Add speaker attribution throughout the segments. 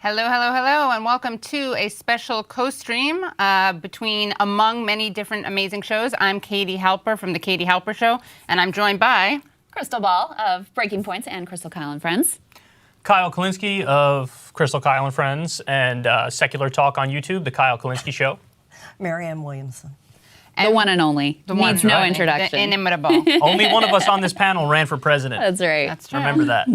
Speaker 1: Hello, hello, hello, and welcome to a special co-stream between among many different amazing shows. I'm Katie Halper from The Katie Halper Show, and I'm joined by...
Speaker 2: Crystal Ball of Breaking Points and Crystal Kyle and Friends.
Speaker 3: Kyle Kalinske of Crystal Kyle and Friends and Secular Talk on YouTube, The Kyle Kalinske Show.
Speaker 4: Marianne Williamson.
Speaker 2: And the one and only. Needs no introduction.
Speaker 1: The inimitable.
Speaker 3: Only one of us on this panel ran for president.
Speaker 2: That's right.
Speaker 1: That's true.
Speaker 3: Remember that.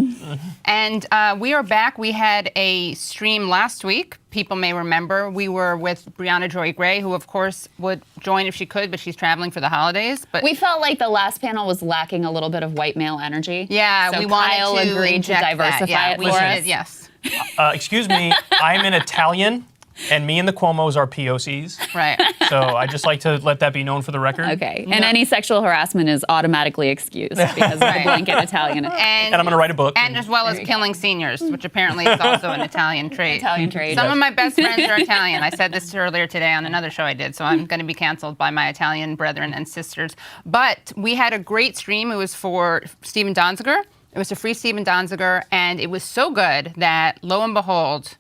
Speaker 1: And we are back. We had a stream last week. People may remember we were with Brianna Joy Gray, who of course would join if she could, but she's traveling for the holidays. But
Speaker 2: we felt like the last panel was lacking a little bit of white male energy.
Speaker 1: Yeah,
Speaker 2: so
Speaker 1: we wanted
Speaker 2: Kyle
Speaker 1: to
Speaker 2: agreed to diversify it for us.
Speaker 1: Yes.
Speaker 3: Excuse me, I'm an Italian, and me and the Cuomos are POCs.
Speaker 1: Right.
Speaker 3: So I just like to let that be known for the record.
Speaker 2: Okay. And any sexual harassment is automatically excused because of the blanket Italian.
Speaker 3: And I'm going to write a book.
Speaker 1: And as well as killing seniors, which apparently is also an Italian trait.
Speaker 2: Italian trait.
Speaker 1: Some of my best friends are Italian. I said this earlier today on another show I did, so I'm going to be canceled by my Italian brethren and sisters. But we had a great stream. It was for Stephen Donziger. It was to free Stephen Donziger, and it was so good that, lo and behold,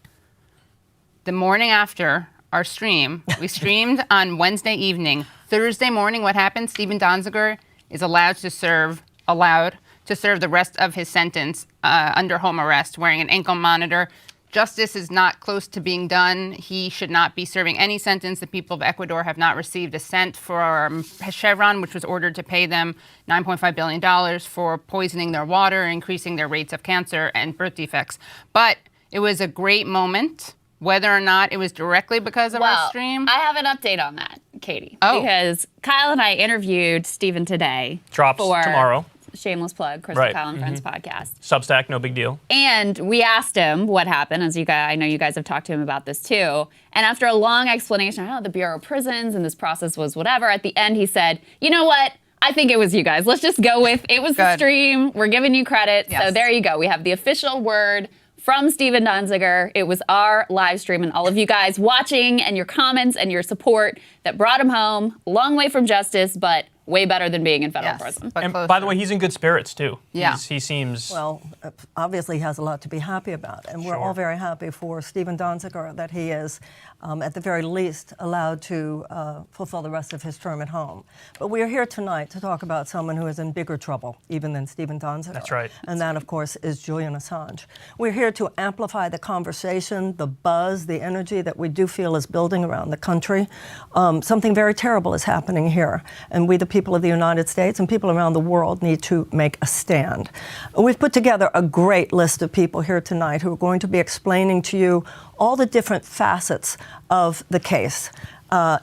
Speaker 1: the morning after our stream, we streamed on Wednesday evening. Thursday morning, what happened? Stephen Donziger is allowed to serve the rest of his sentence under home arrest, wearing an ankle monitor. Justice is not close to being done. He should not be serving any sentence. The people of Ecuador have not received a cent for Chevron, which was ordered to pay them $9.5 billion for poisoning their water, increasing their rates of cancer and birth defects. But it was a great moment. Whether or not it was directly because of our stream?
Speaker 2: I have an update on that, Katie.
Speaker 1: Oh.
Speaker 2: Because Kyle and I interviewed Stephen today.
Speaker 3: Drops
Speaker 2: for
Speaker 3: tomorrow.
Speaker 2: Shameless plug, Crystal
Speaker 3: Right.
Speaker 2: Kyle and Friends podcast.
Speaker 3: Substack, no big deal.
Speaker 2: And we asked him what happened, as you guys, I know you guys have talked to him about this too. And after a long explanation of the Bureau of Prisons and this process was whatever, at the end he said, you know what? I think it was you guys. Let's just go with it was the stream. We're giving you credit.
Speaker 1: Yes.
Speaker 2: So there you go. We have the official word from Stephen Donziger. It was our live stream and all of you guys watching and your comments and your support that brought him home. Long way from justice, but way better than being in federal prison.
Speaker 1: But
Speaker 3: And
Speaker 1: closer.
Speaker 3: by the way, he's in good spirits, too.
Speaker 1: Yeah.
Speaker 3: He seems...
Speaker 4: Well, obviously he has a lot to be happy about, and we're all very happy for Stephen Donziger that he is, at the very least, allowed to fulfill the rest of his term at home. But we are here tonight to talk about someone who is in bigger trouble, even than Stephen Donziger.
Speaker 3: That's right.
Speaker 4: And that, of course, is Julian Assange. We're here to amplify the conversation, the buzz, the energy that we do feel is building around the country. Something very terrible is happening here, and we, the people of the United States and people around the world, need to make a stand. We've put together a great list of people here tonight who are going to be explaining to you all the different facets of the case.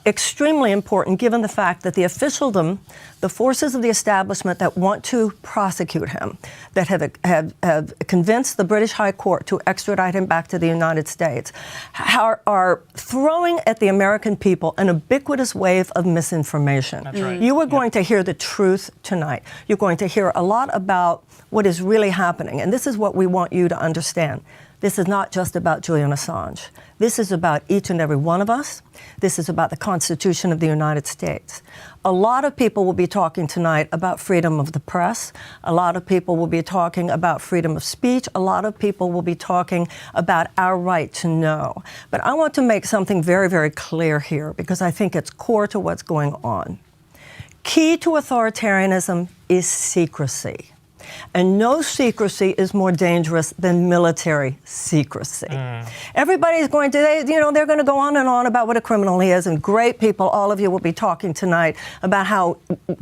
Speaker 4: Extremely important given the fact that the officialdom, the forces of the establishment that want to prosecute him, that have convinced the British High Court to extradite him back to the United States, are throwing at the American people an ubiquitous wave of misinformation.
Speaker 3: That's right.
Speaker 4: You are going to hear the truth tonight. You're going to hear a lot about what is really happening, and this is what we want you to understand. This is not just about Julian Assange. This is about each and every one of us. This is about the Constitution of the United States. A lot of people will be talking tonight about freedom of the press. A lot of people will be talking about freedom of speech. A lot of people will be talking about our right to know. But I want to make something very, very clear here because I think it's core to what's going on. Key to authoritarianism is secrecy. And no secrecy is more dangerous than military secrecy. Everybody's going to, they're going to go on and on about what a criminal he is, and great people, all of you will be talking tonight about how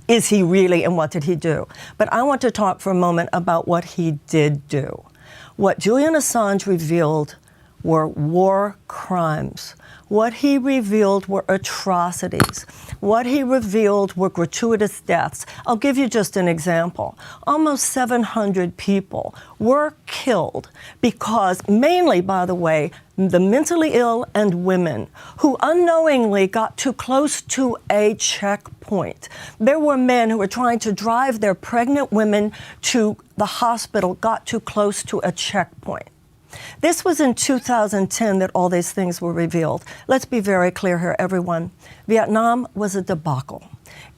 Speaker 4: is he really and what did he do. But I want to talk for a moment about what he did do. What Julian Assange revealed were war crimes. What he revealed were atrocities. What he revealed were gratuitous deaths. I'll give you just an example. Almost 700 people were killed because, mainly, by the way, the mentally ill and women who unknowingly got too close to a checkpoint. There were men who were trying to drive their pregnant women to the hospital, got too close to a checkpoint. This was in 2010 that all these things were revealed. Let's be very clear here, everyone. Vietnam was a debacle.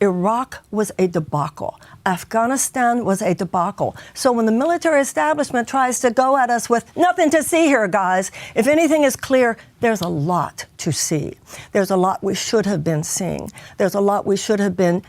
Speaker 4: Iraq was a debacle. Afghanistan was a debacle. So when the military establishment tries to go at us with nothing to see here, guys, if anything is clear, there's a lot to see. There's a lot we should have been seeing. There's a lot we should have been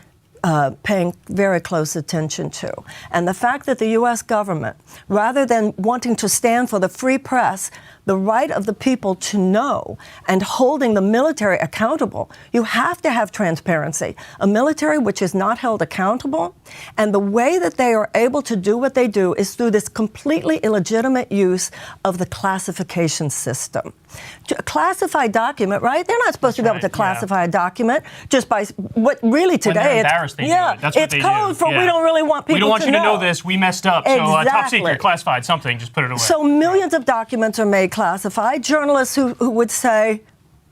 Speaker 4: paying very close attention to. And the fact that the U.S. government, rather than wanting to stand for the free press, the right of the people to know, and holding the military accountable, you have to have transparency. A military which is not held accountable, and the way that they are able to do what they do is through this completely illegitimate use of the classification system. A classified document, right? They're not supposed to be able to classify a document just by what really today
Speaker 3: it's That's what
Speaker 4: it's
Speaker 3: they
Speaker 4: code
Speaker 3: do.
Speaker 4: for we don't really want people to know.
Speaker 3: We don't want you to know this. We messed up.
Speaker 4: Exactly.
Speaker 3: So top secret, classified, something, just put it away.
Speaker 4: So millions of documents are made classified. Journalists who would say,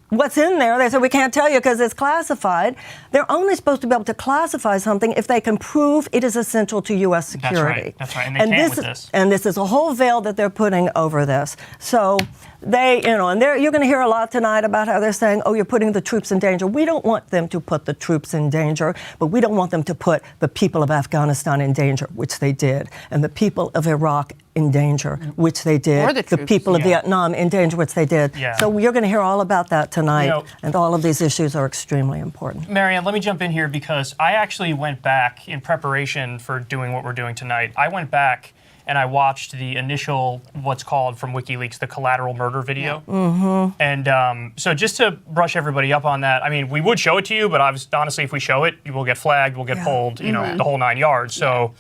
Speaker 4: what's in there? They say, we can't tell you because it's classified. They're only supposed to be able to classify something if they can prove it is essential to U.S. security.
Speaker 3: That's right. And they can't with this.
Speaker 4: And this is a whole veil that they're putting over this. So they, you're going to hear a lot tonight about how they're saying, oh, you're putting the troops in danger. We don't want them to put the troops in danger, but we don't want them to put the people of Afghanistan in danger, which they did, and the people of Iraq in danger, which they did.
Speaker 1: Or the troops.
Speaker 4: People of Vietnam in danger, which they did.
Speaker 3: Yeah.
Speaker 4: So you're going to hear all about that tonight, and all of these issues are extremely important.
Speaker 3: Marianne, let me jump in here because I actually went back in preparation for doing what we're doing tonight. I went back and I watched the initial, what's called from WikiLeaks, the Collateral murder video. Mm-hmm. And so just to brush everybody up on that, I mean, we would show it to you, but honestly, if we show it, we'll get flagged, we'll get pulled, you know, the whole 9 yards. So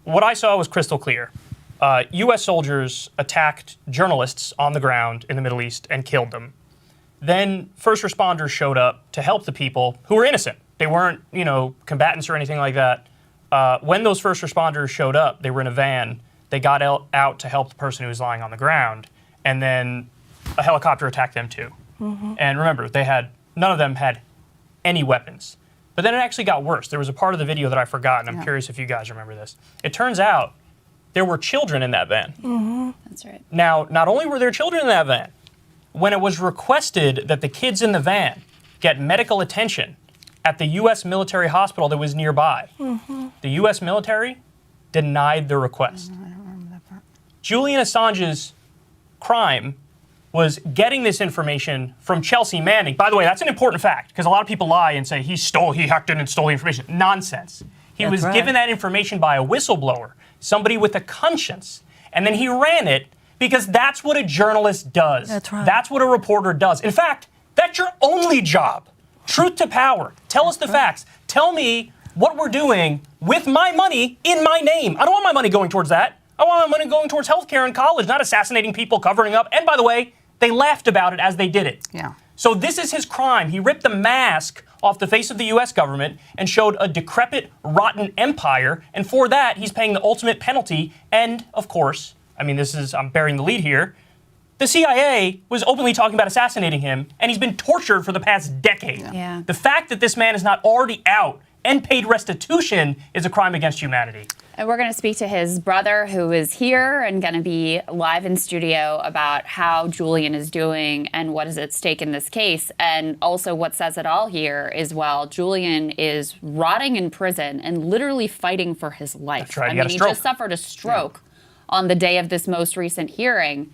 Speaker 3: what I saw was crystal clear. U.S. soldiers attacked journalists on the ground in the Middle East and killed them. Then first responders showed up to help the people who were innocent. They weren't, combatants or anything like that. When those first responders showed up, they were in a van. They got out to help the person who was lying on the ground, and then a helicopter attacked them too. Mm-hmm. And remember, none of them had any weapons. But then it actually got worse. There was a part of the video that I forgot, and I'm curious if you guys remember this. It turns out there were children in that van.
Speaker 2: Mm-hmm. That's right.
Speaker 3: Now, not only were there children in that van, when it was requested that the kids in the van get medical attention at the U.S. military hospital that was nearby, the U.S. military denied the request.
Speaker 1: I don't remember that part.
Speaker 3: Julian Assange's crime was getting this information from Chelsea Manning. By the way, that's an important fact, because a lot of people lie and say he hacked in and stole the information. Nonsense. He was given that information by a whistleblower, somebody with a conscience, and then he ran it because that's what a journalist does.
Speaker 4: That's right.
Speaker 3: That's what a reporter does. In fact, that's your only job. Truth to power. Tell us the facts. Tell me what we're doing with my money in my name. I don't want my money going towards that. I want my money going towards healthcare and college, not assassinating people, covering up. And by the way, they laughed about it as they did it.
Speaker 1: Yeah.
Speaker 3: So this is his crime. He ripped the mask off the face of the U.S. government and showed a decrepit, rotten empire. And for that, he's paying the ultimate penalty. And, of course, I'm bearing the lead here, the CIA was openly talking about assassinating him, and he's been tortured for the past decade.
Speaker 2: Yeah.
Speaker 3: The fact that this man is not already out and paid restitution is a crime against humanity.
Speaker 2: And we're going to speak to his brother, who is here and going to be live in studio, about how Julian is doing and what is at stake in this case. And also what says it all here is, while Julian is rotting in prison and literally fighting for his life.
Speaker 3: That's right.
Speaker 2: He just suffered a stroke on the day of this most recent hearing.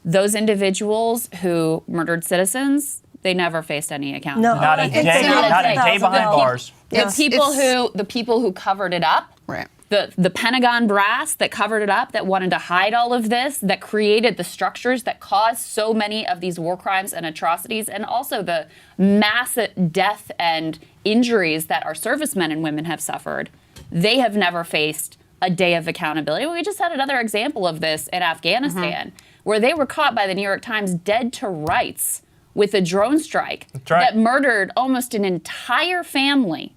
Speaker 2: Those individuals who murdered citizens, they never faced any accountability.
Speaker 3: Not a day behind bars.
Speaker 2: The people who covered it up.
Speaker 1: Right.
Speaker 2: The Pentagon brass that covered it up, that wanted to hide all of this, that created the structures that caused so many of these war crimes and atrocities, and also the massive death and injuries that our servicemen and women have suffered, they have never faced a day of accountability. We just had another example of this in Afghanistan, where they were caught by the New York Times dead to rights with a drone strike that murdered almost an entire family.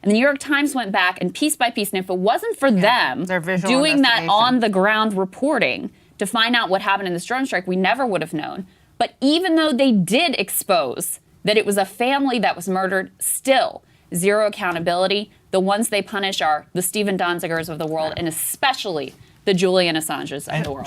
Speaker 2: And the New York Times went back and piece by piece, and if it wasn't for them doing that on-the-ground reporting to find out what happened in this drone strike, we never would have known. But even though they did expose that it was a family that was murdered, still zero accountability. The ones they punish are the Stephen Donzigers of the world, and especially the Julian Assanges of the world.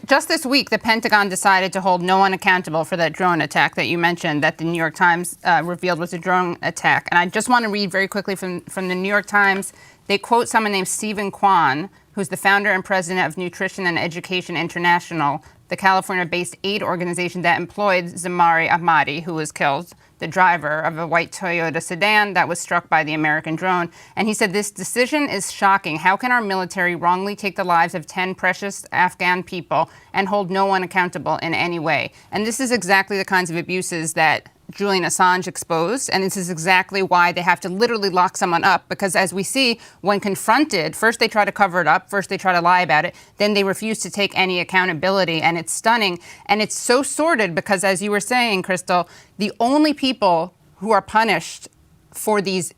Speaker 1: Just this week, the Pentagon decided to hold no one accountable for that drone attack that you mentioned that the New York Times revealed was a drone attack. And I just want to read very quickly from the New York Times. They quote someone named Stephen Kwan, who's the founder and president of Nutrition and Education International, the California-based aid organization that employed Zamari Ahmadi, who was killed, the driver of a white Toyota sedan that was struck by the American drone. And he said, this decision is shocking. How can our military wrongly take the lives of 10 precious Afghan people and hold no one accountable in any way? And this is exactly the kinds of abuses that Julian Assange exposed, and this is exactly why they have to literally lock someone up, because as we see, when confronted, first they try to cover it up, first they try to lie about it, then they refuse to take any accountability, and it's stunning. And it's so sordid because, as you were saying, Crystal, the only people who are punished for these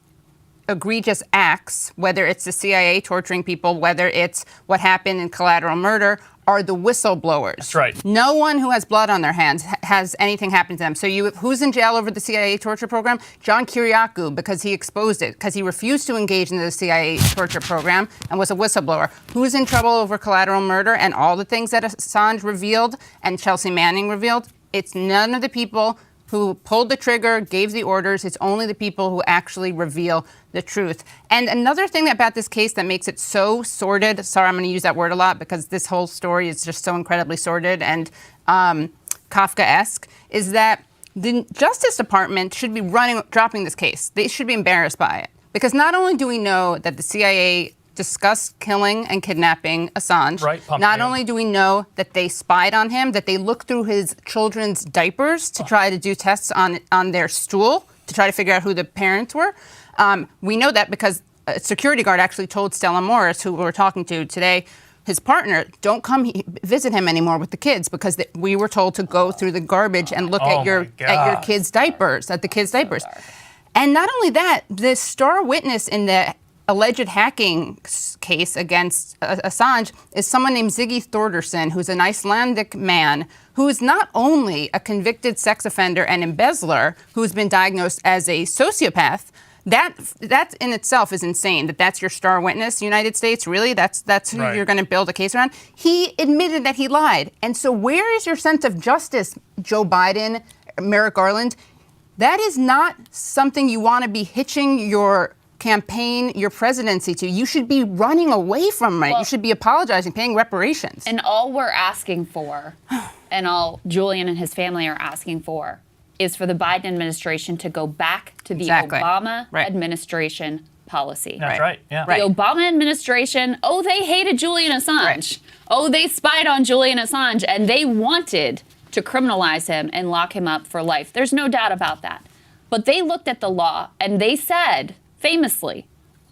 Speaker 1: egregious acts, whether it's the CIA torturing people, whether it's what happened in Collateral murder, are the whistleblowers.
Speaker 3: That's right.
Speaker 1: No one who has blood on their hands has anything happen to them. So who's in jail over the CIA torture program? John Kiriakou, because he exposed it, because he refused to engage in the CIA torture program and was a whistleblower. Who's in trouble over Collateral murder and all the things that Assange revealed and Chelsea Manning revealed? It's none of the people who pulled the trigger, gave the orders. It's only the people who actually reveal the truth. And another thing about this case that makes it so sordid, sorry, I'm going to use that word a lot because this whole story is just so incredibly sordid and Kafkaesque, is that the Justice Department should be dropping this case. They should be embarrassed by it. Because not only do we know that the CIA discussed killing and kidnapping Assange.
Speaker 3: Right,
Speaker 1: not only do we know that they spied on him, that they looked through his children's diapers to try to do tests on their stool to try to figure out who the parents were. We know that because a security guard actually told Stella Moris, who we're talking to today, his partner, don't come visit him anymore with the kids because we were told to go through the garbage and look at your kids' diapers, at the kids' diapers. And not only that, the star witness in the alleged hacking case against Assange is someone named Ziggy Thordarson, who's an Icelandic man who is not only a convicted sex offender and embezzler who's been diagnosed as a sociopath. That in itself is insane. That's your star witness, United States. Really, that's who you're going to build a case around. He admitted that he lied, and so where is your sense of justice, Joe Biden, Merrick Garland? That is not something you want to be hitching your campaign, your presidency to. You should be running away from it. You should be apologizing, paying reparations.
Speaker 2: And all we're asking for, and all Julian and his family are asking for, is for the Biden administration to go back to the Obama administration policy.
Speaker 3: That's right. Yeah.
Speaker 2: The Obama administration, they hated Julian Assange. They spied on Julian Assange, and they wanted to criminalize him and lock him up for life. There's no doubt about that. But they looked at the law, and they said, famously,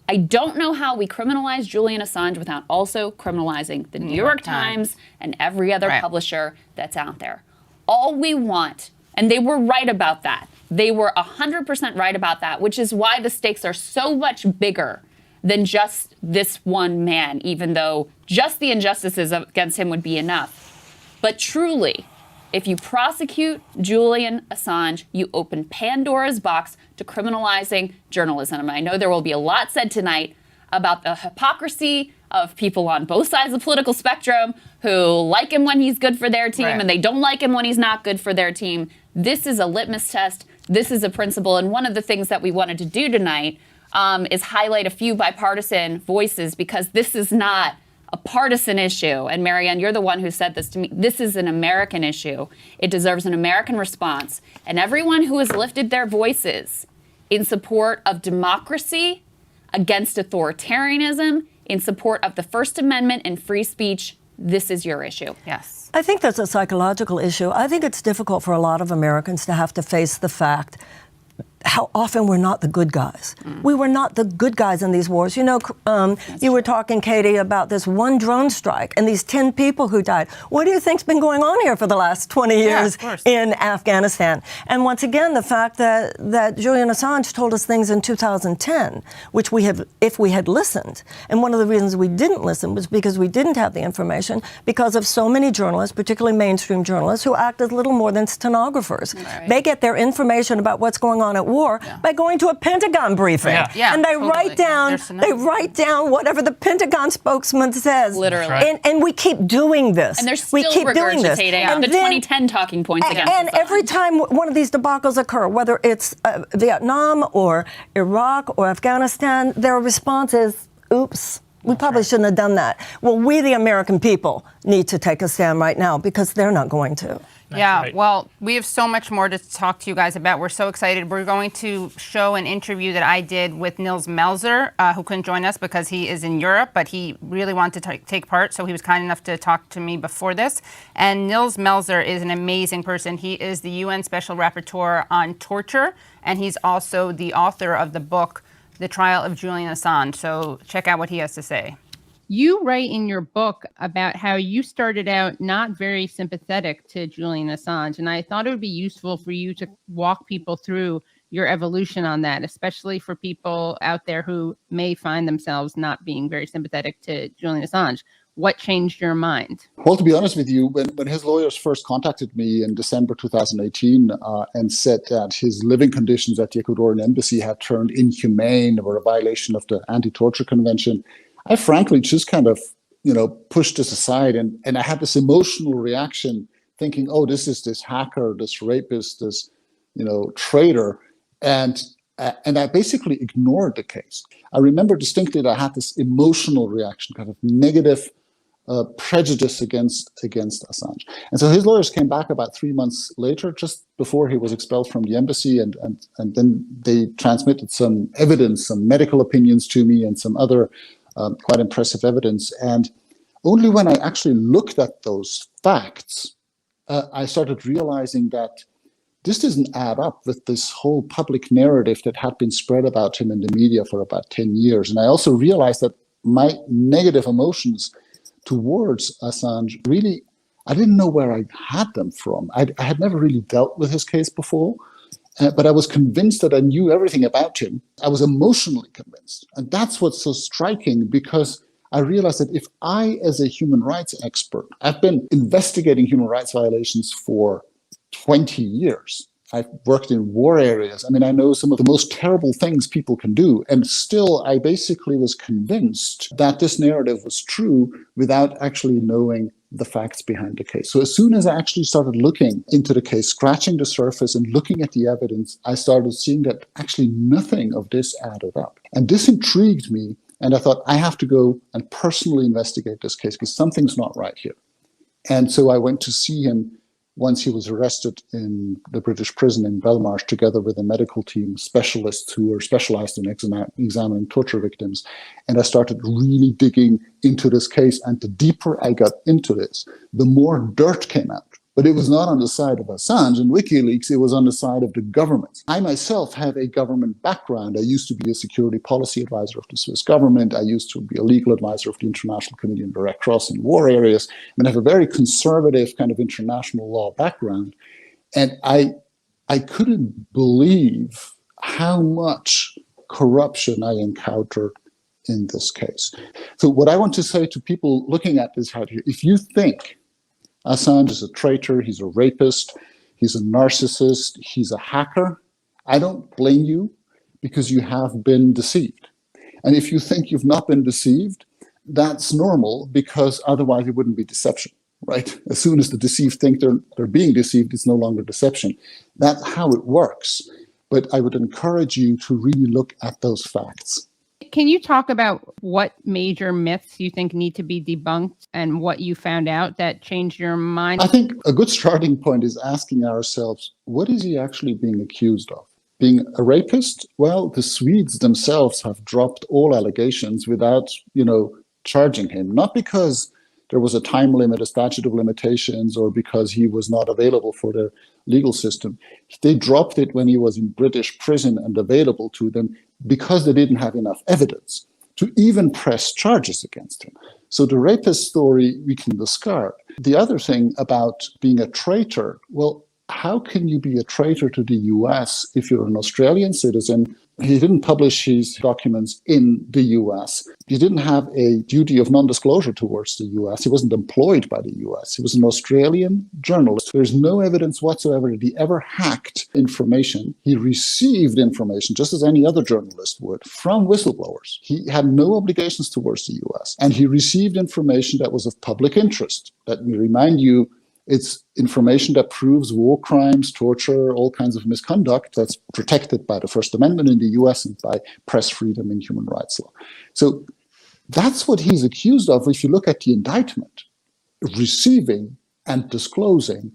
Speaker 2: I don't know how we criminalize Julian Assange without also criminalizing the New York Times and every other publisher that's out there. All we want, and they were right about that. They were 100% right about that, which is why the stakes are so much bigger than just this one man, even though just the injustices against him would be enough. But truly, if you prosecute Julian Assange, you open Pandora's box to criminalizing journalism. And I know there will be a lot said tonight about the hypocrisy of people on both sides of the political spectrum who like him when he's good for their team and they don't like him when he's not good for their team. This is a litmus test. This is a principle. And one of the things that we wanted to do tonight is highlight a few bipartisan voices, because this is not a partisan issue. And Marianne, you're the one who said this to me. This is an American issue. It deserves an American response. And everyone who has lifted their voices in support of democracy, against authoritarianism, in support of the First Amendment and free speech, this is your issue.
Speaker 1: Yes.
Speaker 4: I think that's a psychological issue. I think it's difficult for a lot of Americans to have to face the fact how often we're not the good guys. We were not the good guys in these wars. You know, you were talking, Katie, about this one drone strike and these 10 people who died. What do you think's been going on here for the last 20 years in Afghanistan? And once again, the fact that Julian Assange told us things in 2010, which if we had listened, and one of the reasons we didn't listen was because we didn't have the information, because of so many journalists, particularly mainstream journalists, who act as little more than stenographers. They get their information about what's going on at war by going to a Pentagon briefing.
Speaker 1: Yeah,
Speaker 4: and they
Speaker 1: totally.
Speaker 4: write down whatever the Pentagon spokesman says.
Speaker 2: Literally.
Speaker 3: Right.
Speaker 4: And we keep doing this.
Speaker 2: And they're still
Speaker 4: we keep doing this.
Speaker 2: regurgitating
Speaker 4: And
Speaker 2: the
Speaker 4: then-
Speaker 2: 2010 talking points against
Speaker 4: and
Speaker 2: Assange.
Speaker 4: every time one of these debacles occur, whether it's Vietnam or Iraq or Afghanistan, their response is, oops. We probably shouldn't have done that. Well, we, the American people, need to take a stand right now because they're not going to.
Speaker 3: Right.
Speaker 1: Well, we have so much more to talk to you guys about. We're so excited. We're going to show an interview that I did with Nils Melzer, who couldn't join us because he is in Europe, but he really wanted to take part, so he was kind enough to talk to me before this. And Nils Melzer is an amazing person. He is the UN Special Rapporteur on Torture, and he's also the author of the book, The Trial of Julian Assange. So check out what he has to say. You write in your book about how you started out not very sympathetic to Julian Assange, and I thought it would be useful for you to walk people through your evolution on that, especially for people out there who may find themselves not being very sympathetic to Julian Assange. What changed your mind?
Speaker 5: Well, to be honest with you, when his lawyers first contacted me in December 2018 and said that his living conditions at the Ecuadorian embassy had turned inhumane or a violation of the Anti-Torture Convention, I frankly just kind of, pushed this aside. And I had this emotional reaction thinking, oh, this is this hacker, this rapist, this, traitor. And I basically ignored the case. I remember distinctly that I had this emotional reaction, kind of negative prejudice against Assange. And so his lawyers came back about 3 months later, just before he was expelled from the embassy, and then they transmitted some evidence, some medical opinions to me and some other quite impressive evidence. And only when I actually looked at those facts, I started realizing that this doesn't add up with this whole public narrative that had been spread about him in the media for about 10 years. And I also realized that my negative emotions towards Assange, really, I didn't know where I had them from. I had never really dealt with his case before, but I was convinced that I knew everything about him. I was emotionally convinced. And that's what's so striking, because I realized that if I, as a human rights expert, I've been investigating human rights violations for 20 years. I've worked in war areas. I mean, I know some of the most terrible things people can do. And still, I basically was convinced that this narrative was true without actually knowing the facts behind the case. So as soon as I actually started looking into the case, scratching the surface and looking at the evidence, I started seeing that actually nothing of this added up. And this intrigued me. And I thought, I have to go and personally investigate this case because something's not right here. And so I went to see him once he was arrested in the British prison in Belmarsh, together with a medical team, specialists who were specialized in examining torture victims. And I started really digging into this case. And the deeper I got into this, the more dirt came out. But it was not on the side of Assange and WikiLeaks, it was on the side of the government. I myself have a government background. I used to be a security policy advisor of the Swiss government. I used to be a legal advisor of the International Committee on the Red Cross in war areas. And I have a very conservative kind of international law background. And I couldn't believe how much corruption I encountered in this case. So what I want to say to people looking at this out here, if you think Assange is a traitor, he's a rapist, he's a narcissist, he's a hacker, I don't blame you, because you have been deceived. And if you think you've not been deceived, that's normal, because otherwise it wouldn't be deception, right? As soon as the deceived think they're being deceived, it's no longer deception. That's how it works. But I would encourage you to really look at those facts.
Speaker 1: Can you talk about what major myths you think need to be debunked and what you found out that changed your mind?
Speaker 5: I think a good starting point is asking ourselves, what is he actually being accused of? Being a rapist? Well, the Swedes themselves have dropped all allegations without, charging him, not because there was a time limit, a statute of limitations, or because he was not available for their legal system. They dropped it when he was in British prison and available to them because they didn't have enough evidence to even press charges against him. So the rapist story we can discard. The other thing about being a traitor, well, how can you be a traitor to the US if you're an Australian citizen He didn't publish his documents in the US. He didn't have a duty of non-disclosure towards the US. He wasn't employed by the US. He was an Australian journalist. There's no evidence whatsoever that he ever hacked information. He received information, just as any other journalist would, from whistleblowers. He had no obligations towards the US. And he received information that was of public interest. Let me remind you, it's information that proves war crimes, torture, all kinds of misconduct that's protected by the First Amendment in the US and by press freedom and human rights law. So that's what he's accused of if you look at the indictment, receiving and disclosing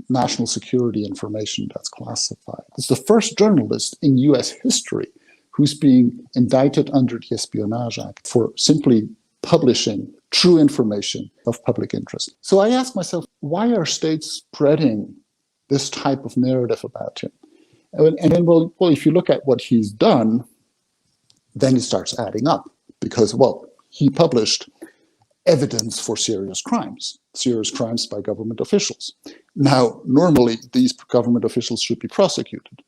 Speaker 5: national security information that's classified. It's the first journalist in US history who's being indicted under the Espionage Act for simply publishing true information of public interest. So I ask myself, why are states spreading this type of narrative about him? And then, well, if you look at what he's done, then it starts adding up. Because, well, he published evidence for serious crimes by government officials. Now, normally, these government officials should be prosecuted.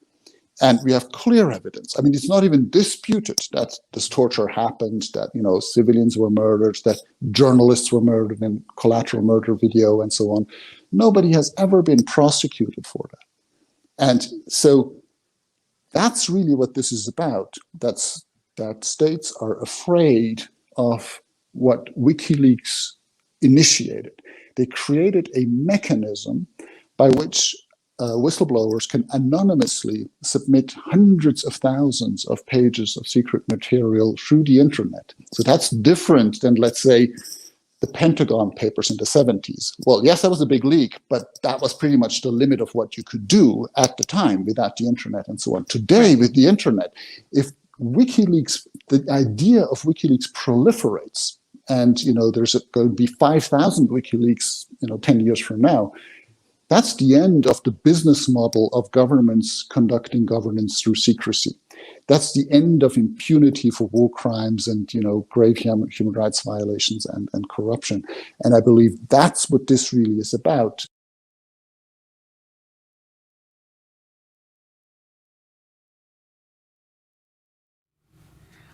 Speaker 5: And we have clear evidence. I mean, it's not even disputed that this torture happened, that, civilians were murdered, that journalists were murdered in Collateral murder video and so on. Nobody has ever been prosecuted for that. And so that's really what this is about. That states are afraid of what WikiLeaks initiated. They created a mechanism by which whistleblowers can anonymously submit hundreds of thousands of pages of secret material through the internet. So that's different than, let's say, the Pentagon Papers in the 70s. Well, yes, that was a big leak, but that was pretty much the limit of what you could do at the time without the internet and so on. Today, with the internet, if WikiLeaks, the idea of WikiLeaks proliferates, and there's going to be 5,000 WikiLeaks, 10 years from now, that's the end of the business model of governments conducting governance through secrecy. That's the end of impunity for war crimes and, grave human rights violations and corruption. And I believe that's what this really is about.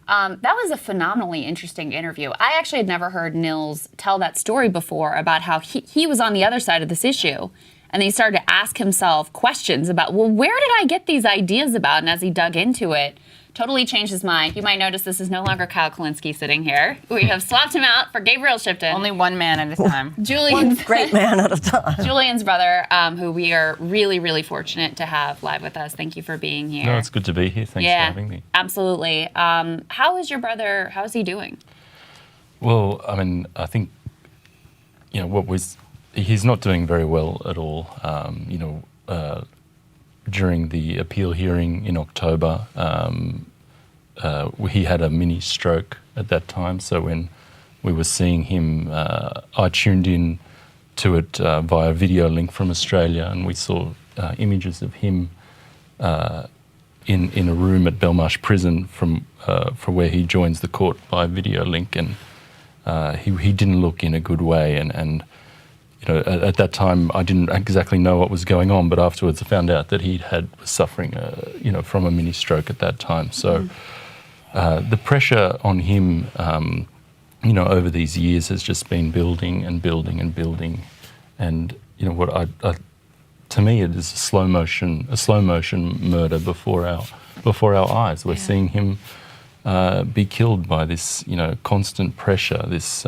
Speaker 2: That was a phenomenally interesting interview. I actually had never heard Nils tell that story before about how he was on the other side of this issue. And then he started to ask himself questions about, well, where did I get these ideas about? And as he dug into it, totally changed his mind. You might notice this is no longer Kyle Kulinski sitting here. We have swapped him out for Gabriel Shipton.
Speaker 1: Only one man at a time.
Speaker 2: Julian's
Speaker 4: great man at a time.
Speaker 2: Julian's brother, who we are really, really fortunate to have live with us. Thank you for being here.
Speaker 6: No, it's good to be here. Thanks for having me.
Speaker 2: Absolutely. How is your brother? How is he doing?
Speaker 6: Well, I mean, I think, he's not doing very well at all. During the appeal hearing in October, he had a mini stroke at that time. So when we were seeing him, I tuned in to it via video link from Australia, and we saw images of him in a room at Belmarsh Prison for where he joins the court by video link, and he didn't look in a good way, and at that time, I didn't exactly know what was going on, but afterwards I found out that he was suffering, from a mini stroke at that time. So the pressure on him, over these years has just been building and building and building. And to me, it is a slow motion murder before our eyes. We're seeing him be killed by this, constant pressure, this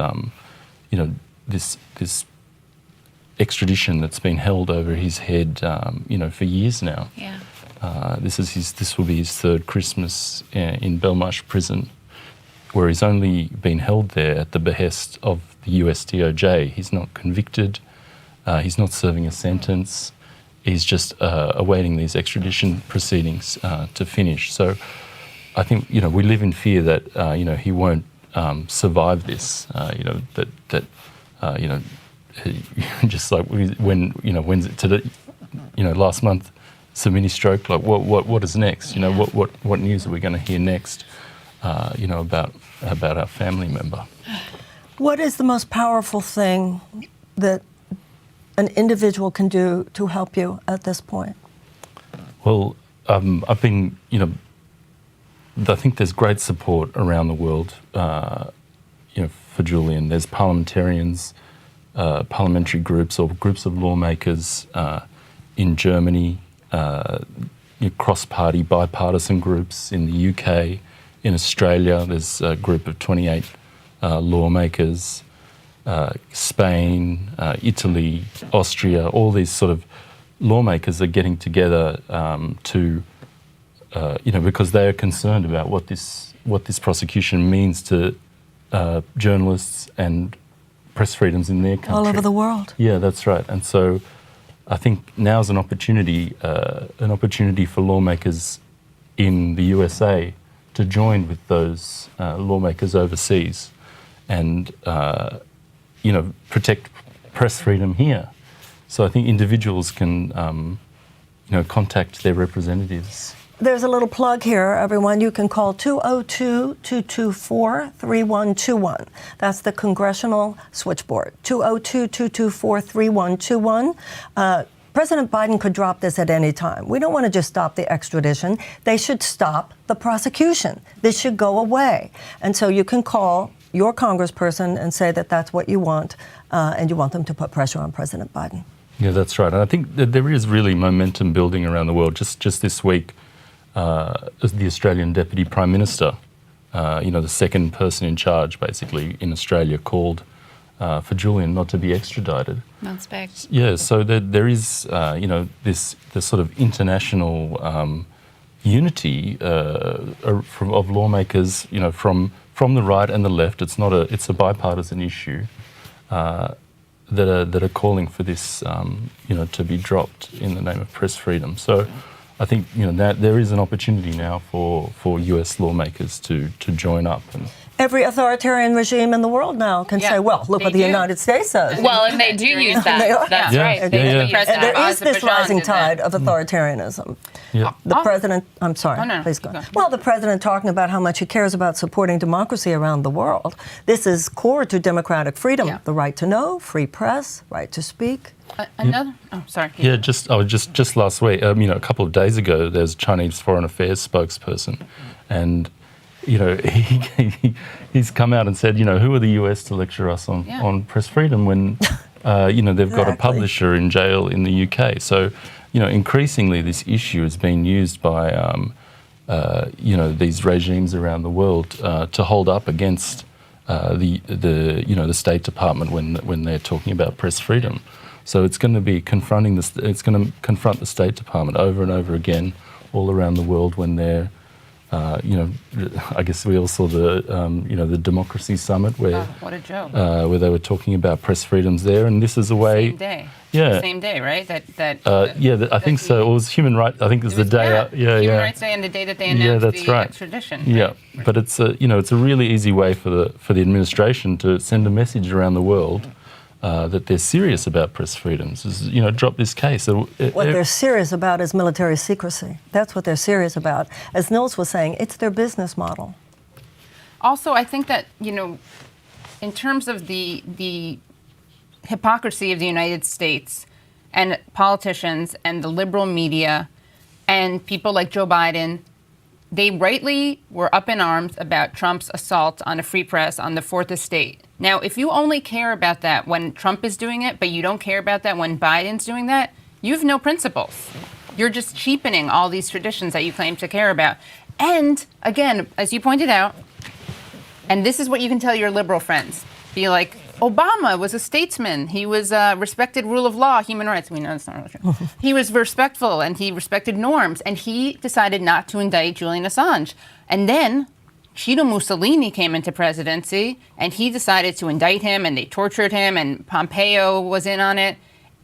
Speaker 6: extradition that's been held over his head, for years now.
Speaker 2: Yeah.
Speaker 6: This will be his third Christmas in Belmarsh Prison, where he's only been held there at the behest of the US DOJ. He's not convicted. He's not serving a sentence. He's just awaiting these extradition proceedings to finish. So I think, we live in fear that, he won't survive this, just like when's it today, last month, it's a mini stroke. Like what is next? What news are we going to hear next? About our family member.
Speaker 4: What is the most powerful thing that an individual can do to help you at this point?
Speaker 6: Well, I've been, I think there's great support around the world, for Julian. There's parliamentarians, parliamentary groups or groups of lawmakers in Germany, cross-party bipartisan groups in the UK, in Australia. There's a group of 28 lawmakers, Spain, Italy, Austria. All these sort of lawmakers are getting together to, because they are concerned about what this prosecution means to journalists and press freedoms in their country.
Speaker 4: All over the world.
Speaker 6: Yeah, that's right. And so I think now's an opportunity for lawmakers in the USA to join with those lawmakers overseas and, protect press freedom here. So I think individuals can, contact their representatives.
Speaker 4: There's a little plug here, everyone. You can call 202-224-3121. That's the Congressional Switchboard, 202-224-3121. President Biden could drop this at any time. We don't want to just stop the extradition. They should stop the prosecution. This should go away. And so you can call your congressperson and say that that's what you want, and you want them to put pressure on President Biden.
Speaker 6: Yeah, that's right. And I think that there is really momentum building around the world. Just this week, the Australian Deputy Prime Minister, the second person in charge, basically, in Australia, called for Julian not to be extradited.
Speaker 2: That's big.
Speaker 6: Yeah, so there is, this sort of international unity of lawmakers, from the right and the left. It's a bipartisan issue that are calling for this, to be dropped in the name of press freedom. So I think that there is an opportunity now for US lawmakers to join up. And
Speaker 4: Every authoritarian regime in the world now can say, well, look what the United States says.
Speaker 2: Well, and they do use that. That's right.
Speaker 4: And there is this rising tide of authoritarianism.
Speaker 6: Yeah.
Speaker 4: The president, I'm sorry, please go. Well, the president talking about how much he cares about supporting democracy around the world. This is core to democratic freedom, the right to know, free press, right to speak.
Speaker 1: Another? Oh, sorry.
Speaker 6: Yeah, just last week, a couple of days ago, there's a Chinese Foreign Affairs spokesperson, and he's come out and said, who are the US to lecture us on press freedom when, they've got a publisher in jail in the UK. So, increasingly this issue is being used by, these regimes around the world to hold up against the State Department when they're talking about press freedom. So it's going to be confront the State Department over and over again all around the world when they're, I guess we all saw the Democracy Summit where
Speaker 1: what a joke.
Speaker 6: Where they were talking about press freedoms there, and this is a way.
Speaker 1: Same day.
Speaker 6: Yeah.
Speaker 1: Same day, right?
Speaker 6: I think so. It was human rights. I think it was the day.
Speaker 1: Human Rights Day and the day that they announced the extradition.
Speaker 6: Yeah, right. But it's a really easy way for the administration to send a message around the world. That they're serious about press freedoms, drop this case.
Speaker 4: What they're serious about is military secrecy. That's what they're serious about. As Nils was saying, it's their business model.
Speaker 1: Also, I think that, in terms of the hypocrisy of the United States and politicians and the liberal media and people like Joe Biden, they rightly were up in arms about Trump's assault on a free press on the Fourth Estate. Now, if you only care about that when Trump is doing it, but you don't care about that when Biden's doing that, you have no principles. You're just cheapening all these traditions that you claim to care about. And again, as you pointed out, and this is what you can tell your liberal friends, be like, Obama was a statesman. He was respected rule of law, human rights. We know that's not really true. He was respectful and he respected norms, and he decided not to indict Julian Assange. And then Cheeto Mussolini came into presidency, and he decided to indict him, and they tortured him, and Pompeo was in on it.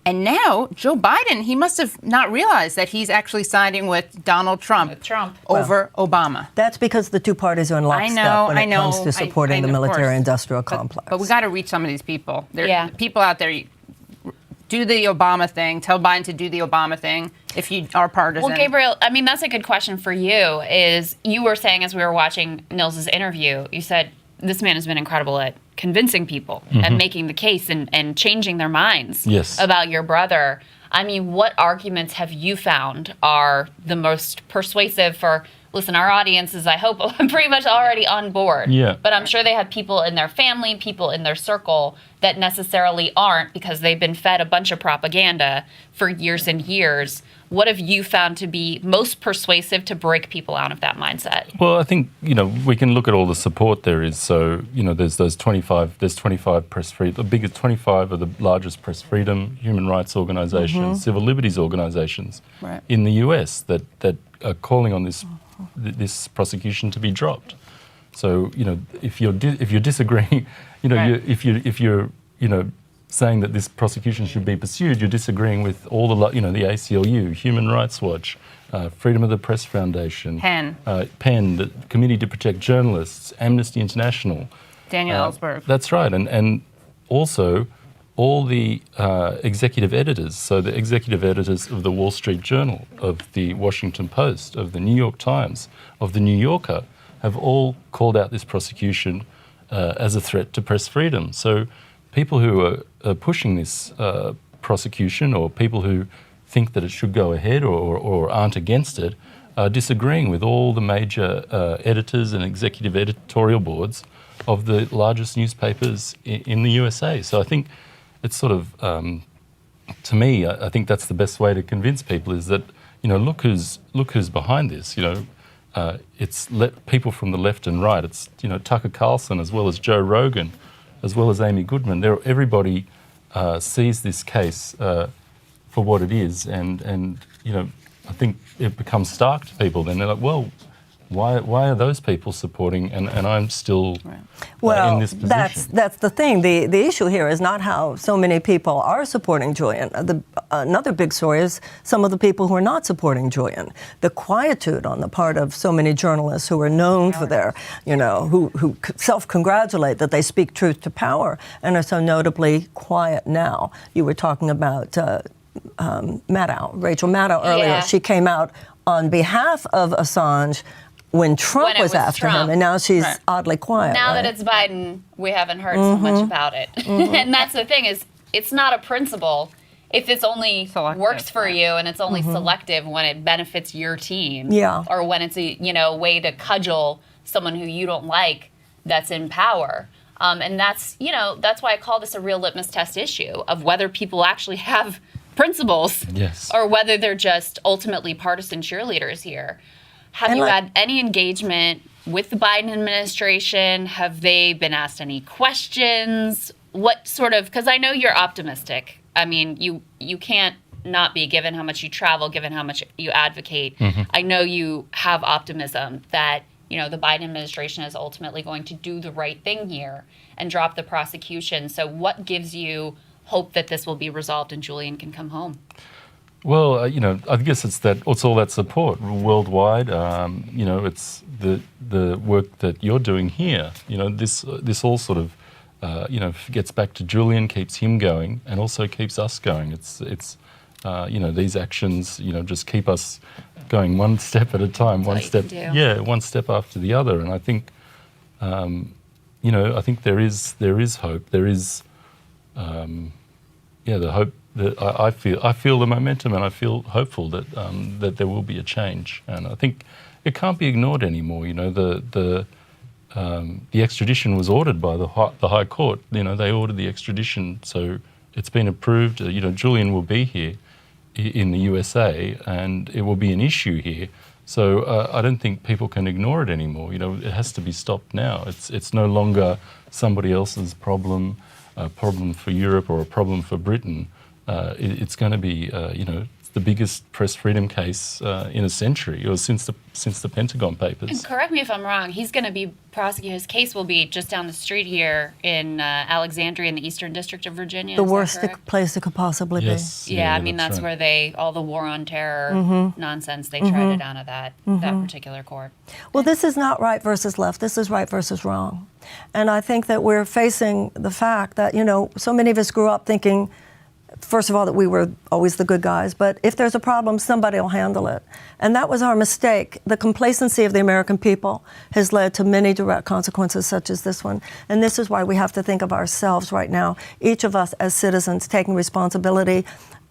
Speaker 1: And now, Joe Biden, he must have not realized that he's actually siding with Donald Trump over Obama.
Speaker 4: That's because the two parties are in lockstep when it comes to supporting the military-industrial complex.
Speaker 1: But we got to reach some of these people. There are people out there. Do the Obama thing. Tell Biden to do the Obama thing if you are partisan.
Speaker 2: Well, Gabriel, I mean, that's a good question for you. You were saying as we were watching Nils's interview, you said this man has been incredible at convincing people and making the case and changing their minds about your brother. I mean, what arguments have you found are the most persuasive for listen, our audience is, I hope, pretty much already on board.
Speaker 6: Yeah.
Speaker 2: But I'm sure they have people in their family, people in their circle that necessarily aren't, because they've been fed a bunch of propaganda for years and years. What have you found to be most persuasive to break people out of that mindset?
Speaker 6: Well, I think, we can look at all the support there is. So, there's 25 press freedom, the biggest 25 of the largest press freedom, human rights organizations, civil liberties organizations in the US that are calling on this prosecution to be dropped. So, if you're disagreeing, if you're saying that this prosecution should be pursued, you're disagreeing with all the ACLU, Human Rights Watch, Freedom of the Press Foundation,
Speaker 1: PEN,
Speaker 6: the Committee to Protect Journalists, Amnesty International,
Speaker 1: Daniel Ellsberg.
Speaker 6: That's right, and also all the executive editors. So the executive editors of the Wall Street Journal, of the Washington Post, of the New York Times, of the New Yorker, have all called out this prosecution as a threat to press freedom. So people who are pushing this prosecution, or people who think that it should go ahead or aren't against it, are disagreeing with all the major editors and executive editorial boards of the largest newspapers in the USA. So I think it's sort of, to me, I think that's the best way to convince people, is that, look who's behind this. It's people from the left and right. It's, Tucker Carlson, as well as Joe Rogan, as well as Amy Goodman. Everybody sees this case for what it is, and I think it becomes stark to people. Then they're like, well, why are those people supporting, and I'm still in this position?
Speaker 4: That's the thing. The issue here is not how so many people are supporting Julian. Another big story is some of the people who are not supporting Julian. The quietude on the part of so many journalists who are known for their, who self-congratulate that they speak truth to power and are so notably quiet now. You were talking about Maddow, Rachel Maddow earlier.
Speaker 2: Yeah.
Speaker 4: She came out on behalf of Assange when Trump was after him, and now she's oddly quiet.
Speaker 2: Now that it's Biden, we haven't heard so much about it. And that's the thing, is it's not a principle. If it's only
Speaker 1: Selective,
Speaker 2: works for you and it's only selective when it benefits your team, or when it's a way to cudgel someone who you don't like that's in power. And that's why I call this a real litmus test issue of whether people actually have principles, or whether they're just ultimately partisan cheerleaders here. Have you had any engagement with the Biden administration? Have they been asked any questions? What sort of, because I know you're optimistic. I mean, you can't not be, given how much you travel, given how much you advocate. I know you have optimism that, the Biden administration is ultimately going to do the right thing here and drop the prosecution. So what gives you hope that this will be resolved and Julian can come home?
Speaker 6: Well, I guess it's all that support worldwide. It's the work that you're doing here. This all sort of, gets back to Julian, keeps him going, and also keeps us going. It's these actions, just keep us going one step at a time, one step after the other. And I think, I think there is hope. There is, the hope that I feel the momentum, and I feel hopeful that that there will be a change. And I think it can't be ignored anymore. The extradition was ordered by the High Court. They ordered the extradition, so it's been approved. Julian will be here in the USA, and it will be an issue here. So I don't think people can ignore it anymore. It has to be stopped now. It's no longer somebody else's problem, a problem for Europe or a problem for Britain. It's going to be, it's the biggest press freedom case in a century, or since the Pentagon Papers.
Speaker 2: And correct me if I'm wrong, he's going to be prosecuted. His case will be just down the street here in Alexandria in the Eastern District of Virginia.
Speaker 4: The worst place it could possibly be.
Speaker 2: Yeah, I mean, that's right. Where all the war on terror nonsense, they tried it out of that particular court.
Speaker 4: Well, this is not right versus left. This is right versus wrong. And I think that we're facing the fact that, so many of us grew up thinking, first of all, that we were always the good guys, but if there's a problem, somebody will handle it. And that was our mistake. The complacency of the American people has led to many direct consequences such as this one. And this is why we have to think of ourselves right now, each of us as citizens taking responsibility,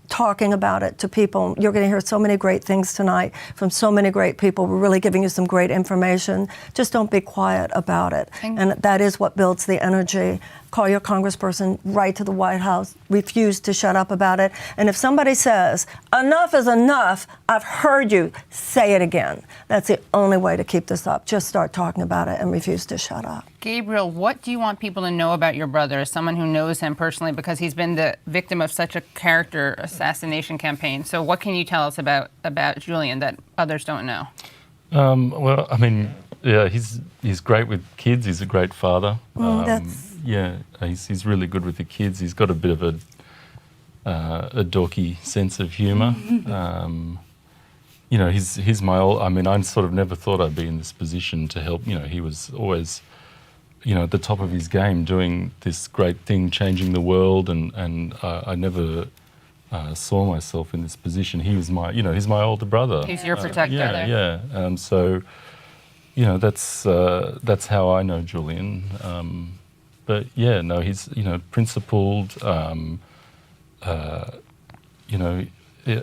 Speaker 4: talking about it to people. You're going to hear so many great things tonight from so many great people. We're really giving you some great information. Just don't be quiet about it. And that is what builds the energy. Call your congressperson, write to the White House, refuse to shut up about it. And if somebody says, enough is enough, I've heard you, say it again. That's the only way to keep this up. Just start talking about it and refuse to shut up.
Speaker 1: Gabriel, what do you want people to know about your brother as someone who knows him personally, because he's been the victim of such a character assassination campaign? So what can you tell us about Julian that others don't know?
Speaker 6: Well, I mean, yeah, he's great with kids. He's a great father. Yeah, he's really good with the kids. He's got a bit of a dorky sense of humour. You know, he's my old. I mean, I sort of never thought I'd be in this position to help. You know, he was always, you know, at the top of his game, doing this great thing, changing the world, and I never saw myself in this position. He was my, you know, he's my older brother.
Speaker 1: He's your protector.
Speaker 6: Yeah. So, you know, that's how I know Julian. But yeah, no, he's, you know, principled, you know,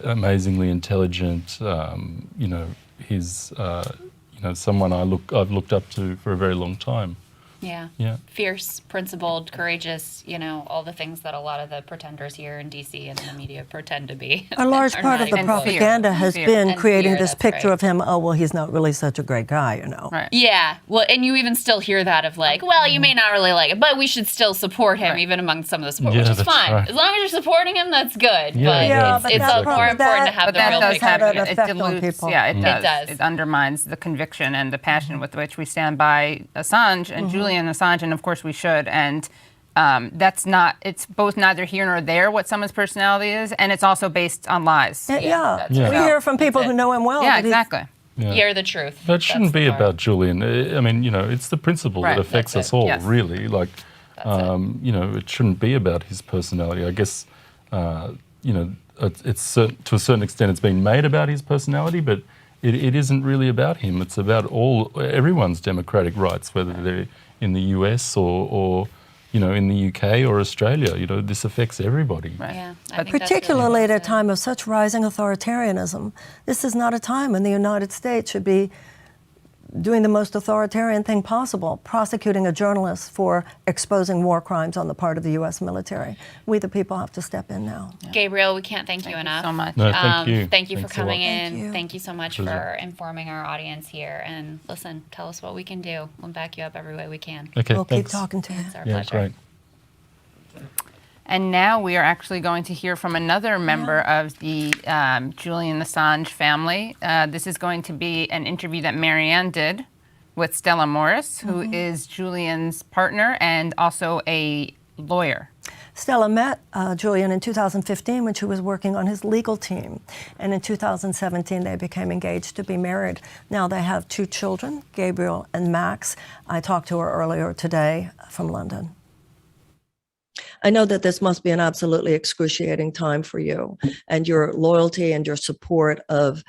Speaker 6: amazingly intelligent. You know, he's, you know, someone I've looked up to for a very long time.
Speaker 2: Yeah. Fierce, principled, courageous, you know, all the things that a lot of the pretenders here in DC and in the media pretend to be.
Speaker 4: A large part of the propaganda has been creating this picture of him, oh, well, he's not really such a great guy, you know.
Speaker 1: Right.
Speaker 2: Yeah. Well, and you even still hear that of like, well, you may not really like it, but we should still support him even among some of the support, which is fine.
Speaker 6: Right.
Speaker 2: As long as you're supporting him, that's good.
Speaker 6: Yeah,
Speaker 2: but it's more important to have the real
Speaker 1: does
Speaker 2: picture.
Speaker 1: have
Speaker 4: an
Speaker 1: it
Speaker 4: effect on
Speaker 1: dilutes,
Speaker 4: people.
Speaker 1: yeah, it does.
Speaker 2: It does.
Speaker 1: It undermines the conviction and the passion with which we stand by Assange and Julian Assange, and of course we should. And that's not, it's both neither here nor there what someone's personality is, and it's also based on lies.
Speaker 4: We hear from people who know him well.
Speaker 1: Yeah, exactly.
Speaker 2: Hear the truth.
Speaker 6: But it shouldn't be about Julian. I mean, you know, it's the principle that affects us all, really. Like, you know, it shouldn't be about his personality. I guess, you know, it's to a certain extent it's been made about his personality, but it isn't really about him. It's about everyone's democratic rights, whether they're in the US or you know, in the UK or Australia. You know, this affects everybody.
Speaker 1: Right.
Speaker 2: Yeah,
Speaker 1: But
Speaker 4: particularly at a time of such rising authoritarianism. This is not a time when the United States should be doing the most authoritarian thing possible, prosecuting a journalist for exposing war crimes on the part of the U.S. military. We, the people, have to step in now.
Speaker 2: Gabriel, we can't thank you enough.
Speaker 1: So much.
Speaker 6: No, thank you.
Speaker 2: Thank you for
Speaker 6: Thanks a lot.
Speaker 2: coming in.
Speaker 4: Thank you.
Speaker 2: Thank you so much for informing our audience here. And listen, tell us what we can do. We'll back you up every way we can.
Speaker 6: Okay,
Speaker 4: We'll
Speaker 6: thanks.
Speaker 4: keep talking to you.
Speaker 2: It's our
Speaker 6: Yeah,
Speaker 2: pleasure.
Speaker 6: great.
Speaker 1: And now we are actually going to hear from another member of the Julian Assange family. This is going to be an interview that Marianne did with Stella Moris, who is Julian's partner and also a lawyer.
Speaker 4: Stella met Julian in 2015 when she was working on his legal team. And in 2017, they became engaged to be married. Now they have 2 children, Gabriel and Max. I talked to her earlier today from London. I know that this must be an absolutely excruciating time for you, and your loyalty and your support of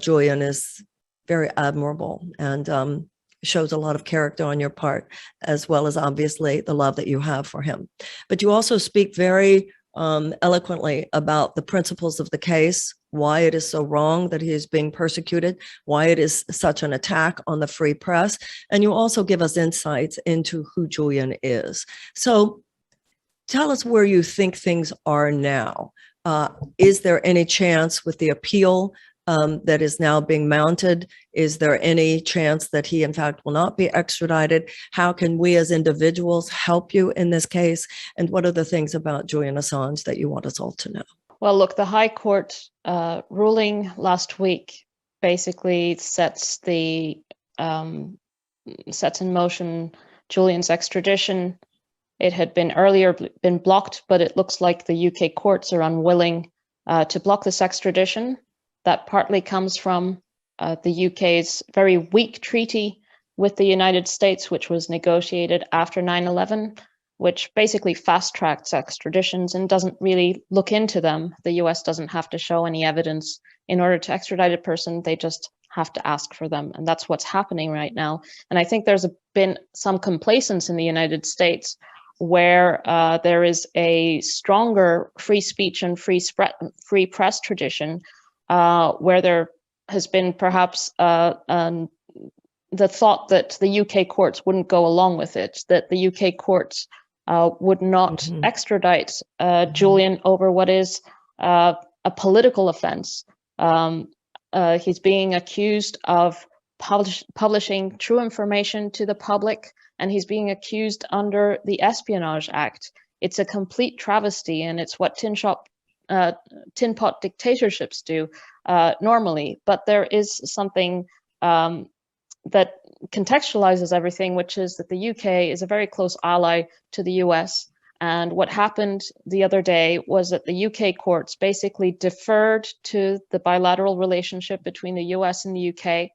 Speaker 4: Julian is very admirable and shows a lot of character on your part, as well as obviously the love that you have for him. But you also speak very eloquently about the principles of the case, why it is so wrong that he is being persecuted, why it is such an attack on the free press, and you also give us insights into who Julian is. So tell us where you think things are now. Is there any chance with the appeal that is now being mounted? Is there any chance that he, in fact, will not be extradited? How can we as individuals help you in this case? And what are the things about Julian Assange that you want us all to know?
Speaker 7: Well, look, the High Court ruling last week basically sets in motion Julian's extradition. It had been earlier been blocked, but it looks like the UK courts are unwilling to block this extradition. That partly comes from the UK's very weak treaty with the United States, which was negotiated after 9/11, which basically fast-tracks extraditions and doesn't really look into them. The US doesn't have to show any evidence in order to extradite a person. They just have to ask for them. And that's what's happening right now. And I think there's been some complacence in the United States where there is a stronger free speech and free press tradition, where there has been perhaps the thought that the UK courts wouldn't go along with it, that the UK courts would not extradite Julian over what is a political offense. He's being accused of publishing true information to the public, and he's being accused under the Espionage Act. It's a complete travesty, and it's what tin pot dictatorships do normally. But there is something that contextualizes everything, which is that the UK is a very close ally to the US. And what happened the other day was that the UK courts basically deferred to the bilateral relationship between the US and the UK.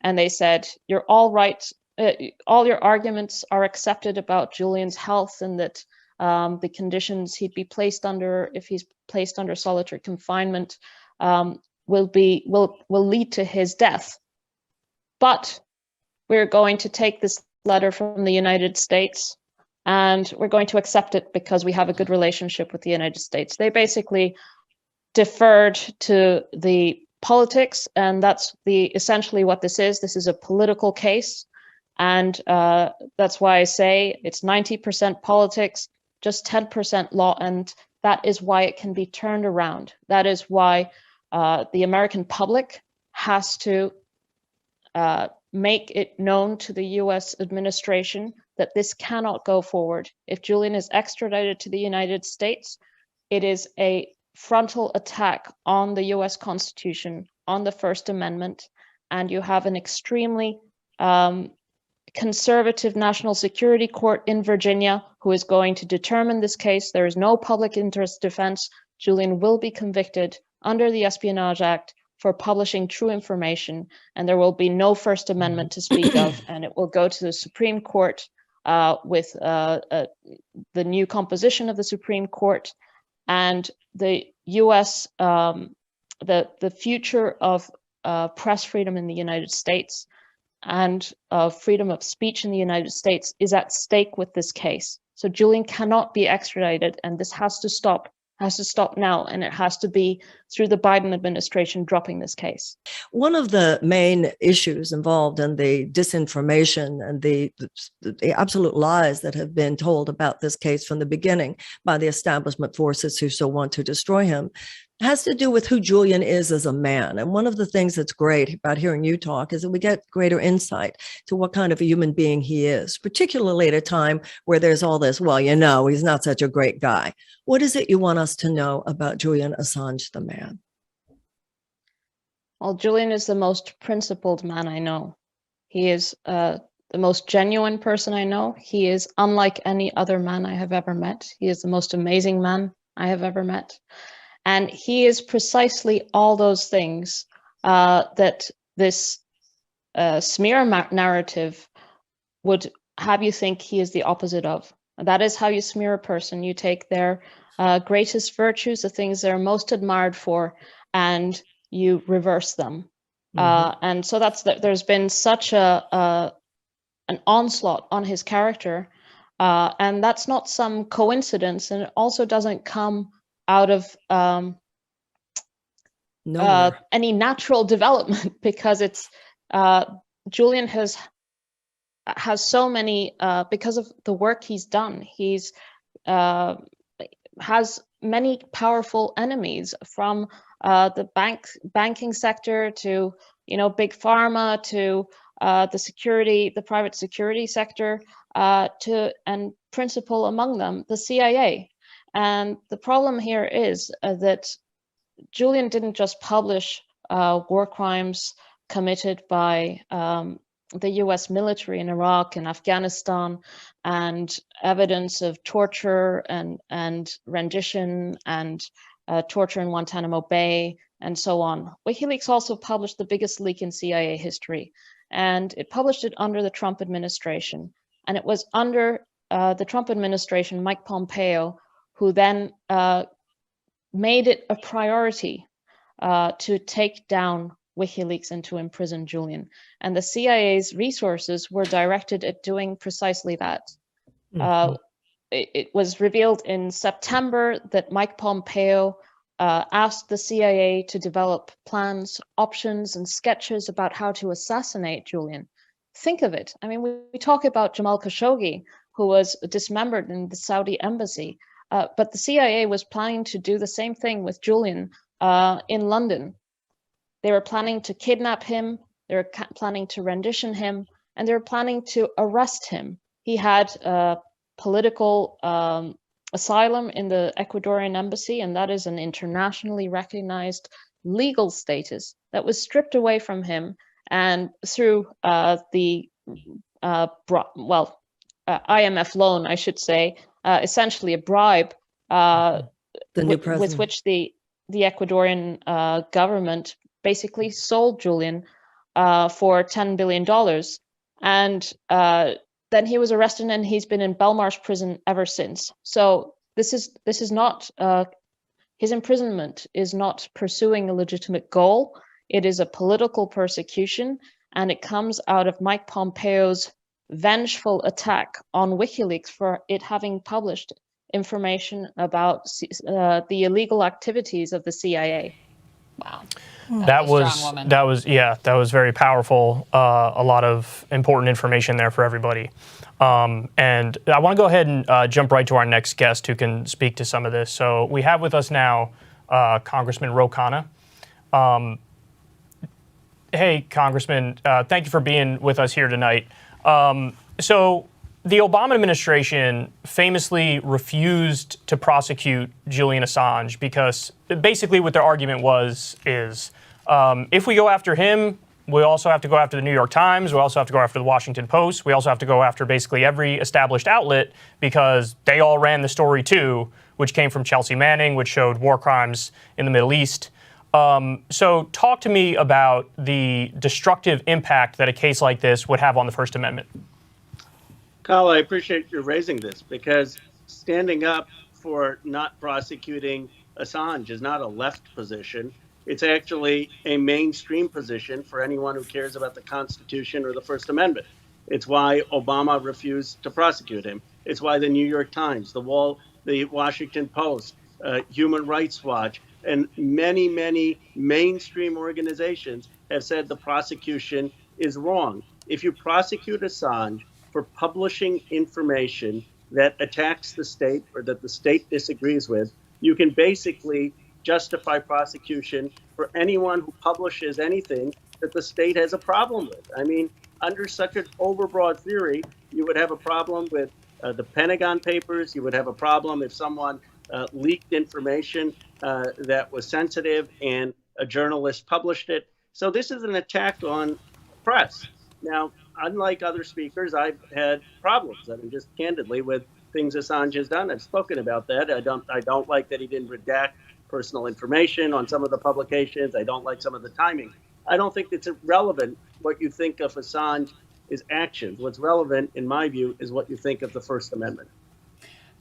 Speaker 7: And they said, you're all right, all your arguments are accepted about Julian's health, and that the conditions he'd be placed under if he's placed under solitary confinement will lead to his death. But we're going to take this letter from the United States and we're going to accept it because we have a good relationship with the United States. They basically deferred to the politics, and that's essentially what this is. This is a political case, and that's why I say it's 90% politics, just 10% law, and that is why it can be turned around. That is why the American public has to make it known to the US administration that this cannot go forward. If Julian is extradited to the United States, it is a frontal attack on the US Constitution, on the First Amendment, and you have an extremely conservative National Security Court in Virginia who is going to determine this case. There is no public interest defense. Julian will be convicted under the Espionage Act for publishing true information, and there will be no First Amendment to speak of, and it will go to the Supreme Court with the new composition of the Supreme Court, and the US, the future of press freedom in the United States and of freedom of speech in the United States is at stake with this case. So Julian cannot be extradited, and this has to stop. Has to stop now, and it has to be through the Biden administration dropping this case.
Speaker 4: One of the main issues involved in the disinformation and the absolute lies that have been told about this case from the beginning by the establishment forces who so want to destroy him has to do with who Julian is as a man. And one of the things that's great about hearing you talk is that we get greater insight to what kind of a human being he is, particularly at a time where there's all this, well, you know, he's not such a great guy. What is it you want us to know about Julian Assange, the man?
Speaker 7: Well, Julian is the most principled man I know. He is the most genuine person I know. He is unlike any other man I have ever met. He is the most amazing man I have ever met. And he is precisely all those things that this smear narrative would have you think he is the opposite of. That is how you smear a person. You take their greatest virtues, the things they're most admired for, and you reverse them. And so there's been such an onslaught on his character, and that's not some coincidence, and it also doesn't come out of any natural development, because it's Julian has so many because of the work he's done. He's has many powerful enemies, from the banking sector to big pharma to the private security sector, and principal among them the CIA. And the problem here is that Julian didn't just publish war crimes committed by the US military in Iraq and Afghanistan, and evidence of torture and rendition and torture in Guantanamo Bay and so on. WikiLeaks also published the biggest leak in CIA history, and it published it under the Trump administration. And it was under the Trump administration, Mike Pompeo, who then made it a priority to take down WikiLeaks and to imprison Julian. And the CIA's resources were directed at doing precisely that. it was revealed in September that Mike Pompeo asked the CIA to develop plans, options, and sketches about how to assassinate Julian. Think of it. I mean, we talk about Jamal Khashoggi, who was dismembered in the Saudi embassy, but the CIA was planning to do the same thing with Julian in London. They were planning to kidnap him, they were planning to rendition him, and they were planning to arrest him. He had political asylum in the Ecuadorian embassy, and that is an internationally recognized legal status that was stripped away from him, and through the IMF loan, I should say, essentially a bribe with which the Ecuadorian government basically sold Julian for $10 billion. And then he was arrested, and he's been in Belmarsh prison ever since. So this is not his imprisonment is not pursuing a legitimate goal. It is a political persecution, and it comes out of Mike Pompeo's vengeful attack on WikiLeaks for it having published information about the illegal activities of the CIA.
Speaker 2: Wow.
Speaker 3: That was very powerful. A lot of important information there for everybody. And I want to go ahead and jump right to our next guest who can speak to some of this. So we have with us now Congressman Ro Khanna. Hey, Congressman, thank you for being with us here tonight. So the Obama administration famously refused to prosecute Julian Assange because basically what their argument is if we go after him, we also have to go after the New York Times, we also have to go after the Washington Post, we also have to go after basically every established outlet because they all ran the story too, which came from Chelsea Manning, which showed war crimes in the Middle East. So talk to me about the destructive impact that a case like this would have on the First Amendment.
Speaker 8: Kyle, I appreciate you raising this because standing up for not prosecuting Assange is not a left position. It's actually a mainstream position for anyone who cares about the Constitution or the First Amendment. It's why Obama refused to prosecute him. It's why the New York Times, the Washington Post, Human Rights Watch, and many, many mainstream organizations have said the prosecution is wrong. If you prosecute Assange for publishing information that attacks the state or that the state disagrees with, you can basically justify prosecution for anyone who publishes anything that the state has a problem with. I mean, under such an overbroad theory, you would have a problem with the Pentagon Papers. You would have a problem if someone leaked information that was sensitive and a journalist published it. So this is an attack on press. Now, unlike other speakers, I've had problems, I mean, just candidly, with things Assange has done. I've spoken about that. I don't like that he didn't redact personal information on some of the publications. I don't like some of the timing. I don't think it's irrelevant what you think of Assange's actions. What's relevant, in my view, is what you think of the First Amendment.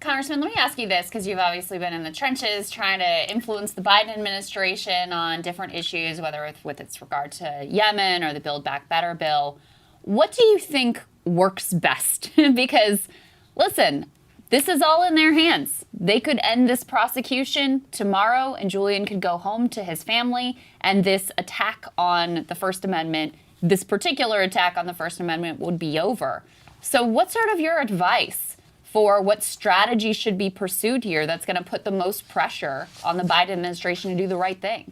Speaker 2: Congressman, let me ask you this, because you've obviously been in the trenches trying to influence the Biden administration on different issues, whether with its regard to Yemen or the Build Back Better bill. What do you think works best? Because, listen, this is all in their hands. They could end this prosecution tomorrow and Julian could go home to his family, and this attack on the First Amendment, this particular attack on the First Amendment, would be over. So what's sort of your advice for what strategy should be pursued here that's going to put the most pressure on the Biden administration to do the right thing?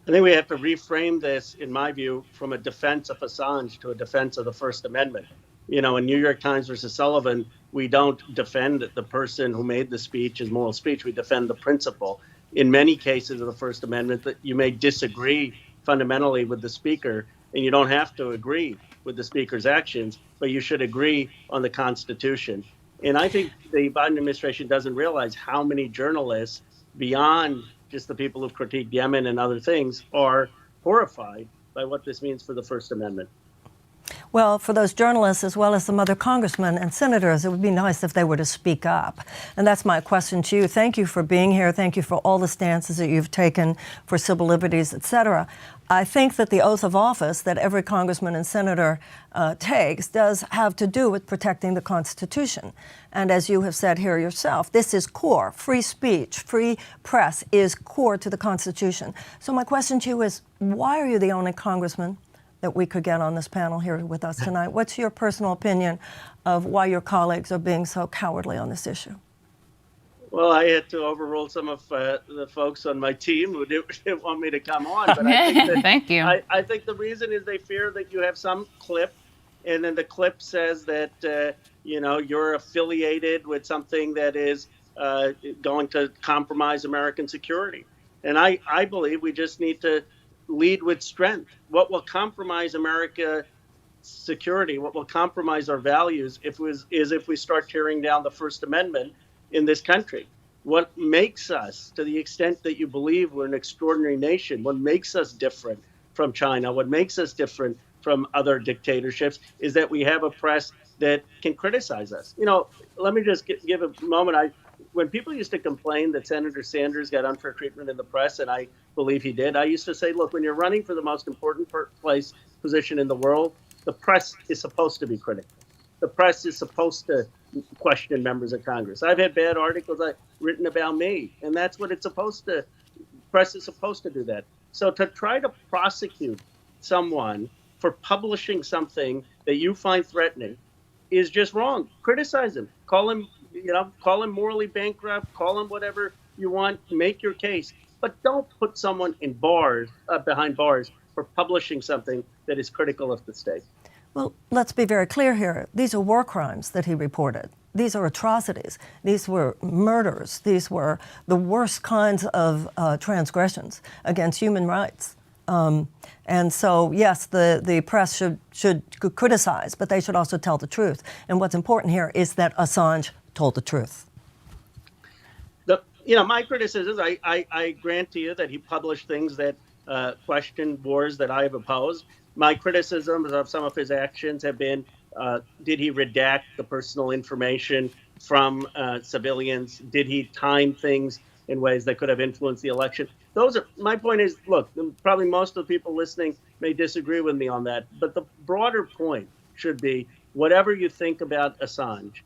Speaker 8: I think we have to reframe this, in my view, from a defense of Assange to a defense of the First Amendment. You know, in New York Times versus Sullivan, we don't defend the person who made the speech as moral speech. We defend the principle. In many cases of the First Amendment, that you may disagree fundamentally with the speaker, and you don't have to agree with the speaker's actions, but you should agree on the Constitution. And I think the Biden administration doesn't realize how many journalists, beyond just the people who've critiqued Yemen and other things, are horrified by what this means for the First Amendment.
Speaker 4: Well, for those journalists as well as some other congressmen and senators, it would be nice if they were to speak up. And that's my question to you. Thank you for being here. Thank you for all the stances that you've taken for civil liberties, et cetera. I think that the oath of office that every congressman and senator takes does have to do with protecting the Constitution. And as you have said here yourself, this is core. Free speech, free press is core to the Constitution. So my question to you is, why are you the only congressman that we could get on this panel here with us tonight? What's your personal opinion of why your colleagues are being so cowardly on this issue?
Speaker 8: Well, I had to overrule some of the folks on my team who didn't want me to come on. But I think that,
Speaker 1: Thank you.
Speaker 8: I think the reason is they fear that you have some clip, and then the clip says that you're affiliated with something that is going to compromise American security. And I believe we just need to lead with strength. What will compromise America's security, what will compromise our values if we start tearing down the First Amendment in this country. What makes us, to the extent that you believe we're an extraordinary nation, what makes us different from China, what makes us different from other dictatorships is that we have a press that can criticize us. Let me just give a moment. When people used to complain that Senator Sanders got unfair treatment in the press, and I believe he did, I used to say, look, when you're running for the most important position in the world, the press is supposed to be critical. The press is supposed to question members of Congress. I've had bad articles written about me, and that's what it's supposed to. Press is supposed to do that. So to try to prosecute someone for publishing something that you find threatening is just wrong. Criticize him. Call him morally bankrupt, call him whatever you want, make your case. But don't put someone in bars, behind bars, for publishing something that is critical of the state.
Speaker 4: Well, let's be very clear here. These are war crimes that he reported. These are atrocities. These were murders. These were the worst kinds of transgressions against human rights. And so, yes, the press should criticize, but they should also tell the truth. And what's important here is that Assange told the truth.
Speaker 8: My criticisms, I grant to you that he published things that question wars that I have opposed. My criticisms of some of his actions have been, did he redact the personal information from civilians? Did he time things in ways that could have influenced the election? My point is, look, probably most of the people listening may disagree with me on that, but the broader point should be, whatever you think about Assange,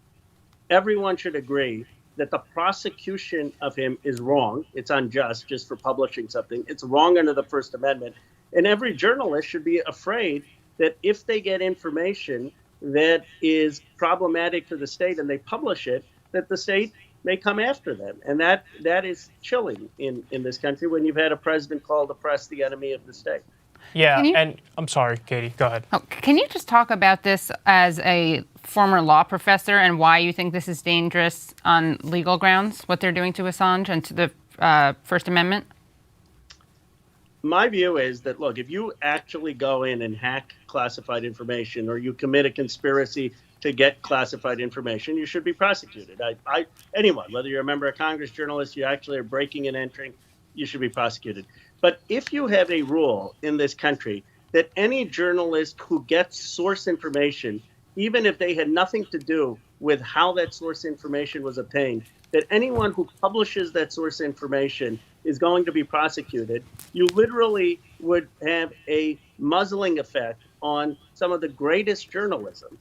Speaker 8: everyone should agree that the prosecution of him is wrong. It's unjust just for publishing something. It's wrong under the First Amendment. And every journalist should be afraid that if they get information that is problematic for the state and they publish it, that the state may come after them. And that is chilling in this country when you've had a president call the press the enemy of the state.
Speaker 3: Yeah, and I'm sorry, Katie, go ahead.
Speaker 1: Oh, can you just talk about this as a former law professor and why you think this is dangerous on legal grounds, what they're doing to Assange and to the First Amendment?
Speaker 8: My view is that, look, if you actually go in and hack classified information or you commit a conspiracy to get classified information, you should be prosecuted. Anyone, whether you're a member of Congress, journalist, you actually are breaking and entering, you should be prosecuted. But if you have a rule in this country that any journalist who gets source information, even if they had nothing to do with how that source information was obtained, that anyone who publishes that source information is going to be prosecuted, you literally would have a muzzling effect on some of the greatest journalism,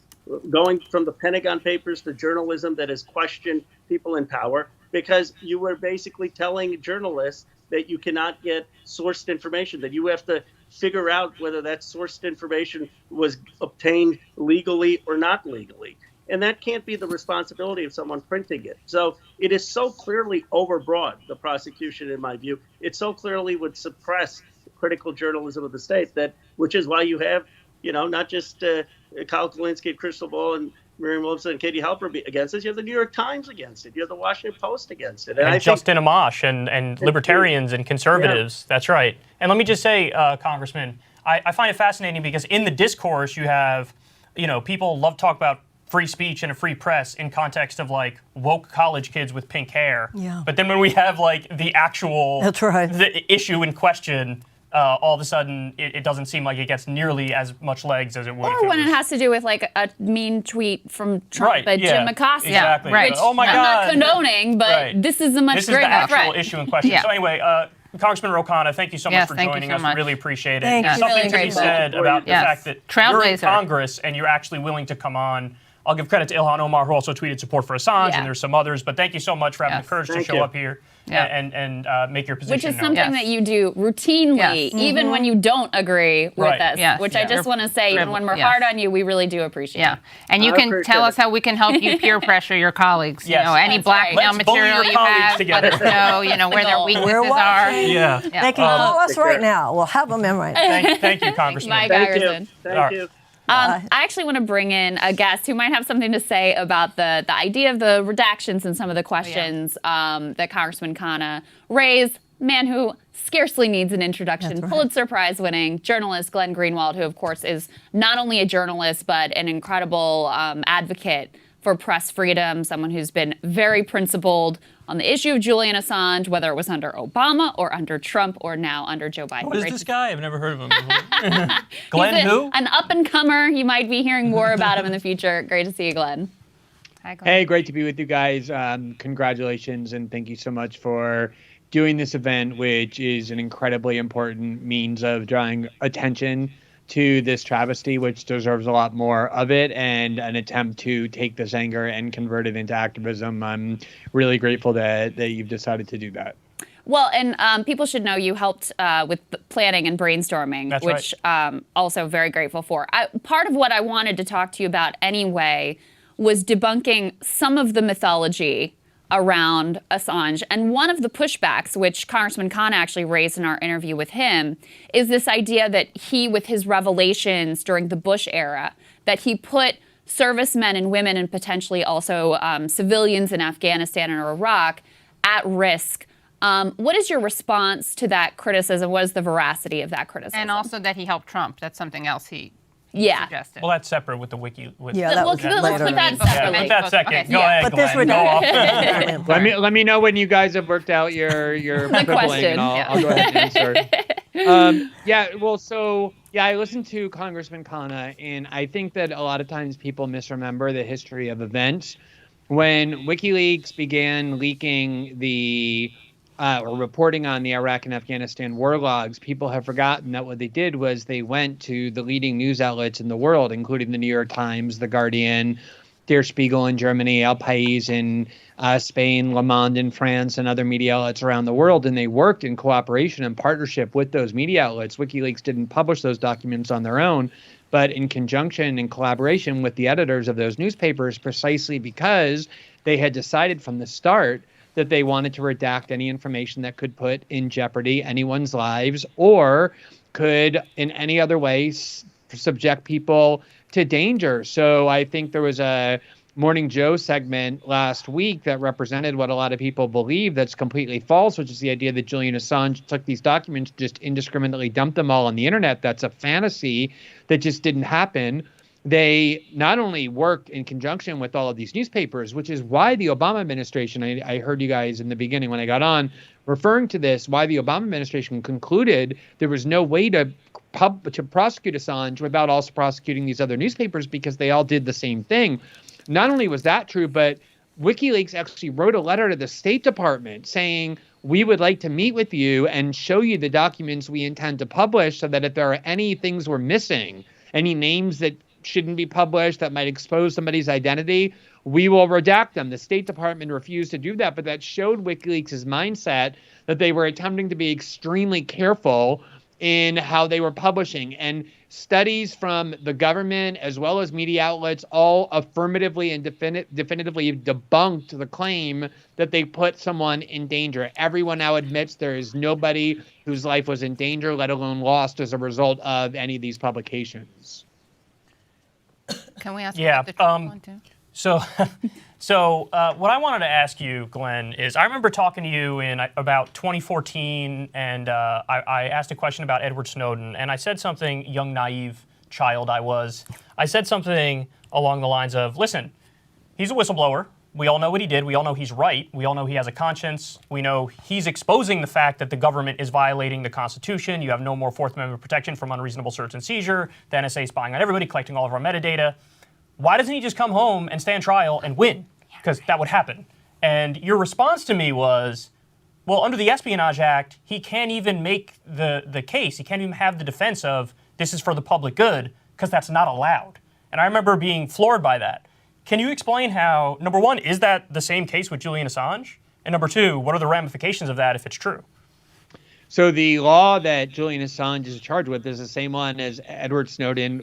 Speaker 8: going from the Pentagon Papers to journalism that has questioned people in power, because you were basically telling journalists that you cannot get sourced information, that you have to figure out whether that sourced information was obtained legally or not legally. And that can't be the responsibility of someone printing it. So it is so clearly overbroad, the prosecution, in my view. It so clearly would suppress critical journalism of the state, which is why you have, not just Kyle Kulinski, Crystal Ball, and Miriam Wilson and Katie Halper against it. You have the New York Times against it. You have the Washington Post against it.
Speaker 3: And Justin Amash and libertarians and conservatives. Yeah. That's right. And let me just say, Congressman, I find it fascinating because in the discourse you have, people love to talk about free speech and a free press in context of like woke college kids with pink hair.
Speaker 4: Yeah.
Speaker 3: But then when we have like the actual
Speaker 4: That's right.
Speaker 3: the issue in question, all of a sudden it doesn't seem like it gets nearly as much legs as it would.
Speaker 2: Or when it has to do with like a mean tweet from Trump at Jim McCoskey.
Speaker 3: Exactly.
Speaker 1: Right.
Speaker 3: Oh my God.
Speaker 2: I'm not condoning, but this is a much
Speaker 3: This is
Speaker 2: greater
Speaker 3: the actual
Speaker 2: threat.
Speaker 3: issue in question.
Speaker 1: Yeah.
Speaker 3: So anyway, Congressman Ro Khanna, thank you so much for joining us.
Speaker 1: Much.
Speaker 3: Really appreciate it.
Speaker 4: Thank
Speaker 3: There's
Speaker 4: you.
Speaker 3: something
Speaker 2: Really
Speaker 3: to be
Speaker 2: grateful.
Speaker 3: said about the fact that you're in
Speaker 1: Trailblazer.
Speaker 3: Congress and you're actually willing to come on. I'll give credit to Ilhan Omar, who also tweeted support for Assange, and there's some others. But thank you so much for having the courage to show up here and make your position
Speaker 2: Which is
Speaker 3: known.
Speaker 2: something that you do routinely, even when you don't agree with us.
Speaker 1: Yes.
Speaker 2: Which I just want to say, even when we're
Speaker 1: Yes.
Speaker 2: hard on you, we really do appreciate it.
Speaker 1: And you
Speaker 8: I
Speaker 1: can
Speaker 8: appreciate
Speaker 1: tell us
Speaker 8: it.
Speaker 1: how we can help you peer pressure your colleagues.
Speaker 3: Yes.
Speaker 1: You know, any
Speaker 2: That's
Speaker 1: blackmail
Speaker 2: right.
Speaker 3: Let's bully
Speaker 1: material
Speaker 3: your
Speaker 1: you
Speaker 3: colleagues
Speaker 1: have,
Speaker 3: together.
Speaker 1: let us know, you know, where their
Speaker 2: We're
Speaker 1: weaknesses
Speaker 4: We're
Speaker 1: are.
Speaker 4: watching.
Speaker 3: Yeah.
Speaker 4: They can call us
Speaker 8: Take
Speaker 4: right
Speaker 8: care.
Speaker 4: now. We'll have them in right now.
Speaker 3: Thank you, Congressman.
Speaker 2: Bye,
Speaker 8: Thank
Speaker 2: Garrison.
Speaker 8: you. Thank you.
Speaker 2: I actually want to bring in a guest who might have something to say about the idea of the redactions and some of the questions that Congressman Khanna raised. Man who scarcely needs an introduction.
Speaker 4: That's right.
Speaker 2: Pulitzer Prize winning journalist Glenn Greenwald, who of course is not only a journalist but an incredible advocate for press freedom, someone who's been very principled on the issue of Julian Assange, whether it was under Obama or under Trump or now under Joe Biden.
Speaker 9: What is
Speaker 2: Great
Speaker 9: this
Speaker 2: to
Speaker 9: guy? I've never heard of him before. Glenn
Speaker 2: He's
Speaker 9: who?
Speaker 2: an up-and-comer. You might be hearing more about him in the future. Great to see you, Glenn.
Speaker 1: Hi, Glenn.
Speaker 10: Hey, great to be with you guys. Congratulations and thank you so much for doing this event, which is an incredibly important means of drawing attention to this travesty, which deserves a lot more of it, and an attempt to take this anger and convert it into activism. I'm really grateful that you've decided to do that.
Speaker 2: Well, and people should know you helped with the planning and brainstorming,
Speaker 3: That's
Speaker 2: which also very grateful for. Part of what I wanted to talk to you about anyway was debunking some of the mythology around Assange. And one of the pushbacks, which Congressman Khanna actually raised in our interview with him, is this idea that he, with his revelations during the Bush era, that he put servicemen and women and potentially also civilians in Afghanistan and Iraq at risk. What is your response to that criticism? What is the veracity of that criticism?
Speaker 1: And also that he helped Trump. That's something else he suggested.
Speaker 3: Well, that's separate with the wiki.
Speaker 4: Yeah, that was
Speaker 2: let's
Speaker 4: later.
Speaker 2: put that
Speaker 3: Yeah,
Speaker 2: separately.
Speaker 3: put that second.
Speaker 1: Okay.
Speaker 3: Go ahead,
Speaker 4: But this
Speaker 3: Glenn. Go off.
Speaker 10: Let me know when you guys have worked out your quibbling,
Speaker 2: question.
Speaker 10: and I'll go ahead and answer. I listened to Congressman Khanna, and I think that a lot of times people misremember the history of events. When WikiLeaks began leaking or reporting on the Iraq and Afghanistan war logs, people have forgotten that what they did was they went to the leading news outlets in the world, including the New York Times, The Guardian, Der Spiegel in Germany, El País in Spain, Le Monde in France, and other media outlets around the world. And they worked in cooperation and partnership with those media outlets. WikiLeaks didn't publish those documents on their own, but in conjunction and collaboration with the editors of those newspapers, precisely because they had decided from the start that they wanted to redact any information that could put in jeopardy anyone's lives or could in any other way subject people to danger. So I think there was a Morning Joe segment last week that represented what a lot of people believe that's completely false, which is the idea that Julian Assange took these documents, just indiscriminately dumped them all on the internet. That's a fantasy that just didn't happen. They not only worked in conjunction with all of these newspapers, which is why the Obama administration, I heard you guys in the beginning when I got on referring to this, why the Obama administration concluded there was no way to prosecute Assange without also prosecuting these other newspapers because they all did the same thing. Not only was that true, but WikiLeaks actually wrote a letter to the State Department saying, we would like to meet with you and show you the documents we intend to publish so that if there are any things we're missing, any names that shouldn't be published that might expose somebody's identity, we will redact them. The State Department refused to do that, but that showed WikiLeaks' mindset that they were attempting to be extremely careful in how they were publishing. And studies from the government as well as media outlets all affirmatively and definitively debunked the claim that they put someone in danger. Everyone now admits there is nobody whose life was in danger, let alone lost as a result of any of these publications.
Speaker 1: Can we ask
Speaker 3: Yeah,
Speaker 1: about the Trump one too?
Speaker 3: So what I wanted to ask you, Glenn, is I remember talking to you in about 2014, and I asked a question about Edward Snowden, and I said something, young, naive child I was. I said something along the lines of, listen, he's a whistleblower. we all know what he did. We all know he's right. We all know he has a conscience. We know he's exposing the fact that the government is violating the Constitution. You have no more Fourth Amendment protection from unreasonable search and seizure. The NSA is spying on everybody, collecting all of our metadata. Why doesn't he just come home and stand trial and win? Because that would happen. And your response to me was, well, under the Espionage Act, he can't even make the case. He can't even have the defense of this is for the public good, because that's not allowed. And I remember being floored by that. Can you explain how, number one, is that the same case with Julian Assange? And number two, what are the ramifications of that if it's true?
Speaker 10: So the law that Julian Assange is charged with is the same one as Edward Snowden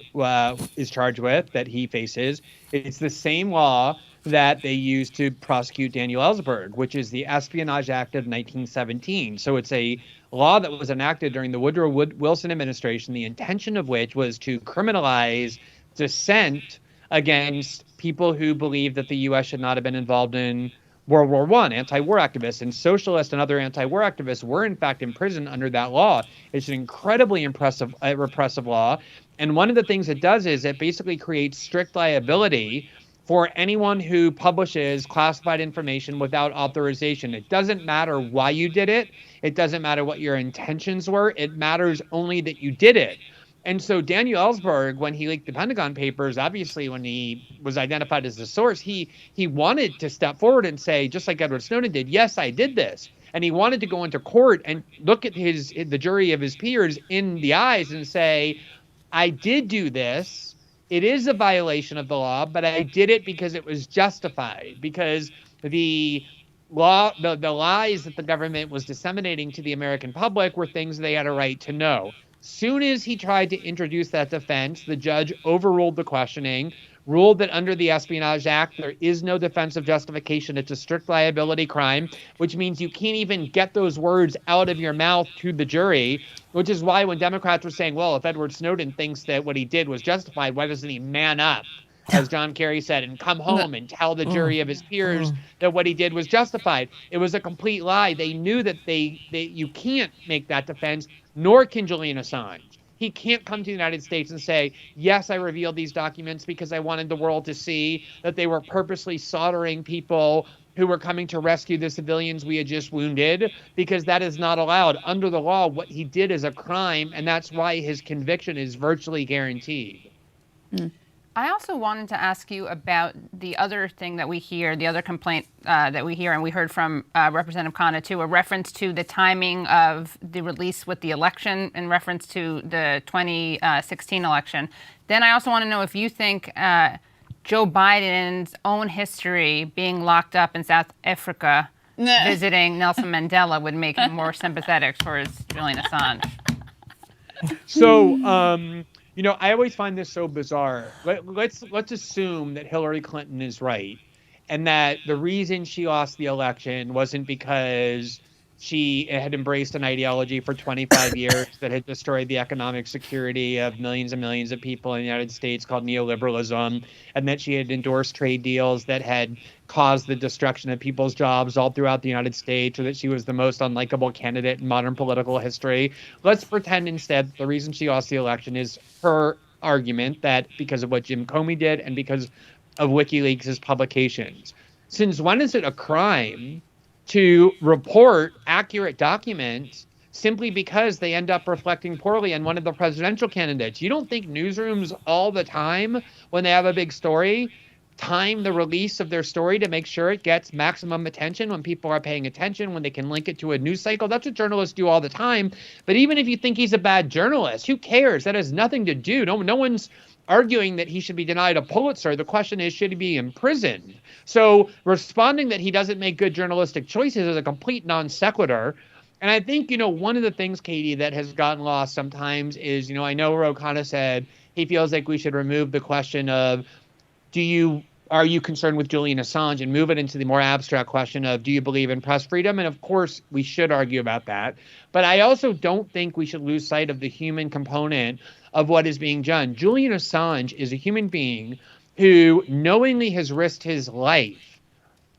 Speaker 10: is charged with, that he faces. It's the same law that they used to prosecute Daniel Ellsberg, which is the Espionage Act of 1917. So it's a law that was enacted during the Woodrow Wilson administration, the intention of which was to criminalize dissent against people who believed that the U.S. should not have been involved in World War I. Anti-war activists and socialists and other anti-war activists were, in fact, imprisoned under that law. It's an incredibly repressive law. And one of the things it does is it basically creates strict liability for anyone who publishes classified information without authorization. It doesn't matter why you did it. It doesn't matter what your intentions were. It matters only that you did it. And so Daniel Ellsberg, when he leaked the Pentagon Papers, obviously when he was identified as the source, he wanted to step forward and say, just like Edward Snowden did, yes, I did this. And he wanted to go into court and look at the jury of his peers in the eyes and say, I did do this. It is a violation of the law, but I did it because it was justified, because the lies that the government was disseminating to the American public were things they had a right to know. Soon as he tried to introduce that defense, the judge overruled the questioning, ruled that under the Espionage Act, there is no defense of justification. It's a strict liability crime, which means you can't even get those words out of your mouth to the jury, which is why when Democrats were saying, well, if Edward Snowden thinks that what he did was justified, why doesn't he man up, as John Kerry said, and come home and tell the jury of his peers that what he did was justified? It was a complete lie. They knew that you can't make that defense, nor can Julian Assange. He can't come to the United States and say, yes, I revealed these documents because I wanted the world to see that they were purposely slaughtering people who were coming to rescue the civilians we had just wounded, because that is not allowed. Under the law, what he did is a crime, and that's why his conviction is virtually guaranteed.
Speaker 1: I also wanted to ask you about the other thing that we hear, the other complaint that we hear, and we heard from Representative Khanna too, a reference to the timing of the release with the election in reference to the 2016 election. Then I also want to know if you think Joe Biden's own history, being locked up in South Africa, visiting Nelson Mandela, would make him more sympathetic towards Julian Assange.
Speaker 10: So, I always find this so bizarre. Let's assume that Hillary Clinton is right, and that the reason she lost the election wasn't because she had embraced an ideology for 25 years that had destroyed the economic security of millions and millions of people in the United States, called neoliberalism, and that she had endorsed trade deals that had caused the destruction of people's jobs all throughout the United States, or that she was the most unlikable candidate in modern political history. Let's pretend instead the reason she lost the election is her argument that because of what Jim Comey did and because of WikiLeaks' publications. Since when is it a crime to report accurate documents simply because they end up reflecting poorly on one of the presidential candidates? You don't think newsrooms all the time, when they have a big story, time the release of their story to make sure it gets maximum attention when people are paying attention, when they can link it to a news cycle? That's what journalists do all the time. But even if you think he's a bad journalist, who cares? That has nothing to do. No one's arguing that he should be denied a Pulitzer. The question is, should he be imprisoned? So responding that he doesn't make good journalistic choices is a complete non sequitur. And I think, one of the things, Katie, that has gotten lost sometimes is, I know Ro Khanna said he feels like we should remove the question of, are you concerned with Julian Assange, and move it into the more abstract question of, do you believe in press freedom? And of course, we should argue about that. But I also don't think we should lose sight of the human component of what is being done. Julian Assange is a human being who knowingly has risked his life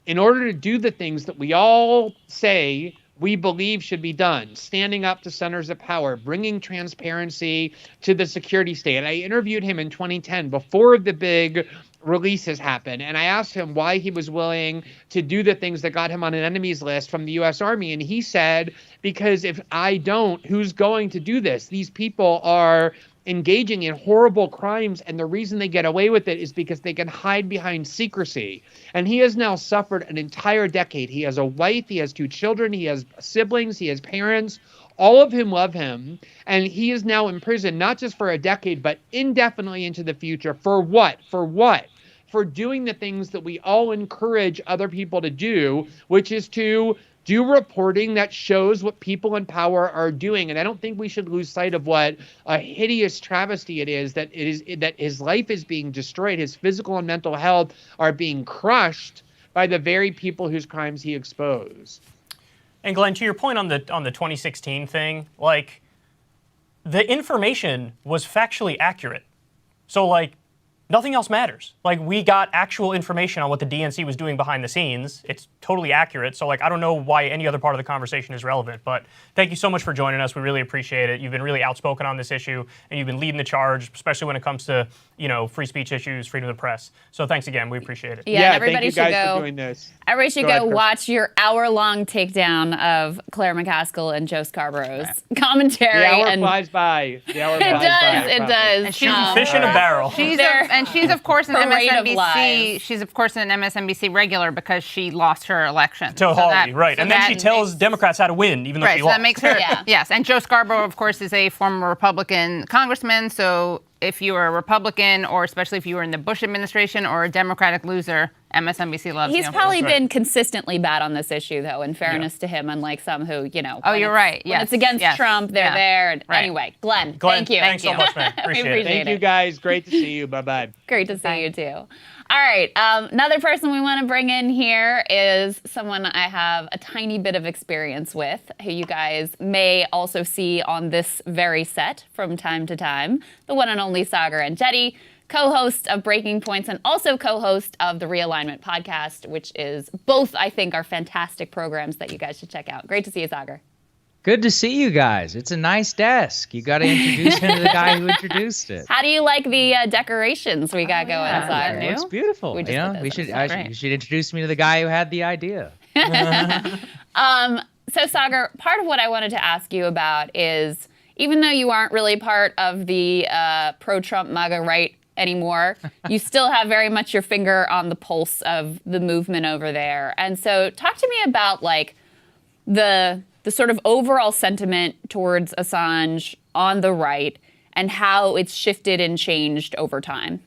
Speaker 10: in order to do the things that we all say we believe should be done, standing up to centers of power, bringing transparency to the security state. I interviewed him in 2010 before the big releases happen. And I asked him why he was willing to do the things that got him on an enemies list from the U.S. Army. And he said, because if I don't, who's going to do this? These people are engaging in horrible crimes, and the reason they get away with it is because they can hide behind secrecy. And he has now suffered an entire decade. He has a wife, he has 2 children, he has siblings, he has parents, all of whom love him, and he is now in prison, not just for a decade, but indefinitely into the future. For what? For what? For doing the things that we all encourage other people to do, which is to do reporting that shows what people in power are doing. And I don't think we should lose sight of what a hideous travesty it is that his life is being destroyed. His physical and mental health are being crushed by the very people whose crimes he exposed.
Speaker 3: And Glenn, to your point on the 2016 thing, like, the information was factually accurate. So, like, nothing else matters. Like, we got actual information on what the DNC was doing behind the scenes. It's totally accurate. So, like, I don't know why any other part of the conversation is relevant. But thank you so much for joining us. We really appreciate it. You've been really outspoken on this issue, and you've been leading the charge, especially when it comes to, you know, free speech issues, freedom of the press. So thanks again. We appreciate it.
Speaker 2: Yeah, and everybody
Speaker 10: thank you guys
Speaker 2: should go.
Speaker 10: for doing this.
Speaker 2: Everybody should
Speaker 10: Go ahead,
Speaker 2: go
Speaker 10: Chris.
Speaker 2: watch your hour-long takedown of Claire McCaskill and Joe Scarborough's commentary.
Speaker 10: The hour
Speaker 2: and
Speaker 10: flies by. The hour
Speaker 2: it
Speaker 10: flies by.
Speaker 2: does. It does.
Speaker 1: And she's
Speaker 3: Fish in a barrel.
Speaker 1: She's of course an
Speaker 2: Parade of
Speaker 1: MSNBC.
Speaker 2: lies.
Speaker 1: She's of course an MSNBC regular because she lost her election.
Speaker 3: Totally, right. And then she tells
Speaker 1: makes-
Speaker 3: Democrats how to win, even though
Speaker 1: Right,
Speaker 3: she
Speaker 1: so
Speaker 3: lost.
Speaker 1: that makes her,
Speaker 2: Yeah.
Speaker 1: yes. And Joe Scarborough, of course, is a former Republican congressman. So if you are a Republican, or especially if you were in the Bush administration or a Democratic loser, MSNBC loves you.
Speaker 2: He's probably
Speaker 3: That's right.
Speaker 2: been consistently bad on this issue, though, in fairness to him, unlike some who, you know.
Speaker 1: Oh,
Speaker 2: when
Speaker 1: you're
Speaker 2: it's-
Speaker 1: right.
Speaker 2: When
Speaker 1: Yes,
Speaker 2: it's against
Speaker 1: yes,
Speaker 2: Trump, they're
Speaker 1: yeah.
Speaker 2: there. And
Speaker 1: Right.
Speaker 2: Anyway, Glenn,
Speaker 3: Glenn,
Speaker 2: thank you.
Speaker 3: thanks so much, man.
Speaker 2: We
Speaker 3: Appreciate it.
Speaker 2: appreciate
Speaker 10: Thank you, guys. Great to see you. Bye-bye.
Speaker 2: Great to see you, too. All right. Another person we want to bring in here is someone I have a tiny bit of experience with, who you guys may also see on this very set from time to time, the one and only Saagar Enjeti, co-host of Breaking Points and also co-host of the Realignment podcast, which is both, I think, are fantastic programs that you guys should check out. Great to see you, Saagar.
Speaker 11: Good to see you guys. It's a nice desk. You got to introduce him to the guy who introduced it.
Speaker 2: How do you like the decorations we got going, Saagar?
Speaker 11: It's beautiful.
Speaker 2: We just
Speaker 11: You know,
Speaker 2: did
Speaker 11: we
Speaker 2: this.
Speaker 11: should.
Speaker 2: That's
Speaker 11: You should introduce me to the guy who had the idea.
Speaker 2: So, Saagar, part of what I wanted to ask you about is, even though you aren't really part of the pro-Trump MAGA right anymore, you still have very much your finger on the pulse of the movement over there. And so talk to me about, like, the sort of overall sentiment towards Assange on the right and how it's shifted and changed over time.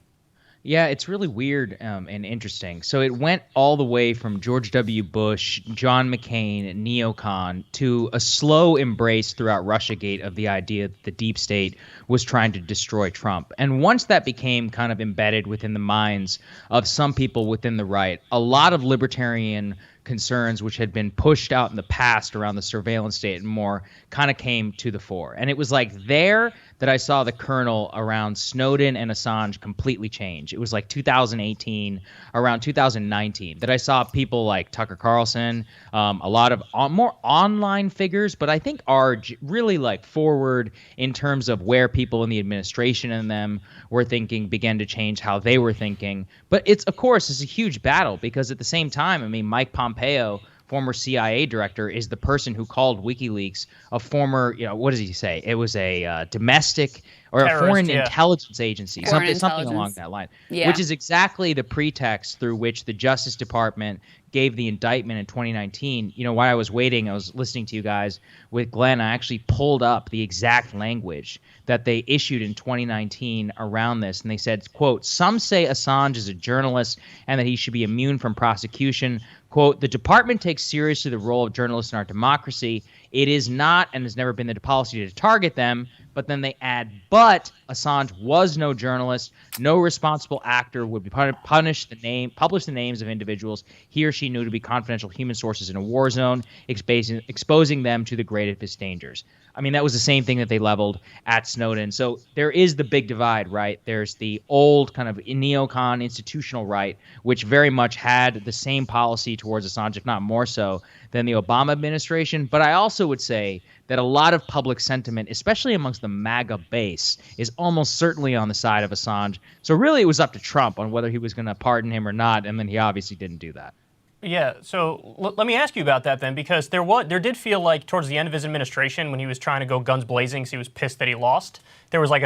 Speaker 11: Yeah, it's really weird and interesting. So it went all the way from George W. Bush, John McCain, neocon, to a slow embrace throughout Russiagate of the idea that the deep state was trying to destroy Trump. And once that became kind of embedded within the minds of some people within the right, a lot of libertarian concerns which had been pushed out in the past around the surveillance state and more kind of came to the fore. And it was like there that I saw the kernel around Snowden and Assange completely change. It was like 2018, around 2019, that I saw people like Tucker Carlson, a lot of more online figures, but I think are really like forward in terms of where people in the administration and them were thinking, began to change how they were thinking. But it's, of course, it's a huge battle because at the same time, I mean, Mike Pompeo, former CIA director, is the person who called WikiLeaks a former, you know, what does he say? It was a domestic or
Speaker 3: Terrorist,
Speaker 11: a foreign
Speaker 3: yeah.
Speaker 11: intelligence agency,
Speaker 2: Foreign
Speaker 11: something along
Speaker 2: intelligence.
Speaker 11: that line,
Speaker 2: Yeah.
Speaker 11: which is exactly the pretext through which the Justice Department gave the indictment in 2019. You know, while I was waiting, I was listening to you guys with Glenn. I actually pulled up the exact language that they issued in 2019 around this. And they said, quote, "Some say Assange is a journalist and that he should be immune from prosecution. Quote, the department takes seriously the role of journalists in our democracy. It is not and has never been the policy to target them." But then they add, but Assange was no journalist. No responsible actor would be publish the names of individuals he or she knew to be confidential human sources in a war zone, exposing them to the greatest dangers. I mean, that was the same thing that they leveled at Snowden. So there is the big divide, right? There's the old kind of neocon institutional right, which very much had the same policy towards Assange, if not more so, than the Obama administration. But I also would say that a lot of public sentiment, especially amongst the MAGA base, is almost certainly on the side of Assange. So really it was up to Trump on whether he was going to pardon him or not, and then he obviously didn't do that.
Speaker 3: Yeah, so let me ask you about that then, because there did feel like towards the end of his administration, when he was trying to go guns blazing because he was pissed that he lost, there was like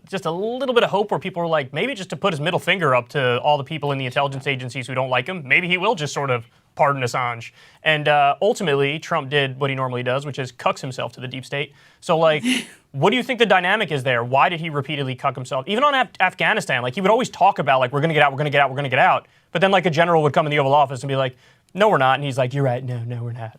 Speaker 3: just a little bit of hope where people were like, maybe just to put his middle finger up to all the people in the intelligence agencies who don't like him, maybe he will just sort of pardon Assange. And ultimately, Trump did what he normally does, which is cucks himself to the deep state. So like, what do you think the dynamic is there? Why did he repeatedly cuck himself? Even on Afghanistan, like he would always talk about like, we're going to get out, we're going to get out, we're going to get out. But then like a general would come in the Oval Office and be like, no, we're not. And he's like, you're right. No, we're not.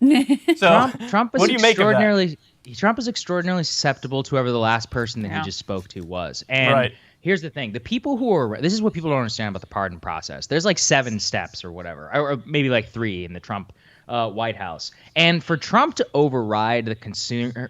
Speaker 3: So
Speaker 11: Trump is
Speaker 3: what do you make of that?
Speaker 11: Trump is extraordinarily susceptible to whoever the last person that he just spoke to was. And here's the thing. The people who are, this is what people don't understand about the pardon process. There's like 7 steps or whatever, or maybe like 3 in the Trump White House. And for Trump to override the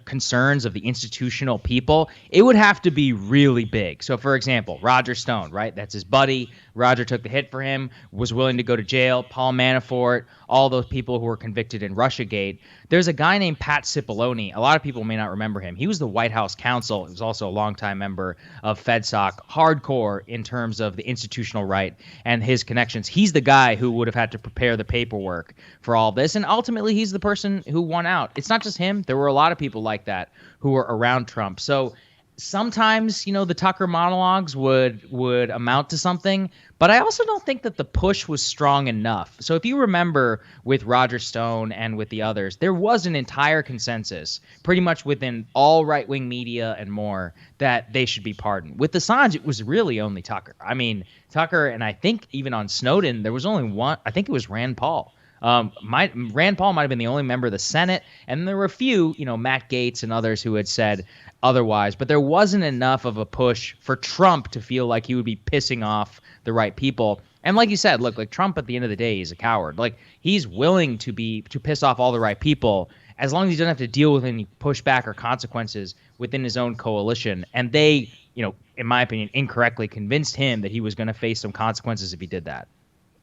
Speaker 11: concerns of the institutional people, it would have to be really big. So, for example, Roger Stone, right? That's his buddy. Roger took the hit for him, was willing to go to jail. Paul Manafort, all those people who were convicted in Russiagate. There's a guy named Pat Cipollone. A lot of people may not remember him. He was the White House counsel. He was also a longtime member of FedSoc, hardcore in terms of the institutional right and his connections. He's the guy who would have had to prepare the paperwork for all this. And ultimately, he's the person who won out. It's not just him. There were a lot of people like that who were around Trump. So sometimes, you know, the Tucker monologues would amount to something, but I also don't think that the push was strong enough. So if you remember with Roger Stone and with the others, there was an entire consensus pretty much within all right-wing media and more that they should be pardoned. With Assange, it was really only Tucker. I mean, Tucker, and I think even on Snowden, there was only one. I think it was Rand Paul. Rand Paul might have been the only member of the Senate, and there were a few, you know, Matt Gaetz and others who had said otherwise, but there wasn't enough of a push for Trump to feel like he would be pissing off the right people. And like you said, look, like Trump at the end of the day is a coward. Like he's willing to piss off all the right people as long as he doesn't have to deal with any pushback or consequences within his own coalition. And they, you know, in my opinion, incorrectly convinced him that he was going to face some consequences if he did that.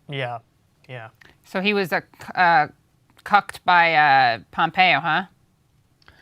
Speaker 3: Yeah, yeah.
Speaker 1: So he was cucked by Pompeo, huh?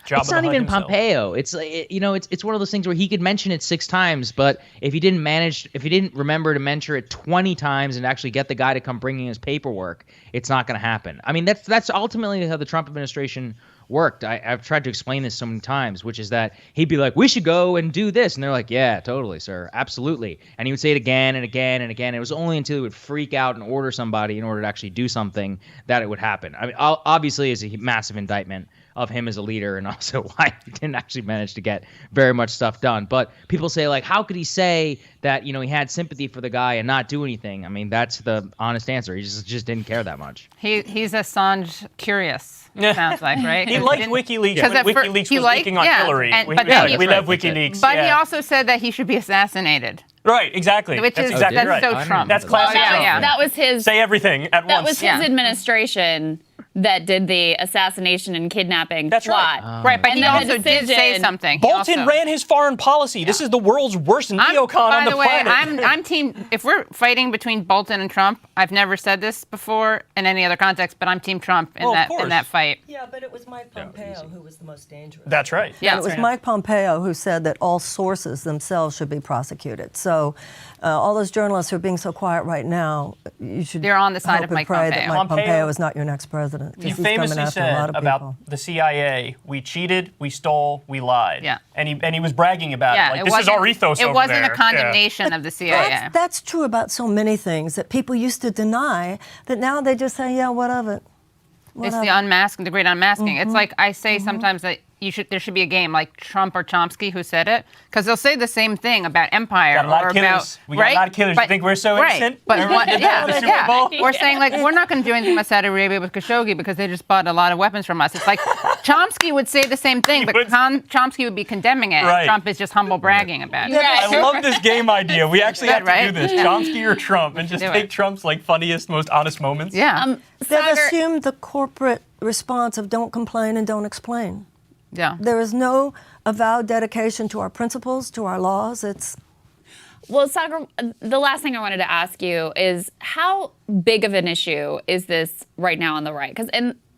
Speaker 11: It's not even Pompeo. It's you know, it's one of those things where he could mention it 6 times, but if he didn't remember to mention it 20 times and actually get the guy to come bringing his paperwork, it's not going to happen. I mean, that's ultimately how the Trump administration worked. I've tried to explain this so many times, which is that he'd be like, we should go and do this. And they're like, yeah, totally, sir. Absolutely. And he would say it again and again and again. It was only until he would freak out and order somebody in order to actually do something that it would happen. I mean, obviously, it's a massive indictment of him as a leader and also why he didn't actually manage to get very much stuff done. But people say, like, how could he say that, you know, he had sympathy for the guy and not do anything? I mean, that's the honest answer. He just didn't care that much.
Speaker 1: He's Assange curious. Sounds like, right?
Speaker 3: He liked WikiLeaks when WikiLeaks was leaking on Hillary. We love WikiLeaks.
Speaker 1: But he also said that he should be assassinated.
Speaker 3: Right, exactly.
Speaker 1: Which
Speaker 3: that's
Speaker 1: is
Speaker 3: exactly
Speaker 1: that's
Speaker 3: right.
Speaker 1: so Trump.
Speaker 3: That's classic Trump.
Speaker 2: That was his.
Speaker 3: Say everything at once.
Speaker 2: That was his administration that did the assassination and kidnapping
Speaker 3: plot.
Speaker 1: Right, but he also did say something.
Speaker 3: Bolton ran his foreign policy. This is the world's worst neocon on the planet.
Speaker 1: By the way, I'm team. If we're fighting between Bolton and Trump, I've never said this before in any other context, but I'm team Trump in that fight.
Speaker 4: Yeah, but it was Mike Pompeo who was the most dangerous.
Speaker 3: That's right.
Speaker 1: Yeah,
Speaker 4: it was Mike Pompeo who said that all sources themselves should be prosecuted. So all those journalists who are being so quiet right now, you should.
Speaker 1: They're on the side
Speaker 4: hope
Speaker 1: of Mike
Speaker 4: and pray
Speaker 1: Pompeo.
Speaker 4: that Mike Pompeo is not your next president.
Speaker 3: He famously said about the CIA, we cheated, we stole, we lied.
Speaker 1: Yeah.
Speaker 3: And he was bragging about it. Like, this is our ethos over there.
Speaker 1: It wasn't a condemnation of the CIA.
Speaker 4: That's true about so many things that people used to deny, that now they just say, yeah, what of it?
Speaker 1: It's the unmasking, the great unmasking. It's like I say sometimes that there should be a game like Trump or Chomsky who said it, because they'll say the same thing about empire
Speaker 3: got a lot
Speaker 1: or
Speaker 3: of killers.
Speaker 1: about
Speaker 3: we got a lot of killers. You think we're so innocent?
Speaker 1: But
Speaker 3: yeah.
Speaker 1: We're saying like we're not going to do anything with Saudi Arabia with Khashoggi because they just bought a lot of weapons from us. It's like Chomsky would say the same thing, but Chomsky would be condemning it.
Speaker 3: Right.
Speaker 1: Trump is just humble bragging about it.
Speaker 3: I love this game idea. We actually have to do this,
Speaker 1: Yeah.
Speaker 3: Chomsky or Trump, and just take Trump's like funniest, most honest moments.
Speaker 1: Yeah.
Speaker 4: They've assumed the corporate response of don't complain and don't explain.
Speaker 1: Yeah.
Speaker 4: There is no avowed dedication to our principles, to our laws.
Speaker 2: Well, Saagar, the last thing I wanted to ask you is how big of an issue is this right now on the right? Because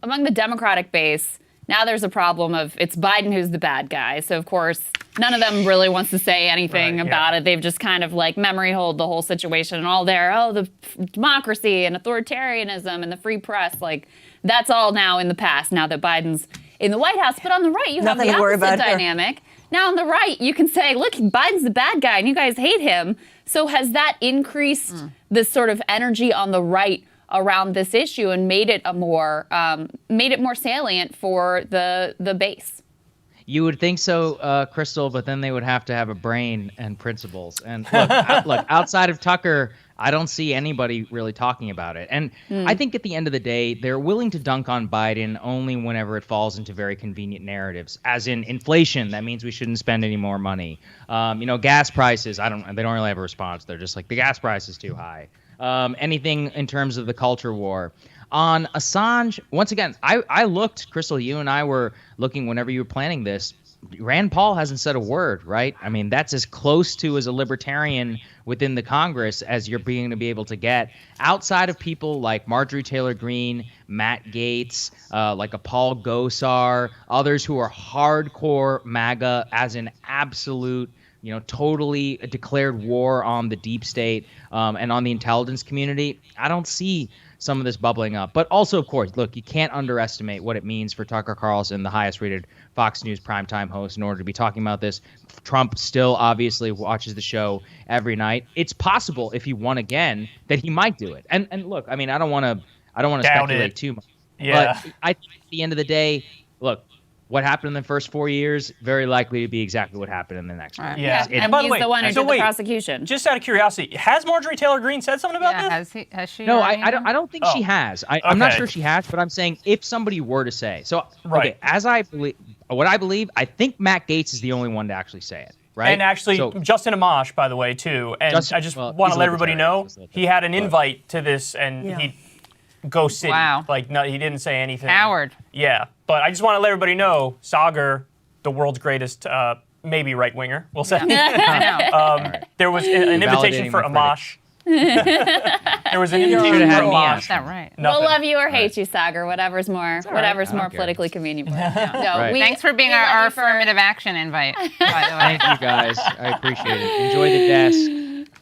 Speaker 2: among the Democratic base, Now there's a problem of it's Biden who's the bad guy. So, of course, none of them really wants to say anything about it. They've just kind of like memory hold the whole situation and all the democracy and authoritarianism and the free press. Like, that's all now in the past now that Biden's in the White House. But on the right, you have the opposite dynamic. Now on the right, you can say, look, Biden's the bad guy and you guys hate him. So has that increased this sort of energy on the right around this issue and made it more salient for the base?
Speaker 11: You would think so, Crystal, but then they would have to have a brain and principles. And look, outside of Tucker, I don't see anybody really talking about it. And I think at the end of the day, they're willing to dunk on Biden only whenever it falls into very convenient narratives, as in inflation. That means we shouldn't spend any more money. Gas prices. They don't really have a response. They're just like, the gas price is too high. Anything in terms of the culture war. On Assange, once again, I looked, Crystal, you and I were looking whenever you were planning this. Rand Paul hasn't said a word, right? I mean, that's as close to as a libertarian within the Congress as you're being to be able to get. Outside of people like Marjorie Taylor Greene, Matt Gaetz, like a Paul Gosar, others who are hardcore MAGA as an absolute, totally declared war on the deep state and on the intelligence community, I don't see some of this bubbling up. But also, of course, look, you can't underestimate what it means for Tucker Carlson, the highest rated Fox News primetime host, in order to be talking about this. Trump still obviously watches the show every night. It's possible if he won again that he might do it. And look, I mean, I don't want to speculate too much.
Speaker 3: Yeah.
Speaker 11: But I think at the end of the day, look, what happened in the first 4 years, very likely to be exactly what happened in the next one.
Speaker 3: Yeah.
Speaker 2: And by the way, the one who did the prosecution.
Speaker 3: Just out of curiosity, has Marjorie Taylor Greene said something about this?
Speaker 1: Has she?
Speaker 11: No, I don't think she has. I'm not sure she has, but I'm saying if somebody were to say. So, okay, I think Matt Gaetz is the only one to actually say it. Right?
Speaker 3: And actually, Justin Amash, by the way, too. And I just want to let everybody know, he had an invite to this, and he Ghost City.
Speaker 1: Wow.
Speaker 3: Like, no, he didn't say anything.
Speaker 1: Howard.
Speaker 3: Yeah. But I just want to let everybody know, Saagar, the world's greatest, maybe right-winger, we'll say. There was an invitation for Amash. There was an invitation for Amash.
Speaker 1: Is that right?
Speaker 2: We'll love you or hate you, Saagar. Whatever's more politically convenient.
Speaker 1: Thanks for being our affirmative action invite, by the way.
Speaker 11: Thank you, guys. I appreciate it. Enjoy the desk.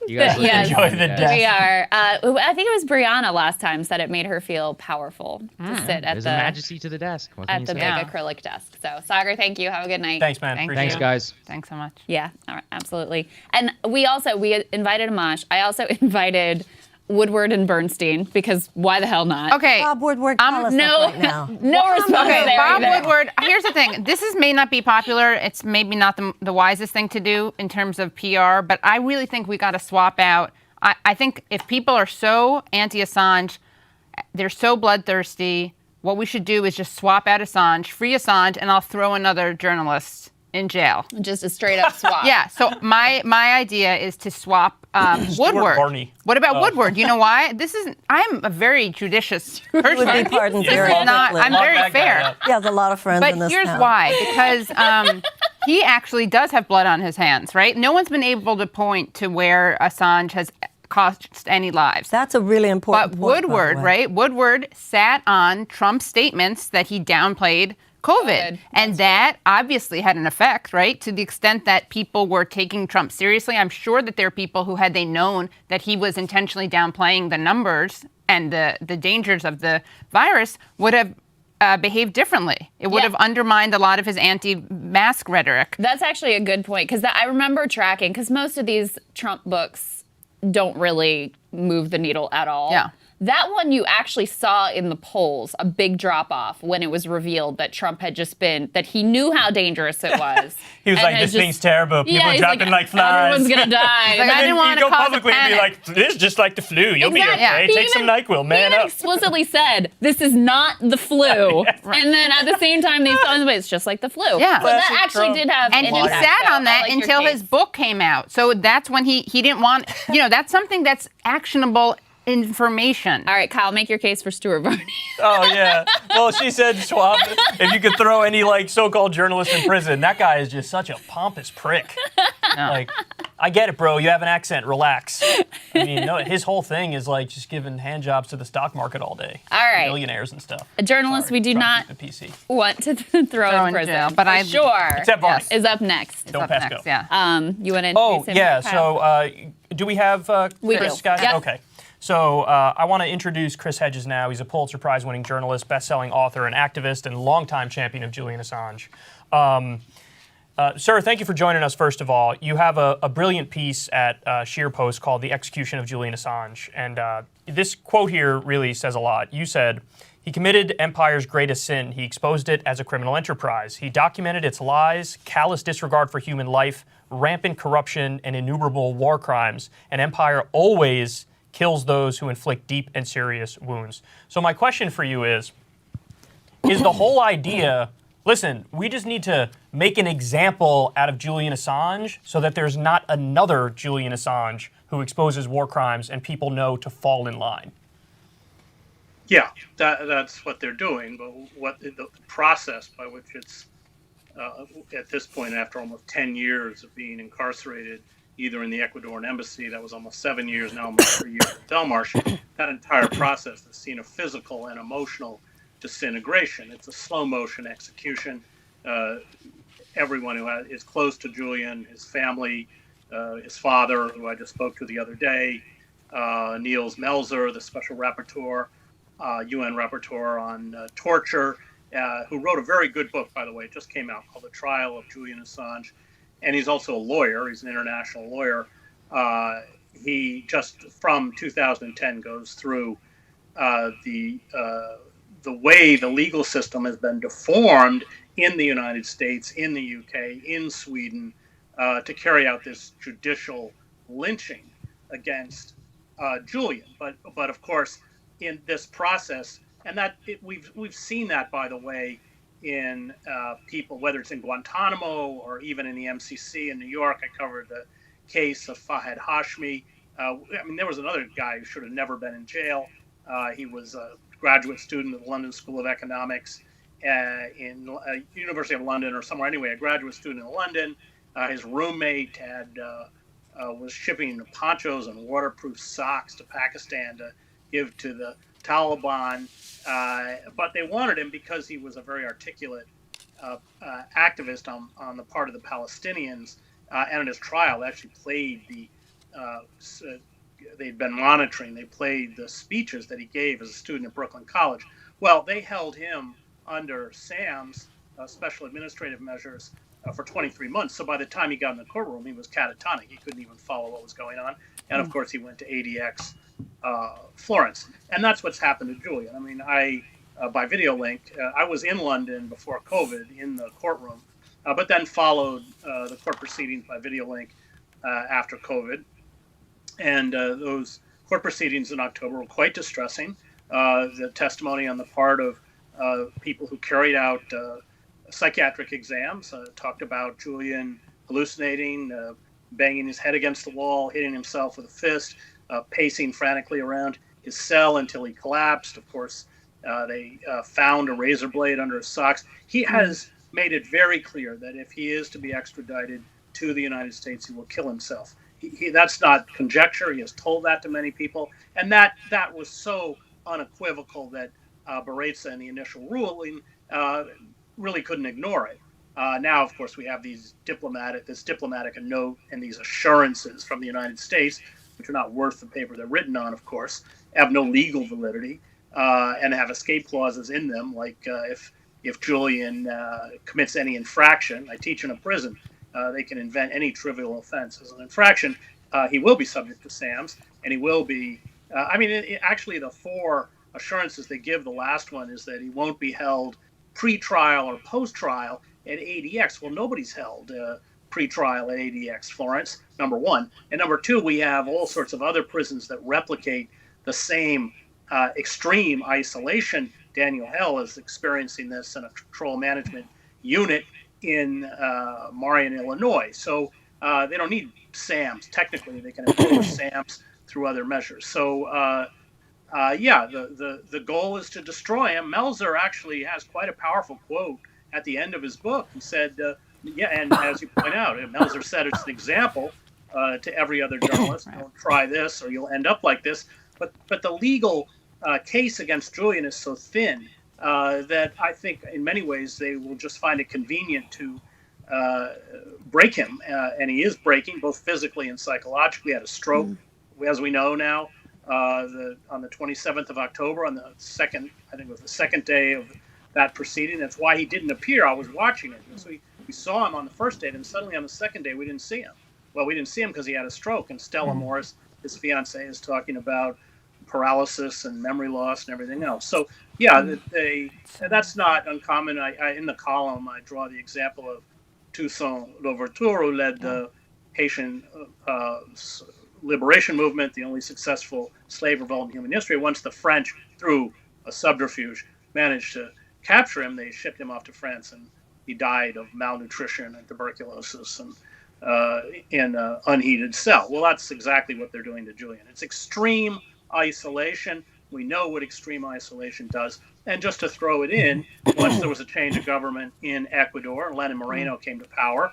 Speaker 11: You guys
Speaker 3: enjoy the desk.
Speaker 2: We are. I think it was Brianna last time said it made her feel powerful to sit at
Speaker 11: There's a majesty to the desk.
Speaker 2: At the big acrylic desk. So, Saagar, thank you. Have a good night.
Speaker 3: Thanks, man.
Speaker 11: Thanks, guys.
Speaker 1: Thanks so much.
Speaker 2: Yeah, all right, absolutely. And we invited Amash. I also invited Woodward and Bernstein, because why the hell not?
Speaker 1: Okay.
Speaker 4: Bob Woodward, call us up right now.
Speaker 2: No response there
Speaker 1: Bob
Speaker 2: either.
Speaker 1: Woodward, here's the thing. This may not be popular. It's maybe not the wisest thing to do in terms of PR, but I really think we got to swap out. I think if people are so anti-Assange, they're so bloodthirsty, what we should do is just swap out Assange, free Assange, and I'll throw another journalist in jail.
Speaker 2: Just a straight up swap.
Speaker 1: Yeah, so my idea is to swap Woodward.
Speaker 3: Barney.
Speaker 1: What about Woodward? You know why? I'm a very judicious person.
Speaker 4: Would be pardoned very quickly.
Speaker 1: I'm very fair.
Speaker 4: He has a lot of friends in
Speaker 1: But
Speaker 4: this
Speaker 1: here's
Speaker 4: town.
Speaker 1: why. Because he actually does have blood on his hands, right? No one's been able to point to where Assange has cost any lives.
Speaker 4: That's a really important
Speaker 1: But
Speaker 4: point,
Speaker 1: Woodward, right? Woodward sat on Trump's statements that he downplayed COVID. And that obviously had an effect, right? To the extent that people were taking Trump seriously. I'm sure that there are people who, had they known that he was intentionally downplaying the numbers and the dangers of the virus, would have behaved differently. It would have undermined a lot of his anti-mask rhetoric.
Speaker 2: That's actually a good point, because I remember tracking, because most of these Trump books don't really move the needle at all.
Speaker 1: Yeah.
Speaker 2: That one you actually saw in the polls, a big drop off when it was revealed that Trump had just been, that he knew how dangerous it was.
Speaker 3: He was like, this thing's terrible. People are dropping like flies.
Speaker 2: Everyone's going to die.
Speaker 1: Like, I didn't want to
Speaker 3: go
Speaker 1: cause
Speaker 3: publicly
Speaker 1: a
Speaker 3: and be
Speaker 1: panic.
Speaker 3: like, this is just like the flu. You'll be okay.
Speaker 2: Yeah.
Speaker 3: Take some NyQuil, man
Speaker 2: He
Speaker 3: up.
Speaker 2: explicitly said, this is not the flu. And then at the same time, they saw it's just like the flu.
Speaker 1: Yeah.
Speaker 2: So that actually did have
Speaker 1: And
Speaker 2: an
Speaker 1: he
Speaker 2: impact,
Speaker 1: sat
Speaker 2: though.
Speaker 1: on that
Speaker 2: I like your
Speaker 1: until
Speaker 2: case.
Speaker 1: his book came out. So that's when he didn't want, that's something that's actionable information.
Speaker 2: All right, Kyle, make your case for Stuart Varney.
Speaker 3: Oh, yeah. Well, she said, swap. If you could throw any, so-called journalist in prison, that guy is just such a pompous prick. Like, I get it, bro. You have an accent. Relax. I mean, no, his whole thing is like just giving hand jobs to the stock market all day.
Speaker 2: All right.
Speaker 3: Millionaires and stuff.
Speaker 2: A journalist we do
Speaker 3: Trying to
Speaker 2: not
Speaker 3: keep it PC.
Speaker 2: want to throw in prison,
Speaker 1: jail, but I
Speaker 2: sure
Speaker 3: Except Barney.
Speaker 2: is up next.
Speaker 3: Don't
Speaker 1: up
Speaker 3: pass
Speaker 1: next,
Speaker 3: go.
Speaker 1: yeah.
Speaker 2: You want to?
Speaker 3: Oh, yeah. So do we have
Speaker 2: We
Speaker 3: Chris,
Speaker 2: do.
Speaker 3: guys?
Speaker 2: Yep.
Speaker 3: Okay. So I want to introduce Chris Hedges now. He's a Pulitzer Prize-winning journalist, best-selling author, and activist, and longtime champion of Julian Assange. Sir, thank you for joining us, first of all. You have a brilliant piece at Sheer Post called The Execution of Julian Assange. And this quote here really says a lot. You said, "He committed empire's greatest sin. He exposed it as a criminal enterprise. He documented its lies, callous disregard for human life, rampant corruption, and innumerable war crimes. An empire always kills those who inflict deep and serious wounds." So my question for you is the whole idea, listen, we just need to make an example out of Julian Assange so that there's not another Julian Assange who exposes war crimes and people know to fall in line?
Speaker 12: Yeah, that's what they're doing. But what the process by which it's, at this point, after almost 10 years of being incarcerated, either in the Ecuadorian embassy, that was almost 7 years, now almost 3 years at Delmarsh, that entire process has seen a physical and emotional disintegration. It's a slow motion execution. Everyone who is close to Julian, his family, his father, who I just spoke to the other day, Nils Melzer, the special rapporteur, UN rapporteur on torture, who wrote a very good book, by the way, it just came out, called The Trial of Julian Assange. And he's also a lawyer. He's an international lawyer. He just from 2010 goes through the way the legal system has been deformed in the United States, in the UK, in Sweden, to carry out this judicial lynching against Julian. But of course, in this process, and we've seen that, by the way, in people, whether it's in Guantanamo or even in the MCC in New York. I covered the case of Fahad Hashmi. I mean, there was another guy who should have never been in jail. He was a graduate student at the London School of Economics in University of London or somewhere. Anyway, a graduate student in London. His roommate was shipping ponchos and waterproof socks to Pakistan to give to the Taliban. But they wanted him because he was a very articulate activist on the part of the Palestinians. And in his trial, they actually played they'd been monitoring, they played the speeches that he gave as a student at Brooklyn College. Well, they held him under SAM's special administrative measures for 23 months. So by the time he got in the courtroom, he was catatonic. He couldn't even follow what was going on. And of course, he went to ADX Florence. And that's what's happened to Julian. I mean, by video link, I was in London before COVID in the courtroom, but then followed the court proceedings by video link after COVID. And those court proceedings in October were quite distressing. The testimony on the part of people who carried out psychiatric exams talked about Julian hallucinating, banging his head against the wall, hitting himself with a fist, pacing frantically around his cell until he collapsed. Of course, they found a razor blade under his socks. He has made it very clear that if he is to be extradited to the United States, he will kill himself. That's not conjecture. He has told that to many people. And that was so unequivocal that Baraitsa in the initial ruling really couldn't ignore it. Now, of course, we have this diplomatic note and these assurances from the United States, which are not worth the paper they're written on, of course, have no legal validity, and have escape clauses in them, like if Julian commits any infraction. I teach in a prison. They can invent any trivial offense as an infraction. He will be subject to SAMs, and he will be. Actually, the 4 assurances they give, the last one is that he won't be held pre-trial or post-trial at ADX. Well, nobody's held pre-trial at ADX Florence, number 1. And number 2, we have all sorts of other prisons that replicate the same extreme isolation. Daniel Hell is experiencing this in a control management unit in Marion, Illinois. So they don't need SAMs. Technically, they can impose SAMs through other measures. So, the goal is to destroy him. Melzer actually has quite a powerful quote at the end of his book. He said, and as you point out, Melzer said it's an example to every other journalist.
Speaker 1: Right.
Speaker 12: Don't try this or you'll end up like this. But the legal case against Julian is so thin that I think in many ways they will just find it convenient to break him. And he is breaking both physically and psychologically. He had a stroke, as we know now, on the 27th of October, on the second, I think it was the second day of that proceeding. That's why he didn't appear. I was watching it. So we saw him on the first day, and suddenly on the second day we didn't see him. Well, we didn't see him because he had a stroke, and Stella Moris, his fiance, is talking about paralysis and memory loss and everything else. So yeah, that's not uncommon. In the column I draw the example of Toussaint Louverture, who led the Haitian liberation movement, the only successful slave revolt in human history. Once the French, through a subterfuge, managed to capture him, they shipped him off to France, and he died of malnutrition and tuberculosis and in an unheated cell. Well, that's exactly what they're doing to Julian. It's extreme isolation. We know what extreme isolation does. And just to throw it in, once there was a change of government in Ecuador, Lenin Moreno came to power,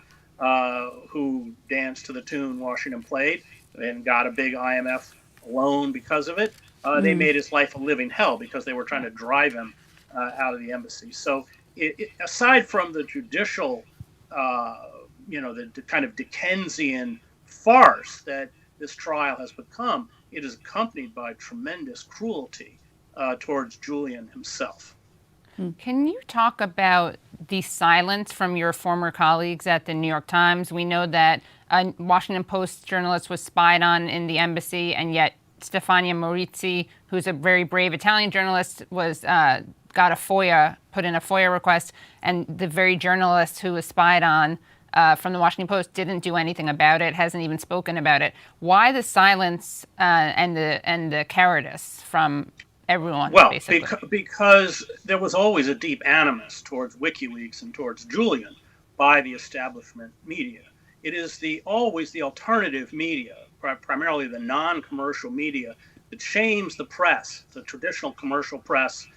Speaker 12: who danced to the tune Washington played and got a big IMF loan because of it. They made his life a living hell because they were trying to drive him out of the embassy. So aside from the judicial, the kind of Dickensian farce that this trial has become, it is accompanied by tremendous cruelty towards Julian himself.
Speaker 1: Can you talk about the silence from your former colleagues at the New York Times? We know that a Washington Post journalist was spied on in the embassy, and yet Stefania Morizzi, who's a very brave Italian journalist, was got a FOIA, put in a FOIA request, and the very journalist who was spied on from the Washington Post didn't do anything about it, hasn't even spoken about it. Why the silence and the cowardice from everyone?
Speaker 12: Well,
Speaker 1: basically?
Speaker 12: because there was always a deep animus towards WikiLeaks and towards Julian by the establishment media. It is always the alternative media, primarily the non-commercial media, that shames the press, the traditional commercial press,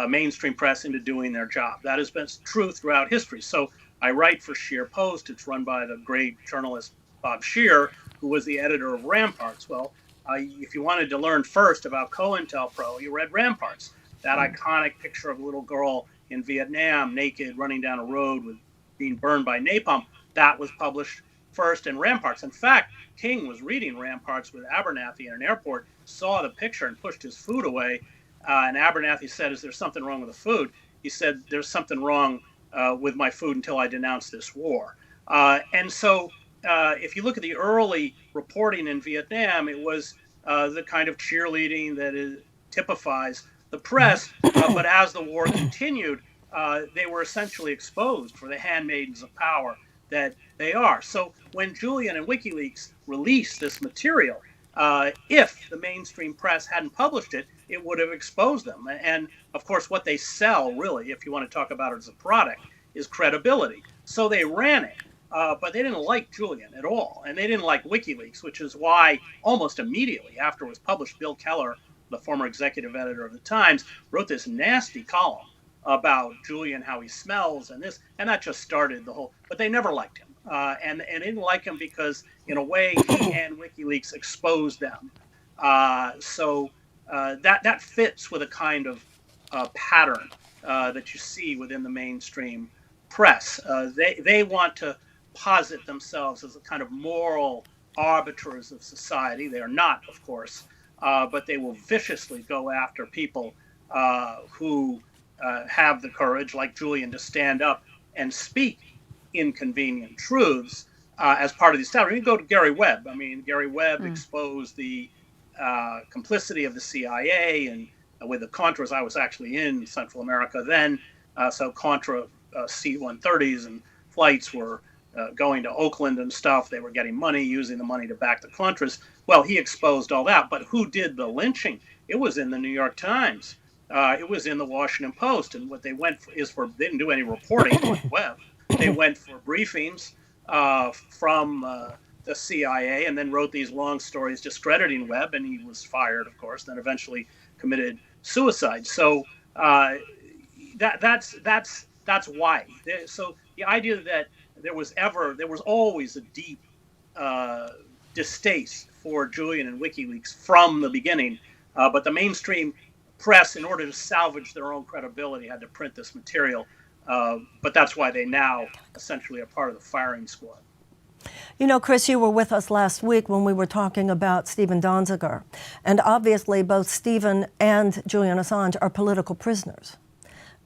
Speaker 12: mainstream press, into doing their job. That has been true throughout history. So I write for Scheer Post. It's run by the great journalist Bob Scheer, who was the editor of Ramparts. Well, if you wanted to learn first about COINTELPRO, you read Ramparts, that iconic picture of a little girl in Vietnam, naked, running down a road with being burned by napalm. That was published first in Ramparts. In fact, King was reading Ramparts with Abernathy in an airport, saw the picture and pushed his food away. And Abernathy said, "Is there something wrong with the food?" He said, "There's something wrong with my food until I denounce this war." And so if you look at the early reporting in Vietnam, it was the kind of cheerleading that typifies the press. But as the war continued, they were essentially exposed for the handmaidens of power that they are. So when Julian and WikiLeaks released this material, if the mainstream press hadn't published it, it would have exposed them. And of course, what they sell, really, if you want to talk about it as a product, is credibility. So they ran it, but they didn't like Julian at all. And they didn't like WikiLeaks, which is why almost immediately after it was published, Bill Keller, the former executive editor of the Times, wrote this nasty column about Julian, how he smells and this, and that just started the whole, but they never liked him. And they didn't like him because, in a way, he and WikiLeaks exposed them. So that fits with a kind of pattern that you see within the mainstream press. They want to posit themselves as a kind of moral arbiters of society. They are not, of course, but they will viciously go after people who have the courage, like Julian, to stand up and speak inconvenient truths as part of the establishment. You go to Gary Webb. I mean, Gary Webb exposed the complicity of the CIA and with the Contras. I was actually in Central America then, so Contra C-130s and flights were going to Oakland and stuff. They were getting money, using the money to back the Contras. Well, he exposed all that. But who did the lynching? It was in the New York Times. It was in the Washington Post. And what they went for they didn't do any reporting like Webb. They went for briefings from the CIA and then wrote these long stories discrediting Webb, and he was fired, of course, then eventually committed suicide. So that's why. So the idea that there was always a deep distaste for Julian and WikiLeaks from the beginning, but the mainstream press, in order to salvage their own credibility, had to print this material. But that's why they now essentially are part of the firing squad.
Speaker 4: You know, Chris, you were with us last week when we were talking about Stephen Donziger. And obviously, both Stephen and Julian Assange are political prisoners.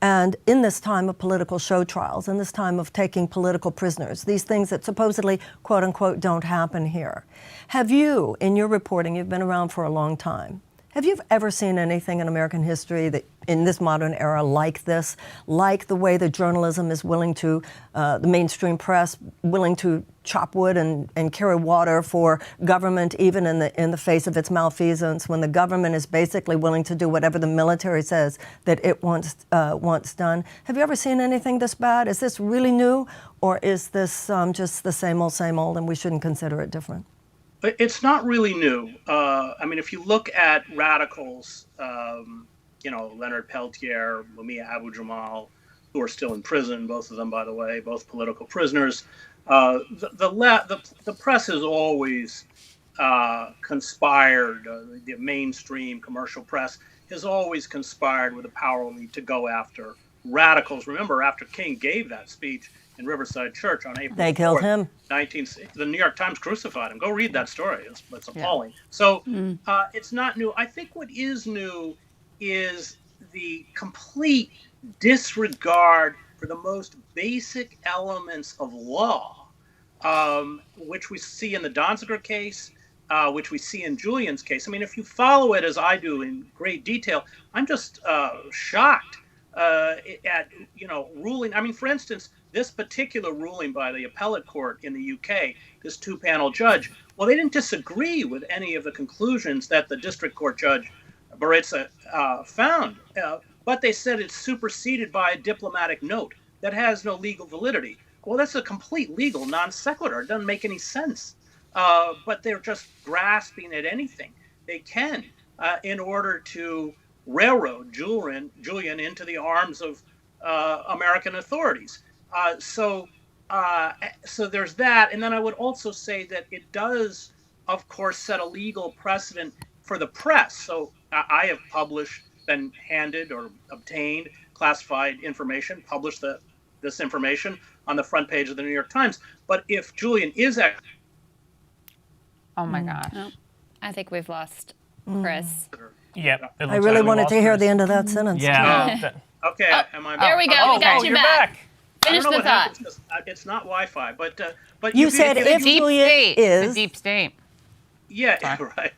Speaker 4: And in this time of political show trials, in this time of taking political prisoners, these things that supposedly, quote unquote, don't happen here. Have you, in your reporting, you've been around for a long time, have you ever seen anything in American history that in this modern era like this, like the way that journalism is willing to, the mainstream press, willing to chop wood and carry water for government, even in the face of its malfeasance, when the government is basically willing to do whatever the military says that it wants done? Have you ever seen anything this bad? Is this really new, or is this just the same old, and we shouldn't consider it different?
Speaker 12: It's not really new. I mean, if you look at radicals, Leonard Peltier, Mumia Abu-Jamal, who are still in prison, both of them, by the way, both political prisoners, the press has always conspired, the mainstream commercial press has always conspired with the power elite to go after radicals. Remember, after King gave that speech in Riverside Church on April 4th,
Speaker 4: they killed him.
Speaker 12: The New York Times crucified him. Go read that story. It's appalling. Yeah. So it's not new. I think what is new is the complete disregard for the most basic elements of law, which we see in the Donziger case, which we see in Julian's case. I mean, if you follow it as I do in great detail, I'm just shocked at ruling. I mean, for instance, this particular ruling by the appellate court in the UK, this two-panel judge, well, they didn't disagree with any of the conclusions that the district court judge Baritza found, but they said it's superseded by a diplomatic note that has no legal validity. Well, that's a complete legal non sequitur. It doesn't make any sense. But they're just grasping at anything they can in order to railroad Julian into the arms of American authorities. So there's that. And then I would also say that it does, of course, set a legal precedent for the press. So I have published, been handed or obtained classified information, published this information on the front page of the New York Times. But if Julian is
Speaker 1: oh my gosh.
Speaker 2: No, I think we've lost Chris.
Speaker 3: Yeah.
Speaker 4: I really wanted to hear the end of that sentence.
Speaker 3: Yeah.
Speaker 12: Okay. Am I
Speaker 2: there we go. We got you back. Finish the thought.
Speaker 12: It's not Wi-Fi, but
Speaker 4: you said if Julian is
Speaker 1: the deep state.
Speaker 12: Yeah, right.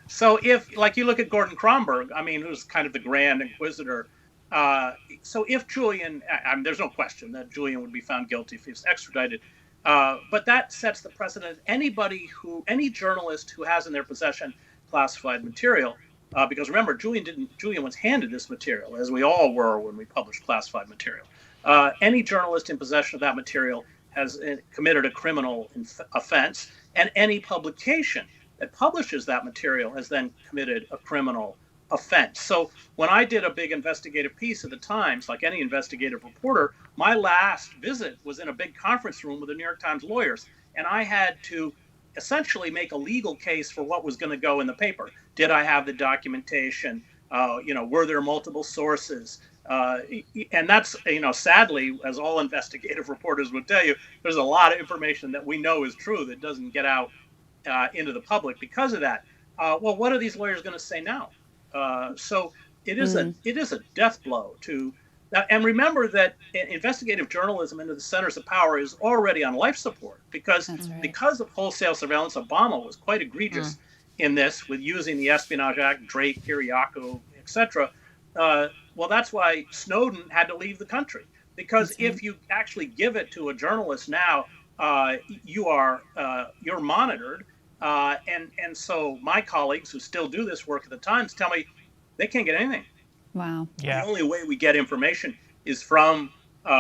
Speaker 12: So if, like, you look at Gordon Kromberg, I mean, who's kind of the grand inquisitor. So if Julian, there's no question that Julian would be found guilty if he was extradited. But that sets the precedent. Any journalist who has in their possession classified material, because remember, Julian was handed this material, as we all were when we published classified material. Any journalist in possession of that material has committed a criminal offense, and any publication that publishes that material has then committed a criminal offense. So when I did a big investigative piece at the Times, like any investigative reporter, my last visit was in a big conference room with the New York Times lawyers, and I had to essentially make a legal case for what was going to go in the paper. Did I have the documentation? Were there multiple sources? And that's, sadly, as all investigative reporters would tell you, there's a lot of information that we know is true that doesn't get out into the public because of that. Well, what are these lawyers going to say now? So it is a death blow to that. And remember that investigative journalism into the centers of power is already on life support because of wholesale surveillance. Obama was quite egregious in this with using the Espionage Act, Drake, Kiriakou, etc. Well, that's why Snowden had to leave the country, because if you actually give it to a journalist now, you're monitored. And so my colleagues who still do this work at the Times tell me they can't get anything.
Speaker 2: Wow.
Speaker 12: Yeah. The only way we get information is from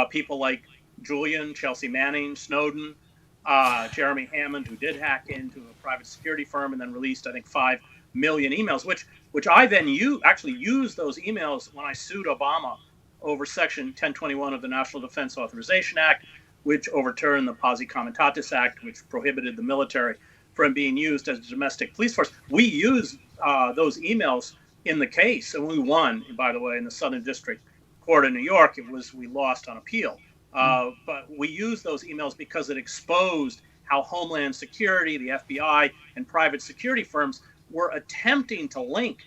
Speaker 12: people like Julian, Chelsea Manning, Snowden, Jeremy Hammond, who did hack into a private security firm and then released, I think, 5 million emails, which I then used those emails when I sued Obama over Section 1021 of the National Defense Authorization Act, which overturned the Posse Comitatus Act, which prohibited the military from being used as a domestic police force. We used those emails in the case, and we won, by the way, in the Southern District Court in New York. We lost on appeal. But we used those emails because it exposed how Homeland Security, the FBI, and private security firms were attempting to link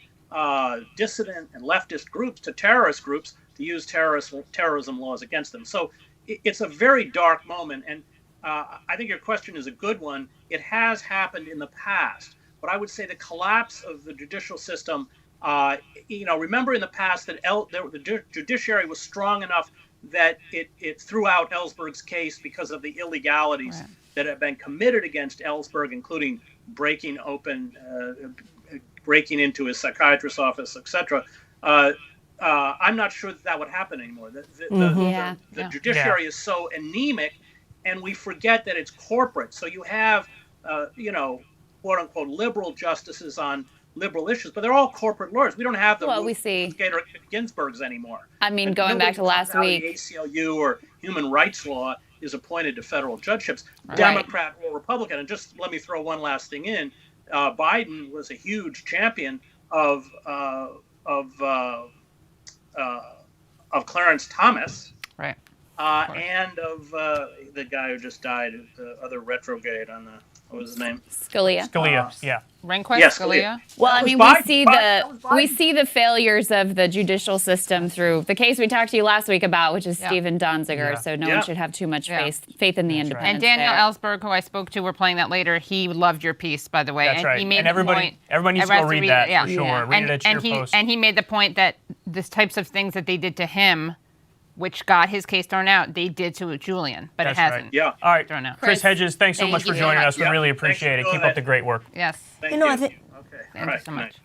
Speaker 12: dissident and leftist groups to terrorist groups to use terrorism laws against them. So it's a very dark moment. And I think your question is a good one. It has happened in the past. But I would say the collapse of the judicial system, remember in the past that the judiciary was strong enough that it threw out Ellsberg's case because of the illegalities that have been committed against Ellsberg, including breaking into his psychiatrist's office, etc. I'm not sure that would happen anymore. The judiciary is so anemic, and we forget that it's corporate. So you have, quote unquote, liberal justices on liberal issues, but they're all corporate lawyers. We don't have the
Speaker 2: we see
Speaker 12: Gator Ginsburg's anymore.
Speaker 2: I mean, going back to last week,
Speaker 12: the ACLU or human rights law is appointed to federal judgeships, Democrat or Republican. And just let me throw one last thing in. Biden was a huge champion of Clarence Thomas,
Speaker 1: right,
Speaker 12: and of the guy who just died, the other retrograde on the. What was his name?
Speaker 3: Scalia, yeah.
Speaker 1: Rehnquist,
Speaker 12: yeah,
Speaker 1: Scalia.
Speaker 2: Well, I mean, we see the failures of the judicial system through the case we talked to you last week about, which is Stephen Donziger.
Speaker 3: Yeah.
Speaker 2: So no one should have too much faith in the independence.
Speaker 1: And Daniel Ellsberg, who I spoke to, we're playing that later. He loved your piece, by the way.
Speaker 3: That's right.
Speaker 1: He made
Speaker 3: and everybody needs to go read that for sure. Read it at your post.
Speaker 1: And he made the point that this types of things that they did to him, which got his case thrown out, they did to Julian, but
Speaker 3: That's
Speaker 1: it hasn't.
Speaker 3: Right.
Speaker 12: Yeah.
Speaker 3: All right.
Speaker 1: Thrown out.
Speaker 3: Chris Hedges, thanks so much for joining us. We really appreciate it. Keep up the great work.
Speaker 1: Yes.
Speaker 12: Thank you.
Speaker 4: I think
Speaker 1: Thank you so much.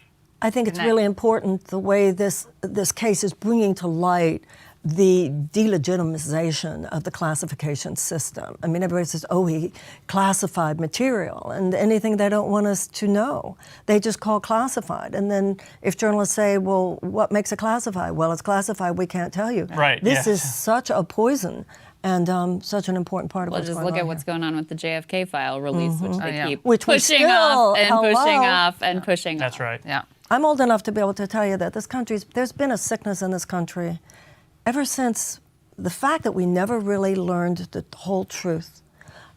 Speaker 4: I think it's really important the way this case is bringing to light the delegitimization of the classification system. I mean, everybody says, oh, he classified material, and anything they don't want us to know, they just call classified. And then if journalists say, well, what makes it classified? Well, it's classified, we can't tell you.
Speaker 3: Right.
Speaker 4: This is such a poison and such an important part of what's going on.
Speaker 2: Just look at what's going on with the JFK file release, which they keep
Speaker 4: pushing
Speaker 2: off and pushing off.
Speaker 3: That's right.
Speaker 1: Yeah.
Speaker 4: I'm old enough to be able to tell you that there's been a sickness in this country ever since the fact that we never really learned the whole truth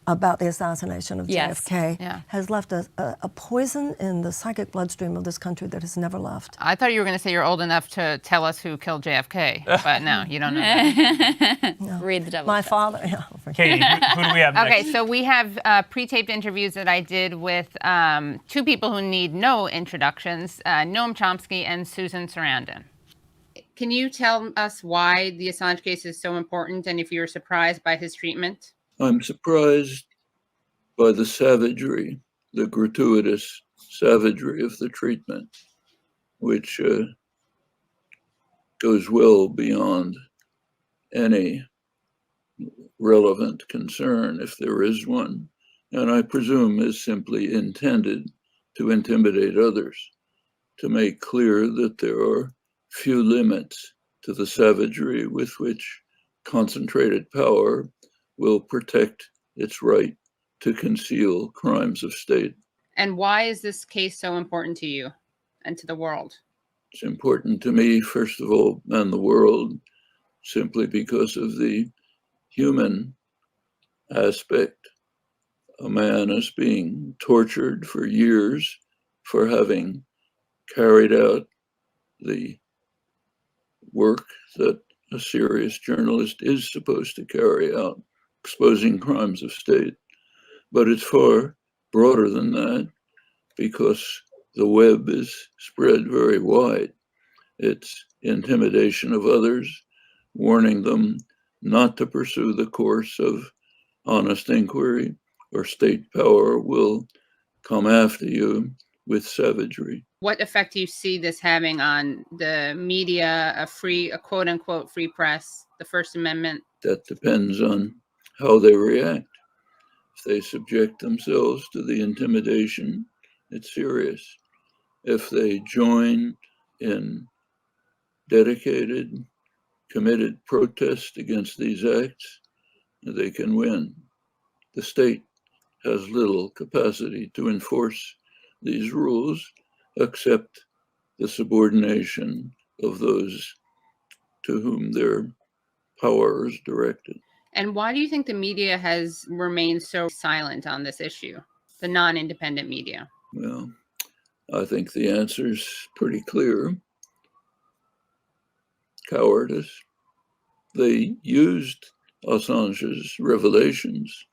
Speaker 4: about the assassination of JFK has left a poison in the psychic bloodstream of this country that has never left.
Speaker 1: I thought you were going to say you're old enough to tell us who killed JFK, but no, you don't know that.
Speaker 4: No.
Speaker 2: Read the devil.
Speaker 4: My father. Yeah.
Speaker 3: Katie, who do we have next?
Speaker 1: Okay, so we have pre-taped interviews that I did with two people who need no introductions, Noam Chomsky and Susan Sarandon. Can you tell us why the Assange case is so important and if you're surprised by his treatment?
Speaker 13: I'm surprised by the savagery, the gratuitous savagery of the treatment, which goes well beyond any relevant concern, if there is one, and I presume is simply intended to intimidate others, to make clear that there are few limits to the savagery with which concentrated power will protect its right to conceal crimes of state.
Speaker 1: And why is this case so important to you and to the world?
Speaker 13: It's important to me, first of all, and the world, simply because of the human aspect. A man is being tortured for years for having carried out the work that a serious journalist is supposed to carry out, exposing crimes of state. But it's far broader than that because the web is spread very wide. It's intimidation of others, warning them not to pursue the course of honest inquiry, or state power will come after you with savagery.
Speaker 1: What effect do you see this having on the media, a quote unquote free press, the First Amendment?
Speaker 13: That depends on how they react. If they subject themselves to the intimidation, it's serious. If they join in dedicated, committed protest against these acts, they can win. The state has little capacity to enforce these rules, except the subordination of those to whom their power is directed.
Speaker 1: And why do you think the media has remained so silent on this issue, the non-independent media?
Speaker 13: Well, I think the answer is pretty clear. Cowardice. They used Assange's revelations.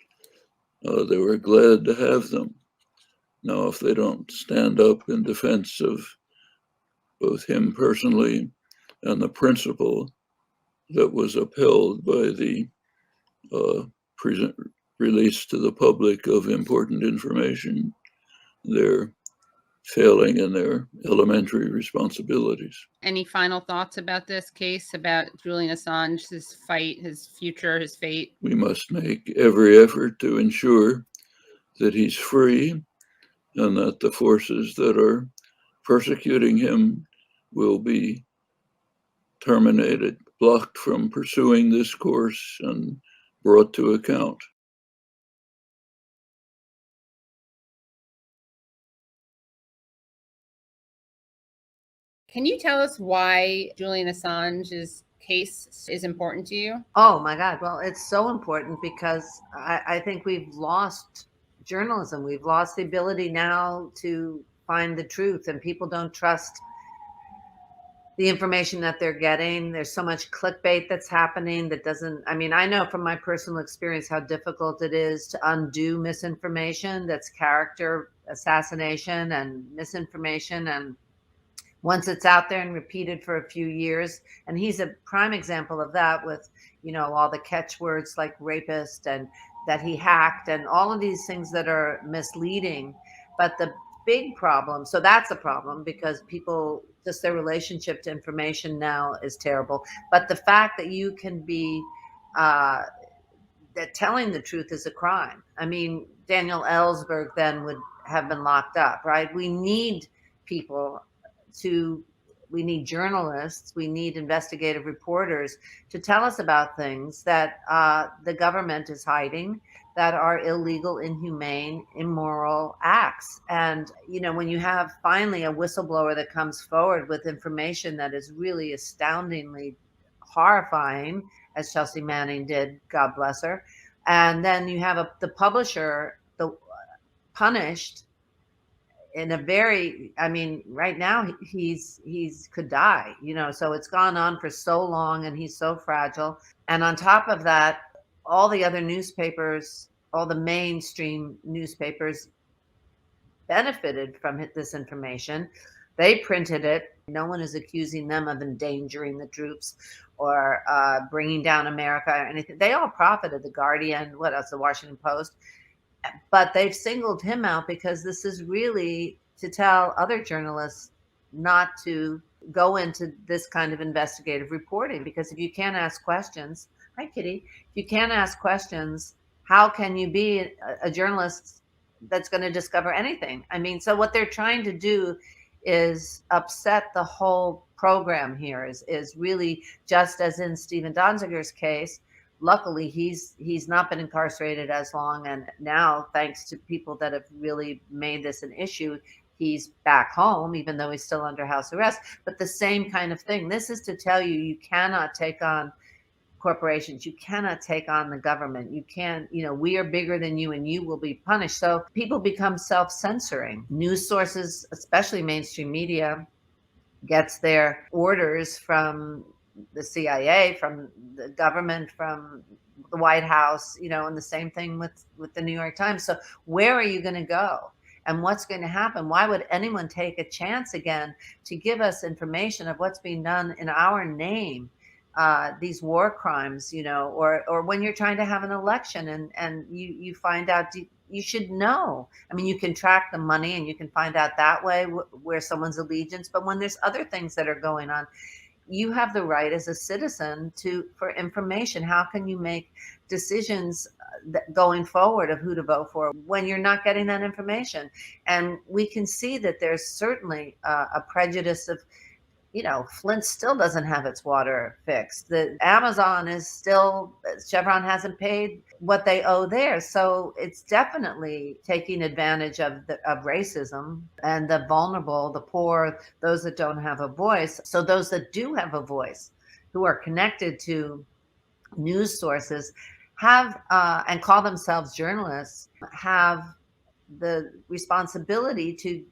Speaker 13: They were glad to have them. Now, if they don't stand up in defense of both him personally and the principle that was upheld by the release to the public of important information, they're failing in their elementary responsibilities.
Speaker 1: Any final thoughts about this case, about Julian Assange, his fight, his future, his fate?
Speaker 13: We must make every effort to ensure that he's free and that the forces that are persecuting him will be terminated, blocked from pursuing this course, and brought to account.
Speaker 1: Can you tell us why Julian Assange's case is important to you?
Speaker 14: Oh my God. Well, it's so important because I think we've lost journalism. We've lost the ability now to find the truth, and people don't trust the information that they're getting. There's so much clickbait that's happening that doesn't, I mean, I know from my personal experience how difficult it is to undo misinformation. That's character assassination and misinformation. And once it's out there and repeated for a few years, and he's a prime example of that with, you know, all the catchwords like rapist and that he hacked and all of these things that are misleading. But the big problem, so that's a problem because people, just their relationship to information now is terrible. But the fact that you can be, that telling the truth is a crime. I mean, Daniel Ellsberg then would have been locked up, right? We need people we need journalists, we need investigative reporters to tell us about things that the government is hiding, that are illegal, inhumane, immoral acts. And, you know, when you have finally a whistleblower that comes forward with information that is really astoundingly horrifying, as Chelsea Manning did, God bless her, and then you have the publisher punished in a very, I mean, right now he's could die, you know, so it's gone on for so long and he's so fragile. And on top of that, all the other newspapers, all the mainstream newspapers benefited from this information. They printed it. No one is accusing them of endangering the troops or bringing down America or anything. They all profited. The Guardian, what else? The Washington Post. But they've singled him out because this is really to tell other journalists not to go into this kind of investigative reporting. Because if you can't ask questions, hi Kitty, if you can't ask questions, how can you be a journalist that's going to discover anything? I mean, so what they're trying to do is upset the whole program here, is really just as in Stephen Donziger's case. Luckily, he's not been incarcerated as long, and now, thanks to people that have really made this an issue, he's back home, even though he's still under house arrest. But the same kind of thing. This is to tell you, you cannot take on corporations. You cannot take on the government. You can't, you know, we are bigger than you and you will be punished. So people become self-censoring. News sources, especially mainstream media, gets their orders from the CIA, from the government, from the White House, you know, and the same thing with the New York Times. So where are you going to go? And what's going to happen? Why would anyone take a chance again to give us information of what's being done in our name, these war crimes, you know, or when you're trying to have an election and you find out, you should know. I mean, you can track the money and you can find out that way where someone's allegiance. But when there's other things that are going on, you have the right as a citizen for information. How can you make decisions going forward of who to vote for when you're not getting that information? And we can see that there's certainly a prejudice of you know, Flint still doesn't have its water fixed. The Amazon is still, Chevron hasn't paid what they owe there. So it's definitely taking advantage of racism and the vulnerable, the poor, those that don't have a voice. So those that do have a voice, who are connected to news sources, have and call themselves journalists, have the responsibility to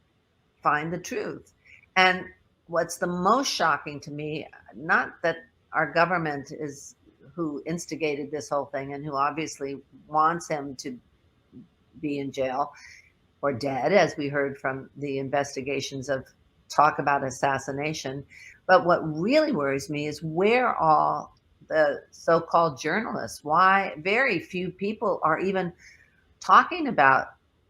Speaker 14: find the truth. And what's the most shocking to me, not that our government is who instigated this whole thing and who obviously wants him to be in jail or dead, as we heard from the investigations of talk about assassination. But what really worries me is where all the so-called journalists, why very few people are even talking about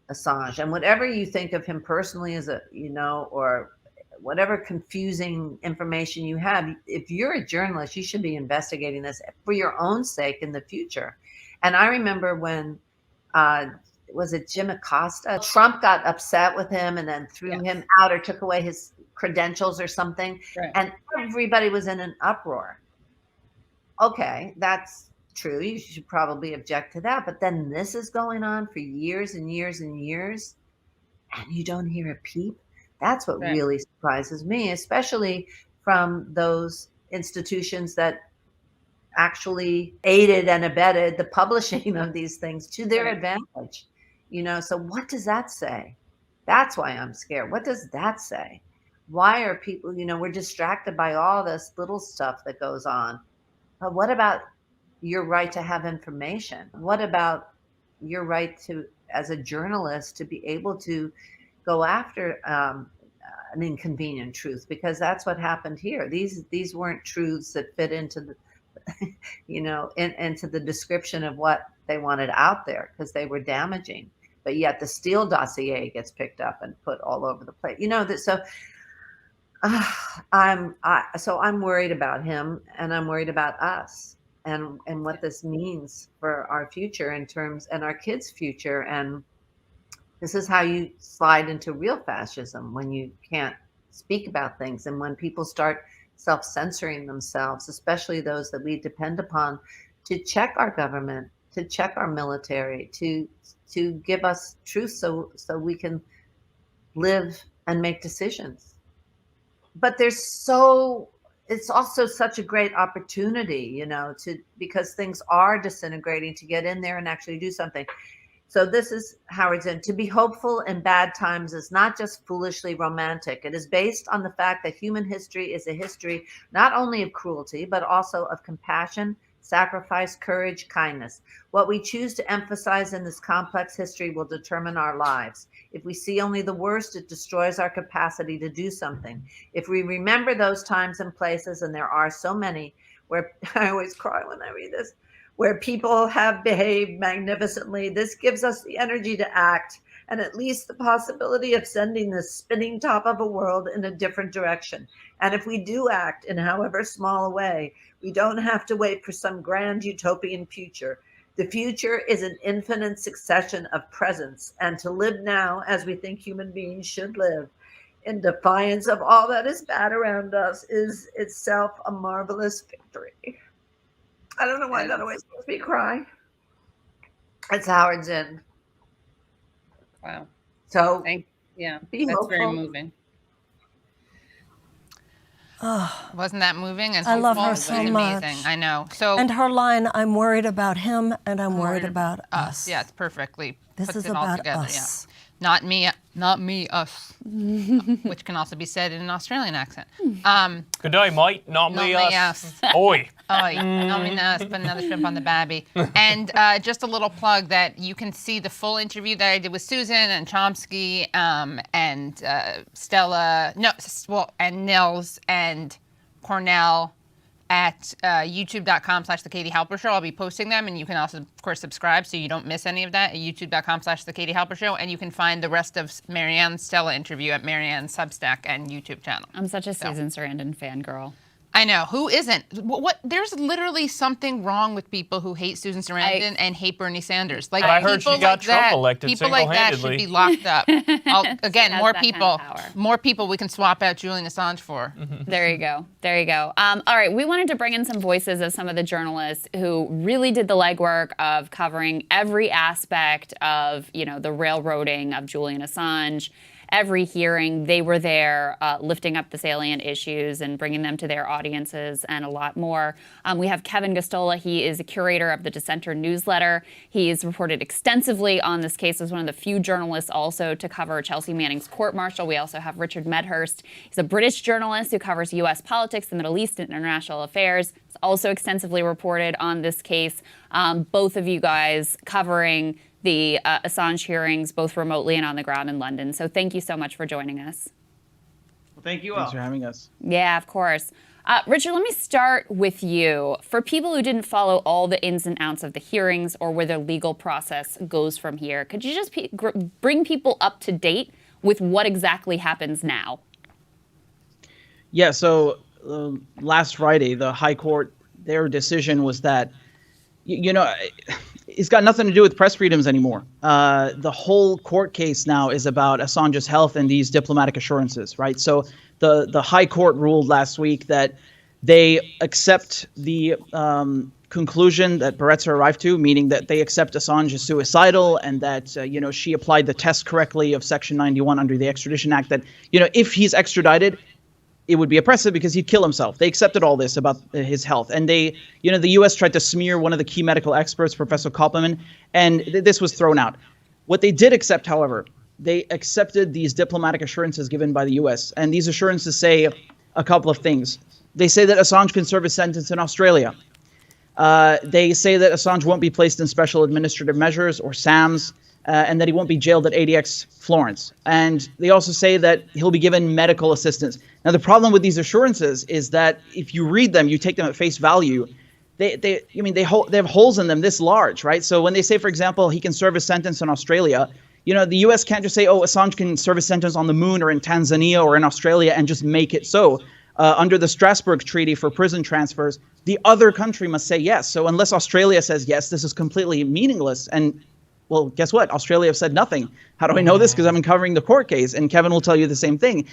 Speaker 14: Assange. And whatever you think of him personally as a, you know, or whatever confusing information you have, if you're a journalist, you should be investigating this for your own sake in the future. And I remember when, was it Jim Acosta? Trump got upset with him and then threw him out or took away his credentials or something.
Speaker 2: Right.
Speaker 14: And everybody was in an uproar. Okay, that's true. You should probably object to that. But then this is going on for years and years and years, and you don't hear a peep. That's what really surprises me, especially from those institutions that actually aided and abetted the publishing of these things to their advantage. You know, so what does that say? That's why I'm scared. What does that say? Why are people, you know, we're distracted by all this little stuff that goes on. But what about your right to have information? What about your right to, as a journalist, to be able to go after an inconvenient truth? Because that's what happened here. These weren't truths that fit into the, you know, into the description of what they wanted out there, because they were damaging. But yet the Steele dossier gets picked up and put all over the place. You know that. So I'm worried about him, and I'm worried about us, and what this means for our future in terms, and our kids' future. And this is how you slide into real fascism, when you can't speak about things, and when people start self-censoring themselves, especially those that we depend upon to check our government, to check our military, to give us truth so we can live and make decisions. But it's also such a great opportunity, you know, because things are disintegrating, to get in there and actually do something. So this is Howard Zinn. To be hopeful in bad times is not just foolishly romantic. It is based on the fact that human history is a history not only of cruelty, but also of compassion, sacrifice, courage, kindness. What we choose to emphasize in this complex history will determine our lives. If we see only the worst, it destroys our capacity to do something. If we remember those times and places, and there are so many, where I always cry when I read this, where people have behaved magnificently, this gives us the energy to act, and at least the possibility of sending this spinning top of a world in a different direction. And if we do act in however small a way, we don't have to wait for some grand utopian future. The future is an infinite succession of presents, and to live now as we think human beings should live, in defiance of all that is bad around us, is itself a marvelous victory. I don't know why that always makes me cry. It's Howard Zinn.
Speaker 1: Wow.
Speaker 14: So
Speaker 1: yeah,
Speaker 14: be
Speaker 1: that's
Speaker 14: hopeful.
Speaker 1: very moving. Wasn't that moving? And
Speaker 4: I love
Speaker 1: hopeful?
Speaker 4: her
Speaker 1: It was
Speaker 4: so
Speaker 1: amazing.
Speaker 4: much.
Speaker 1: I know. So
Speaker 4: And her line, I'm worried about him and I'm worried about us.
Speaker 1: Yeah, it's perfectly
Speaker 4: This
Speaker 1: puts
Speaker 4: is
Speaker 1: it all
Speaker 4: about
Speaker 1: together.
Speaker 4: us.
Speaker 1: Yeah. Not me, us, which can also be said in an Australian accent.
Speaker 9: Good day, mate. Not me, us. Oi.
Speaker 1: Oi, not me, us, put another shrimp on the babby. And just a little plug that you can see the full interview that I did with Susan and Chomsky and Stella, and Nils and Cornell at youtube.com/The Katie Halper Show. I'll be posting them, and you can also, of course, subscribe so you don't miss any of that at youtube.com/The Katie Halper Show. And you can find the rest of Marianne's Stella interview at Marianne's Substack and YouTube channel.
Speaker 2: I'm such a Susan Sarandon fangirl.
Speaker 1: I know. Who isn't? What? There's literally something wrong with people who hate Susan Sarandon and hate Bernie Sanders. Like,
Speaker 9: but I heard she got Trump elected
Speaker 1: people like that should be locked up. Again, more people we can swap out Julian Assange for.
Speaker 2: There you go. There you go. All right, we wanted to bring in some voices of some of the journalists who really did the legwork of covering every aspect of, the railroading of Julian Assange. Every hearing, they were there lifting up the salient issues and bringing them to their audiences and a lot more. We have Kevin Gosztola. He is a curator of the Dissenter newsletter. He's reported extensively on this case as one of the few journalists also to cover Chelsea Manning's court-martial. We also have Richard Medhurst. He's a British journalist who covers U.S. politics, the Middle East, and international affairs. He's also extensively reported on this case. Both of you guys covering the Assange hearings, both remotely and on the ground in London. So thank you so much for joining us.
Speaker 15: Well, thank you all. Thanks for having us.
Speaker 2: Yeah, of course. Richard, let me start with you. For people who didn't follow all the ins and outs of the hearings or where the legal process goes from here, could you just bring people up to date with what exactly happens now?
Speaker 15: Yeah, so last Friday, the High Court, their decision was that, it's got nothing to do with press freedoms anymore. The whole court case now is about Assange's health and these diplomatic assurances, right? So the High Court ruled last week that they accept the conclusion that Baraitser arrived to, meaning that they accept Assange is suicidal and that, she applied the test correctly of Section 91 under the Extradition Act, that, if he's extradited, it would be oppressive because he'd kill himself. They accepted all this about his health. And they, the U.S. tried to smear one of the key medical experts, Professor Koppelman, and this was thrown out. What they did accept, however, they accepted these diplomatic assurances given by the U.S. And these assurances say a couple of things. They say that Assange can serve his sentence in Australia. They say that Assange won't be placed in special administrative measures or SAMs, and that he won't be jailed at ADX Florence. And they also say that he'll be given medical assistance. Now, the problem with these assurances is that if you read them, you take them at face value, they have holes in them this large, right? So when they say, for example, he can serve his sentence in Australia, the U.S. can't just say, oh, Assange can serve his sentence on the moon or in Tanzania or in Australia and just make it so. Under the Strasbourg Treaty for prison transfers, the other country must say yes. So unless Australia says yes, this is completely meaningless. And well, guess what? Australia have said nothing. How do I know this? Because I've been covering the court case, and Kevin will tell you the same thing.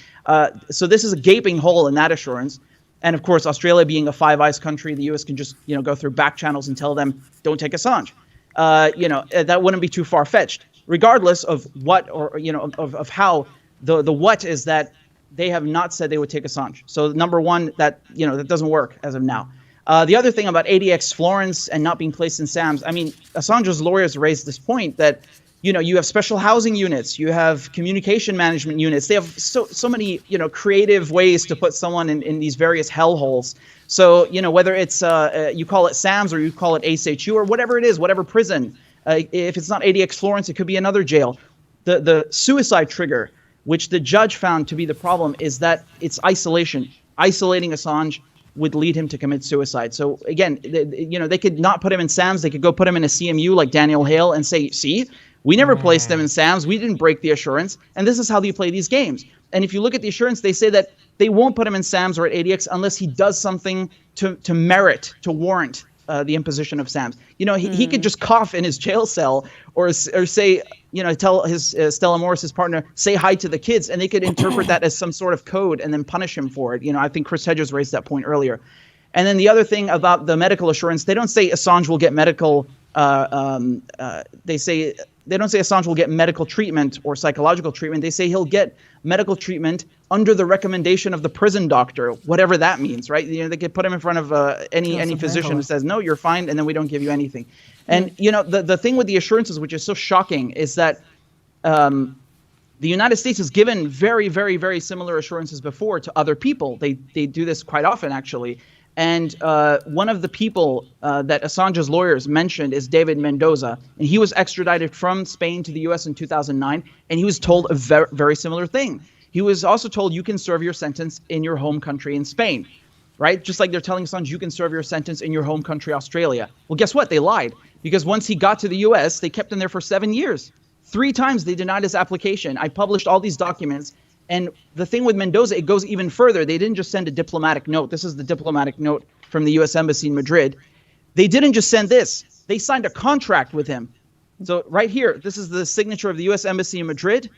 Speaker 15: So this is a gaping hole in that assurance. And of course, Australia being a Five Eyes country, the U.S. can just go through back channels and tell them, don't take Assange. That wouldn't be too far-fetched, regardless of what or of how the what is that they have not said they would take Assange. So number one, that that doesn't work as of now. The other thing about ADX Florence and not being placed in SAMs, I mean, Assange's lawyers raised this point that, you have special housing units, you have communication management units. They have so many, creative ways to put someone in these various hellholes. So, whether it's you call it SAMs or you call it ASHU or whatever it is, whatever prison, if it's not ADX Florence, it could be another jail. The suicide trigger, which the judge found to be the problem, is that it's isolation. Isolating Assange would lead him to commit suicide. So again, they could not put him in SAMs. They could go put him in a CMU like Daniel Hale and say, see, we never placed them in SAMs. We didn't break the assurance. And this is how you play these games. And if you look at the assurance, they say that they won't put him in SAMs or at ADX unless he does something to warrant the imposition of SAMs. He could just cough in his jail cell or say, tell his Stella Moris, his partner, say hi to the kids, and they could interpret that as some sort of code and then punish him for it. I think Chris Hedges raised that point earlier. And then the other thing about the medical assurance, they don't say Assange will get medical. They don't say Assange will get medical treatment or psychological treatment. They say he'll get medical treatment under the recommendation of the prison doctor, whatever that means, right? They could put him in front of any physician who says, no, you're fine, and then we don't give you anything. And, the thing with the assurances, which is so shocking, is that the United States has given very, very, very similar assurances before to other people. They do this quite often, actually. And one of the people that Assange's lawyers mentioned is David Mendoza. And he was extradited from Spain to the U.S. in 2009. And he was told a very, very similar thing. He was also told you can serve your sentence in your home country in Spain, right? Just like they're telling Assange you can serve your sentence in your home country, Australia. Well, guess what? They lied. Because once he got to the U.S., they kept him there for 7 years. 3 times they denied his application. I published all these documents. And the thing with Mendoza, it goes even further. They didn't just send a diplomatic note. This is the diplomatic note from the U.S. Embassy in Madrid. They didn't just send this. They signed a contract with him. So right here, this is the signature of the U.S. Embassy in Madrid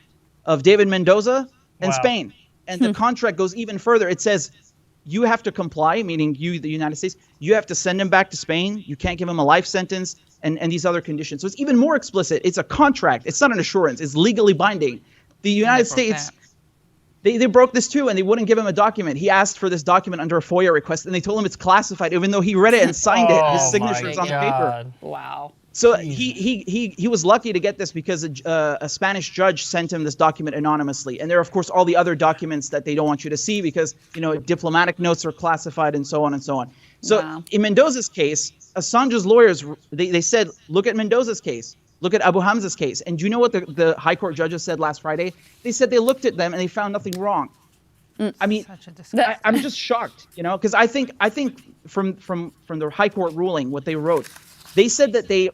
Speaker 15: of David Mendoza and Spain. And the contract goes even further. It says you have to comply, meaning you, the United States, you have to send him back to Spain. You can't give him a life sentence and these other conditions. So it's even more explicit. It's a contract. It's not an assurance. It's legally binding. The United States, they broke this too, and they wouldn't give him a document. He asked for this document under a FOIA request, and they told him it's classified, even though he read it and signed it. His signature's on the paper.
Speaker 2: Wow.
Speaker 15: So he was lucky to get this because a Spanish judge sent him this document anonymously. And there are, of course, all the other documents that they don't want you to see because, diplomatic notes are classified and so on and so on. So in Mendoza's case, Assange's lawyers, they said, look at Mendoza's case. Look at Abu Hamza's case. And do you know what the High Court judges said last Friday? They said they looked at them and they found nothing wrong. I mean, I'm just shocked, because I think from the High Court ruling, what they wrote, they said that they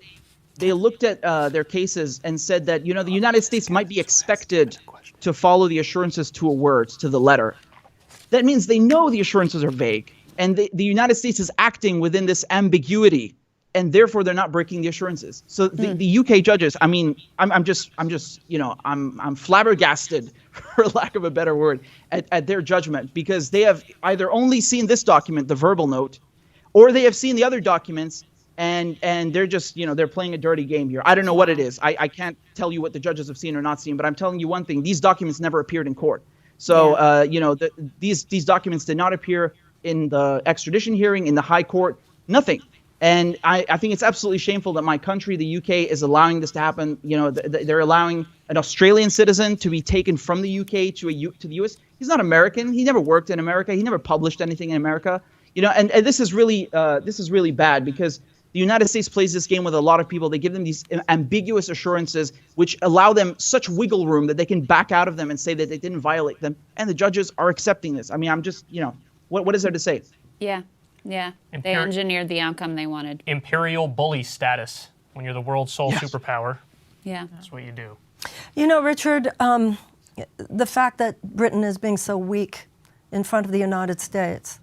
Speaker 15: looked at their cases and said that, the United States might be expected to follow the assurances to a word, to the letter. That means they know the assurances are vague. And the United States is acting within this ambiguity. And therefore, they're not breaking the assurances. So the UK judges, I mean, I'm flabbergasted, for lack of a better word, at their judgment, because they have either only seen this document, the verbal note, or they have seen the other documents, and they're just, they're playing a dirty game here. I don't know what it is. I can't tell you what the judges have seen or not seen, but I'm telling you one thing: these documents never appeared in court. So these documents did not appear in the extradition hearing, in the High Court, nothing. And I think it's absolutely shameful that my country, the UK, is allowing this to happen. They're allowing an Australian citizen to be taken from the UK to the US. He's not American. He never worked in America. He never published anything in America. And this is really bad because the United States plays this game with a lot of people. They give them these ambiguous assurances, which allow them such wiggle room that they can back out of them and say that they didn't violate them. And the judges are accepting this. I mean, I'm just, what is there to say?
Speaker 2: Yeah. Yeah, they engineered the outcome they wanted.
Speaker 3: Imperial bully status when you're the world's sole superpower.
Speaker 2: Yeah.
Speaker 3: That's what you do.
Speaker 4: Richard, the fact that Britain is being so weak in front of the United States,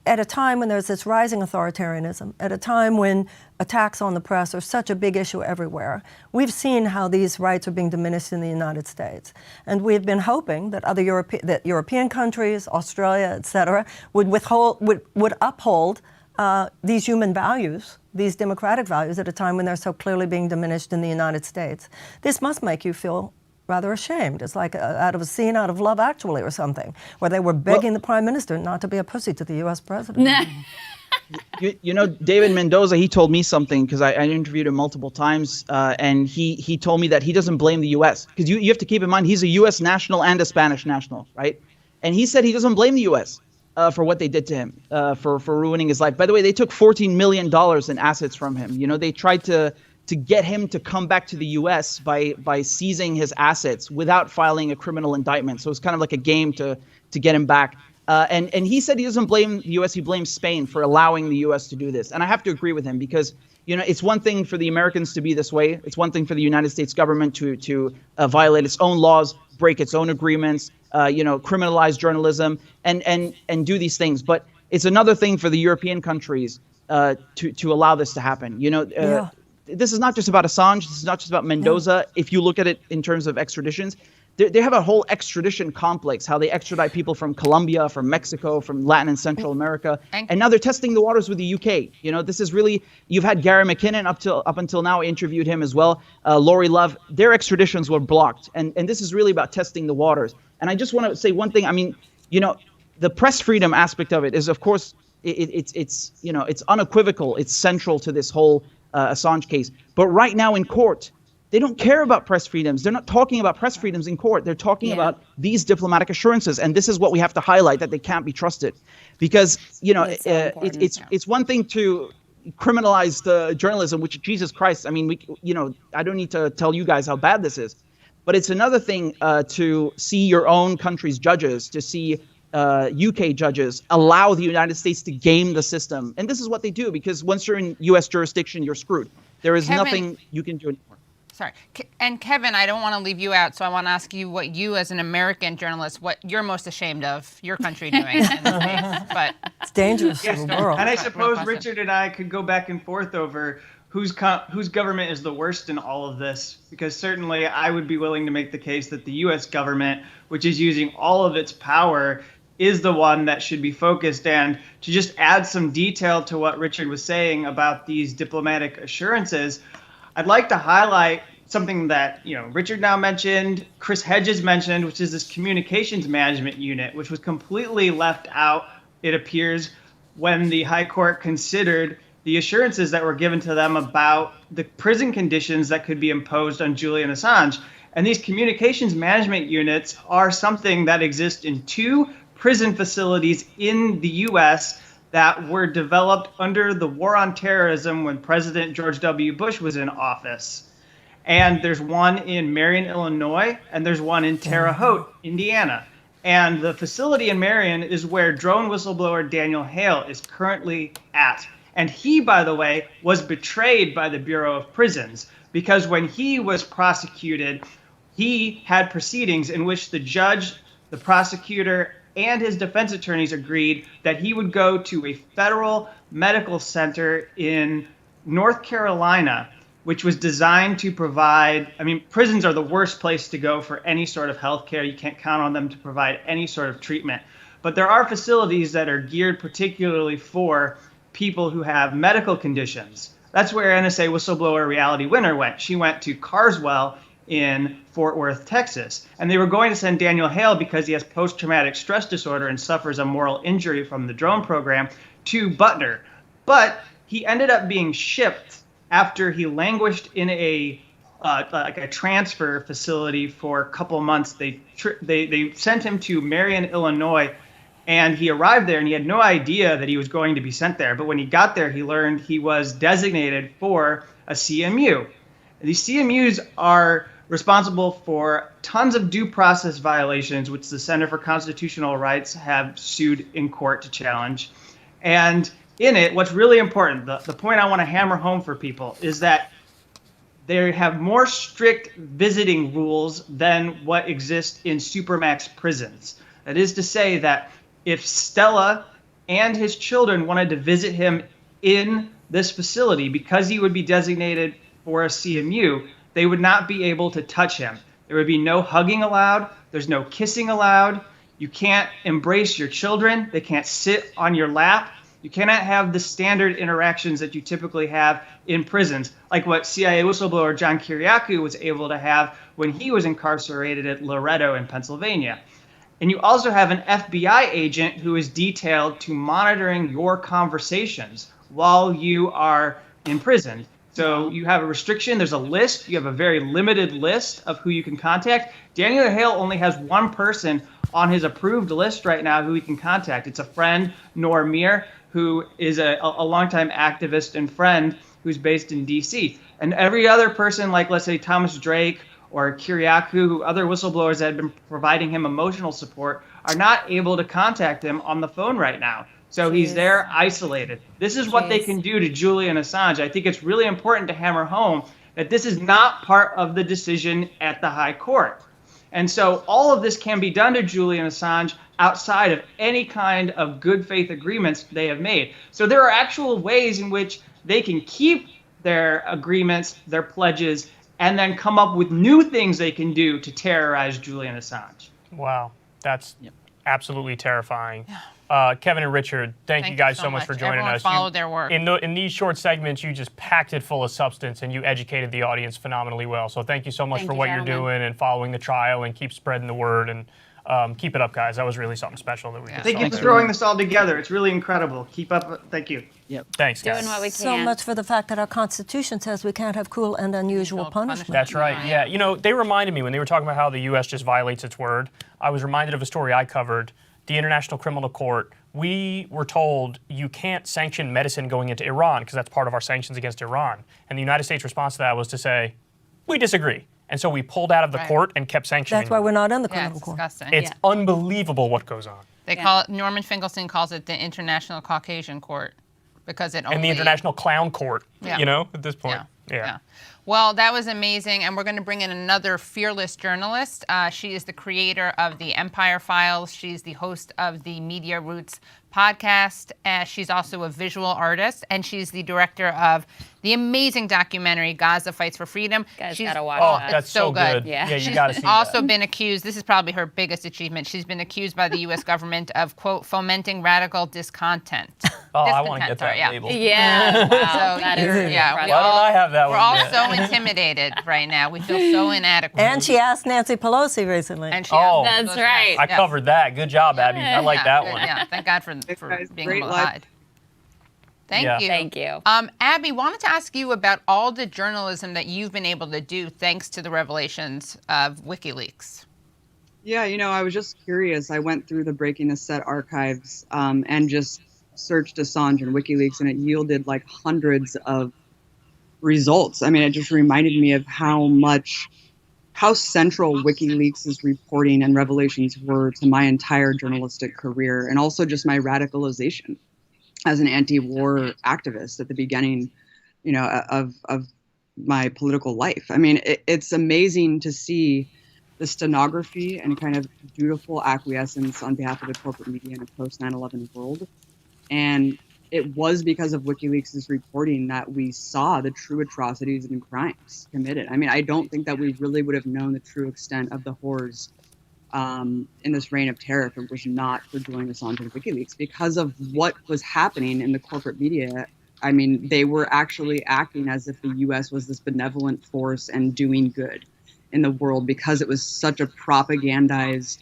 Speaker 4: at a time when there's this rising authoritarianism, at a time when attacks on the press are such a big issue everywhere, we've seen how these rights are being diminished in the United States. And we've been hoping that other European countries, Australia, et cetera, would uphold these human values, these democratic values, at a time when they're so clearly being diminished in the United States. This must make you feel rather ashamed. It's like out of a scene out of Love Actually or something, where they were begging the prime minister not to be a pussy to the U.S. president.
Speaker 15: David Mendoza, he told me something because I interviewed him multiple times, and he told me that he doesn't blame the U.S. because you have to keep in mind he's a U.S. national and a Spanish national, right? And he said he doesn't blame the U.S. For what they did to him, for ruining his life. By the way, they took $14 million in assets from him. They tried to get him to come back to the U.S. by seizing his assets without filing a criminal indictment. So it's kind of like a game to get him back. And he said he doesn't blame the U.S. He blames Spain for allowing the U.S. to do this. And I have to agree with him because, it's one thing for the Americans to be this way. It's one thing for the United States government to violate its own laws, break its own agreements, criminalize journalism and do these things. But it's another thing for the European countries to allow this to happen. This is not just about Assange. This is not just about Mendoza. If you look at it in terms of extraditions, they have a whole extradition complex, how they extradite people from Colombia, from Mexico, from Latin and Central America. And now they're testing the waters with the UK. This is really, you've had Gary McKinnon up until now. I interviewed him as well. Laurie Love, their extraditions were blocked. And this is really about testing the waters. And I just want to say one thing. I mean, the press freedom aspect of it is, of course, it's unequivocal. It's central to this whole Assange case. But right now in court, they don't care about press freedoms. They're not talking about press freedoms in court. They're talking about these diplomatic assurances. And this is what we have to highlight, that they can't be trusted. Because, it's one thing to criminalize the journalism, which, Jesus Christ, I mean, I don't need to tell you guys how bad this is. But it's another thing to see your own country's judges, to see UK judges allow the United States to game the system. And this is what they do, because once you're in U.S. jurisdiction, you're screwed. There is nothing you can do anymore.
Speaker 1: Sorry. And Kevin, I don't want to leave you out, so I want to ask you what you, as an American journalist, what you're most ashamed of your country doing in the States. But
Speaker 4: it's dangerous to the world.
Speaker 16: And I suppose Richard and I could go back and forth over whose government is the worst in all of this, because certainly I would be willing to make the case that the U.S. government, which is using all of its power, is the one that should be focused. And to just add some detail to what Richard was saying about these diplomatic assurances, I'd like to highlight something that Richard now mentioned, Chris Hedges mentioned, which is this communications management unit, which was completely left out, it appears, when the High Court considered the assurances that were given to them about the prison conditions that could be imposed on Julian Assange. And these communications management units are something that exist in 2 prison facilities in the U.S. that were developed under the war on terrorism when President George W. Bush was in office. And there's one in Marion, Illinois, and there's one in Terre Haute, Indiana. And the facility in Marion is where drone whistleblower Daniel Hale is currently at. And he, by the way, was betrayed by the Bureau of Prisons, because when he was prosecuted, he had proceedings in which the judge, the prosecutor, and his defense attorneys agreed that he would go to a federal medical center in North Carolina, which was designed to provide, prisons are the worst place to go for any sort of health care. You can't count on them to provide any sort of treatment. But there are facilities that are geared particularly for people who have medical conditions. That's where NSA whistleblower Reality Winner went. She went to Carswell in Fort Worth, Texas. And they were going to send Daniel Hale, because he has post-traumatic stress disorder and suffers a moral injury from the drone program, to Butner. But he ended up being shipped after he languished in a transfer facility for a couple months. They sent him to Marion, Illinois, and he arrived there and he had no idea that he was going to be sent there. But when he got there, he learned he was designated for a CMU. These CMUs are responsible for tons of due process violations, which the Center for Constitutional Rights have sued in court to challenge. And in it, what's really important, the point I want to hammer home for people, is that they have more strict visiting rules than what exists in supermax prisons. That is to say that if Stella and his children wanted to visit him in this facility, because he would be designated for a CMU, they would not be able to touch him. There would be no hugging allowed. There's no kissing allowed. You can't embrace your children. They can't sit on your lap. You cannot have the standard interactions that you typically have in prisons, like what CIA whistleblower John Kiriakou was able to have when he was incarcerated at Loretto in Pennsylvania. And you also have an FBI agent who is detailed to monitoring your conversations while you are in prison. So you have a restriction, there's a list, you have a very limited list of who you can contact. Daniel Hale only has one person on his approved list right now who he can contact. It's a friend, Noam Mir, who is a longtime activist and friend who's based in DC. And every other person, like let's say Thomas Drake or Kiriakou, who other whistleblowers that have been providing him emotional support, are not able to contact him on the phone right now. So he's there isolated. This is what they can do to Julian Assange. I think it's really important to hammer home that this is not part of the decision at the High Court. And so all of this can be done to Julian Assange outside of any kind of good faith agreements they have made. So there are actual ways in which they can keep their agreements, their pledges, and then come up with new things they can do to terrorize Julian Assange.
Speaker 3: Wow, that's absolutely terrifying. Kevin and Richard, thank you guys so much for joining us.
Speaker 1: Followed their work.
Speaker 3: In these short segments, you just packed it full of substance and you educated the audience phenomenally well. So thank you so much for what you're doing and following the trial, and keep spreading the word, and keep it up, guys. That was really something special that we did.
Speaker 16: Thank you for throwing this all together. It's really incredible. Keep up. Thank you.
Speaker 4: Yep.
Speaker 3: Thanks, guys.
Speaker 2: Doing what we can.
Speaker 4: So much for the fact that our Constitution says we can't have cruel and unusual punishment.
Speaker 3: That's right. Yeah. You know, they reminded me when they were talking about how the U.S. just violates its word. I was reminded of a story I covered. The International Criminal Court, we were told you can't sanction medicine going into Iran because that's part of our sanctions against Iran. And the United States response to that was to say, we disagree. And so we pulled out of the court and kept sanctioning.
Speaker 4: That's why we're not in the criminal court.
Speaker 1: Disgusting.
Speaker 3: It's unbelievable what goes on.
Speaker 1: They call it, Norman Finkelstein calls it the International Caucasian Court, because it only...
Speaker 3: And the International Clown Court, you know, at this point.
Speaker 1: Yeah. Well, that was amazing, and we're going to bring in another fearless journalist. She is the creator of the Empire Files. She's the host of the Media Roots podcast. She's also a visual artist, and she's the director of the amazing documentary Gaza Fights for Freedom.
Speaker 2: Guys,
Speaker 1: She's
Speaker 2: gotta watch that.
Speaker 3: That's so good.
Speaker 2: Yeah.
Speaker 3: You gotta see
Speaker 1: She's also
Speaker 3: that.
Speaker 1: been accused, this is probably her biggest achievement, she's been accused by the U.S. government of, quote, fomenting radical discontent.
Speaker 3: Oh, I want to get that label.
Speaker 2: Yeah, wow, that is
Speaker 1: yeah.
Speaker 3: Why don't I have that
Speaker 1: We're
Speaker 3: one
Speaker 1: all
Speaker 3: yet?
Speaker 1: so intimidated right now. We feel so inadequate.
Speaker 4: And she asked Nancy Pelosi recently.
Speaker 1: And she
Speaker 3: Oh,
Speaker 1: asked
Speaker 2: that's right.
Speaker 3: I covered that. Good job, Abby. I like that one.
Speaker 1: Yeah, thank God for being able to hide. Thank you.
Speaker 2: Thank you.
Speaker 1: Abby, wanted to ask you about all the journalism that you've been able to do thanks to the revelations of WikiLeaks.
Speaker 17: Yeah, I was just curious. I went through the Breaking the Set archives and just searched Assange and WikiLeaks, and it yielded like hundreds of results. I mean, it just reminded me of how central WikiLeaks' reporting and revelations were to my entire journalistic career, and also just my radicalization as an anti-war activist at the beginning, of my political life. I mean, it's amazing to see the stenography and kind of dutiful acquiescence on behalf of the corporate media in a post 9/11 world. And it was because of WikiLeaks' reporting that we saw the true atrocities and crimes committed. I mean, I don't think that we really would have known the true extent of the horrors in this reign of terror if it was not for Julian Assange and WikiLeaks, because of what was happening in the corporate media. I mean, they were actually acting as if the U.S. was this benevolent force and doing good in the world because it was such a propagandized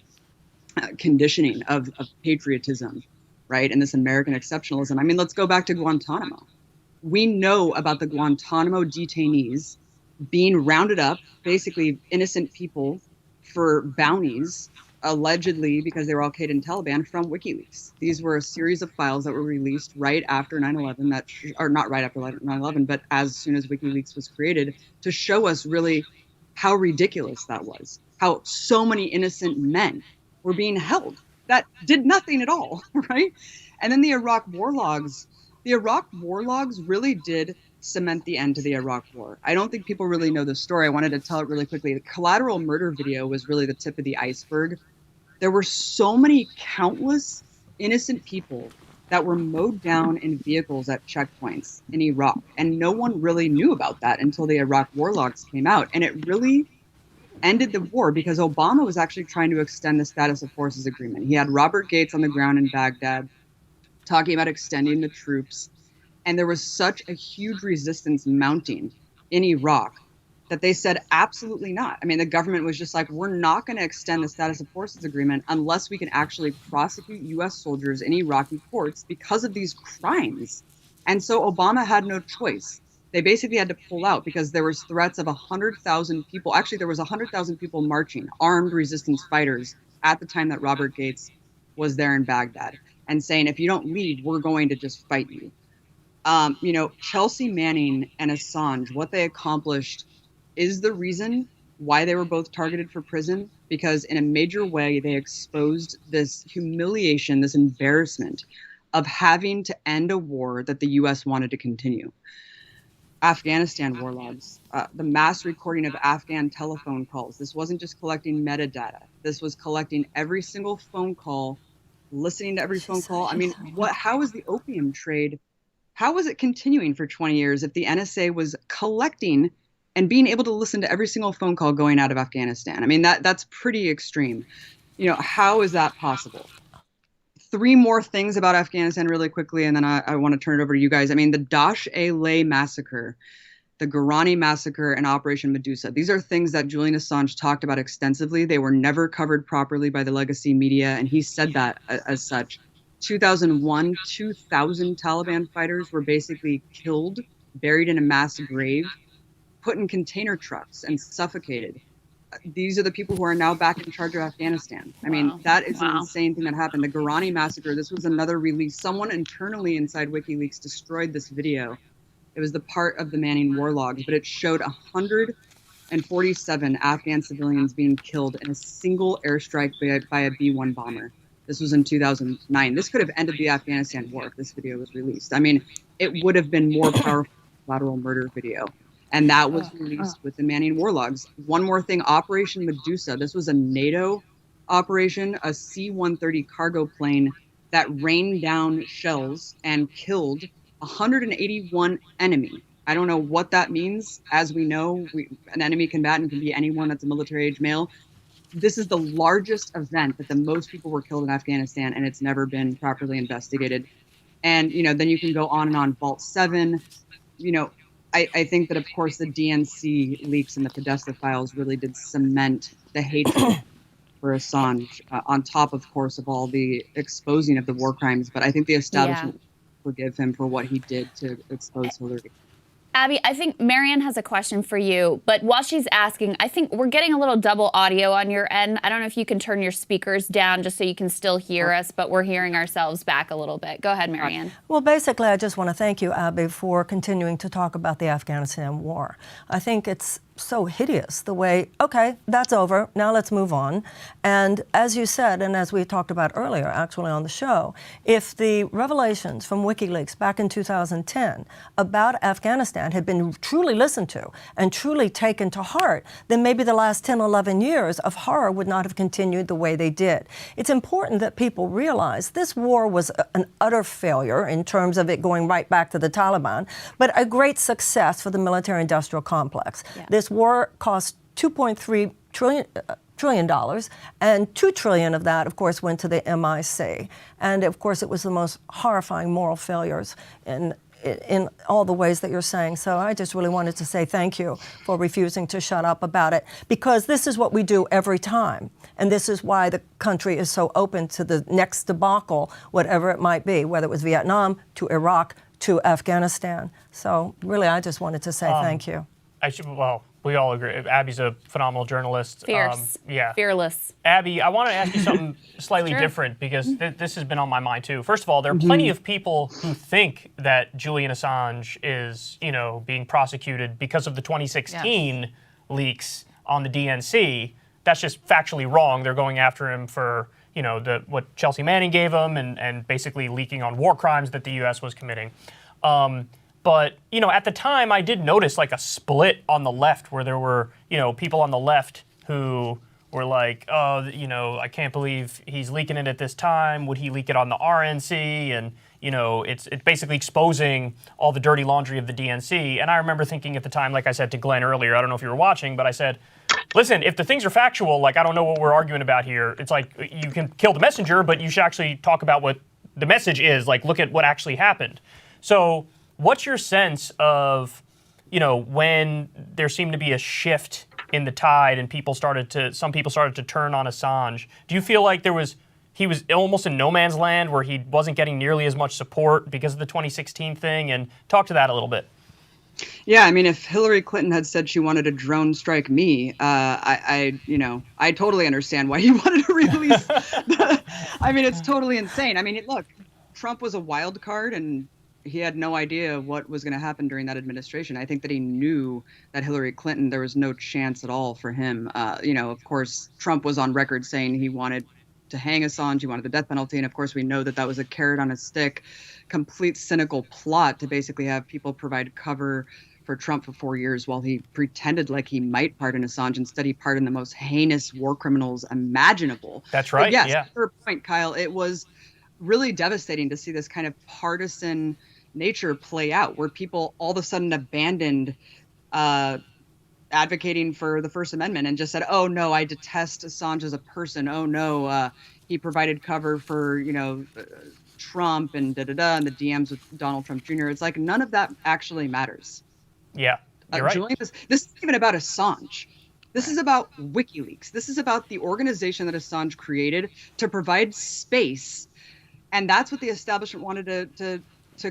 Speaker 17: conditioning of patriotism, right? And this American exceptionalism. I mean, let's go back to Guantanamo. We know about the Guantanamo detainees being rounded up, basically innocent people, for bounties, allegedly because they were Al-Qaeda and Taliban, from WikiLeaks. These were a series of files that were released right after 9/11, or not right after 9/11, but as soon as WikiLeaks was created, to show us really how ridiculous that was, how so many innocent men were being held that did nothing at all, right? And then the Iraq war logs really did cement the end to the Iraq War. I don't think people really know the story. I wanted to tell it really quickly. The Collateral murder video was really the tip of the iceberg. There were so many countless innocent people that were mowed down in vehicles at checkpoints in Iraq. And no one really knew about that until the Iraq war logs came out. And it really ended the war because Obama was actually trying to extend the status of forces agreement. He had Robert Gates on the ground in Baghdad talking about extending the troops. And there was such a huge resistance mounting in Iraq that they said, absolutely not. I mean, the government was just like, we're not going to extend the status of forces agreement unless we can actually prosecute U.S. soldiers in Iraqi courts because of these crimes. And so Obama had no choice. They basically had to pull out because there was threats of 100,000 people. Actually, there was 100,000 people marching, armed resistance fighters, at the time that Robert Gates was there in Baghdad, and saying, if you don't leave, we're going to just fight you. Chelsea Manning and Assange, what they accomplished is the reason why they were both targeted for prison, because in a major way, they exposed this humiliation, this embarrassment of having to end a war that the U.S. wanted to continue. Afghanistan war logs, the mass recording of Afghan telephone calls. This wasn't just collecting metadata. This was collecting every single phone call, listening to every phone call. I mean, how is the opium trade? How was it continuing for 20 years if the NSA was collecting and being able to listen to every single phone call going out of Afghanistan? I mean, that's pretty extreme. How is that possible? 3 more things about Afghanistan really quickly, and then I want to turn it over to you guys. I mean, the Daesh-e-Lay massacre, the Garani massacre, and Operation Medusa. These are things that Julian Assange talked about extensively. They were never covered properly by the legacy media, and he said that as such. 2001, 2,000 Taliban fighters were basically killed, buried in a mass grave, put in container trucks, and suffocated. These are the people who are now back in charge of Afghanistan. I mean, that is an insane thing that happened. The Garani massacre, this was another release. Someone internally inside WikiLeaks destroyed this video. It was the part of the Manning war logs, but it showed 147 Afghan civilians being killed in a single airstrike by a B-1 bomber. This was in 2009. This could have ended the Afghanistan war if this video was released. I mean, it would have been more powerful than the Collateral murder video. And that was released with the Manning war logs. One more thing, Operation Medusa. This was a NATO operation, a C-130 cargo plane that rained down shells and killed 181 enemy. I don't know what that means. As we know, an enemy combatant can be anyone that's a military-age male. This is the largest event that the most people were killed in Afghanistan, and it's never been properly investigated. And, then you can go on and on. Vault 7, I think that, of course, the DNC leaks and the Podesta files really did cement the hatred for Assange, on top, of course, of all the exposing of the war crimes. But I think the establishment forgive him for what he did to expose Hillary.
Speaker 2: Abby, I think Marianne has a question for you, but while she's asking, I think we're getting a little double audio on your end. I don't know if you can turn your speakers down just so you can still hear us, but we're hearing ourselves back a little bit. Go ahead, Marianne.
Speaker 4: Well, basically, I just want to thank you, Abby, for continuing to talk about the Afghanistan war. I think it's so hideous the way, okay, that's over, now let's move on. And as you said, and as we talked about earlier actually on the show, if the revelations from WikiLeaks back in 2010 about Afghanistan had been truly listened to and truly taken to heart, then maybe the last 10, 11 years of horror would not have continued the way they did. It's important that people realize this war was an utter failure in terms of it going right back to the Taliban, but a great success for the military-industrial complex. Yeah. This war cost $2.3 trillion, and $2 trillion of that, of course, went to the MIC. And of course, it was the most horrifying moral failures in all the ways that you're saying. So I just really wanted to say thank you for refusing to shut up about it, because this is what we do every time. And this is why the country is so open to the next debacle, whatever it might be, whether it was Vietnam to Iraq to Afghanistan. So really, I just wanted to say thank you.
Speaker 3: We all agree. Abby's a phenomenal journalist.
Speaker 2: Fierce. Fearless.
Speaker 3: Abby, I want to ask you something slightly different, because this has been on my mind too. First of all, there are plenty of people who think that Julian Assange is, being prosecuted because of the 2016 leaks on the DNC. That's just factually wrong. They're going after him for, what Chelsea Manning gave him and basically leaking on war crimes that the U.S. was committing. But, at the time, I did notice like a split on the left where there were, people on the left who were like, oh, I can't believe he's leaking it at this time. Would he leak it on the RNC? And, it's basically exposing all the dirty laundry of the DNC. And I remember thinking at the time, like I said to Glenn earlier, I don't know if you were watching, but I said, listen, if the things are factual, like, I don't know what we're arguing about here. It's like, you can kill the messenger, but you should actually talk about what the message is. Like, look at what actually happened. So what's your sense of, when there seemed to be a shift in the tide and some people started to turn on Assange? Do you feel like he was almost in no man's land where he wasn't getting nearly as much support because of the 2016 thing? And talk to that a little bit.
Speaker 17: Yeah, I mean, if Hillary Clinton had said she wanted to drone strike me, I totally understand why he wanted to release. It's totally insane. I mean, look, Trump was a wild card, and he had no idea what was going to happen during that administration. I think that he knew that Hillary Clinton, there was no chance at all for him. Of course, Trump was on record saying he wanted to hang Assange, he wanted the death penalty. And of course, we know that that was a carrot on a stick, complete cynical plot to basically have people provide cover for Trump for 4 years while he pretended like he might pardon Assange. Instead, he pardoned the most heinous war criminals imaginable.
Speaker 3: That's right.
Speaker 17: But yes, to your point, Kyle, it was really devastating to see this kind of partisan nature play out, where people all of a sudden abandoned advocating for the First Amendment and just said, oh no, I detest Assange as a person. Oh no, he provided cover for, Trump and and the DMs with Donald Trump Jr. It's like none of that actually matters.
Speaker 3: Yeah, you're right.
Speaker 17: Julian, this isn't even about Assange. This is about WikiLeaks. This is about the organization that Assange created to provide space. And that's what the establishment wanted to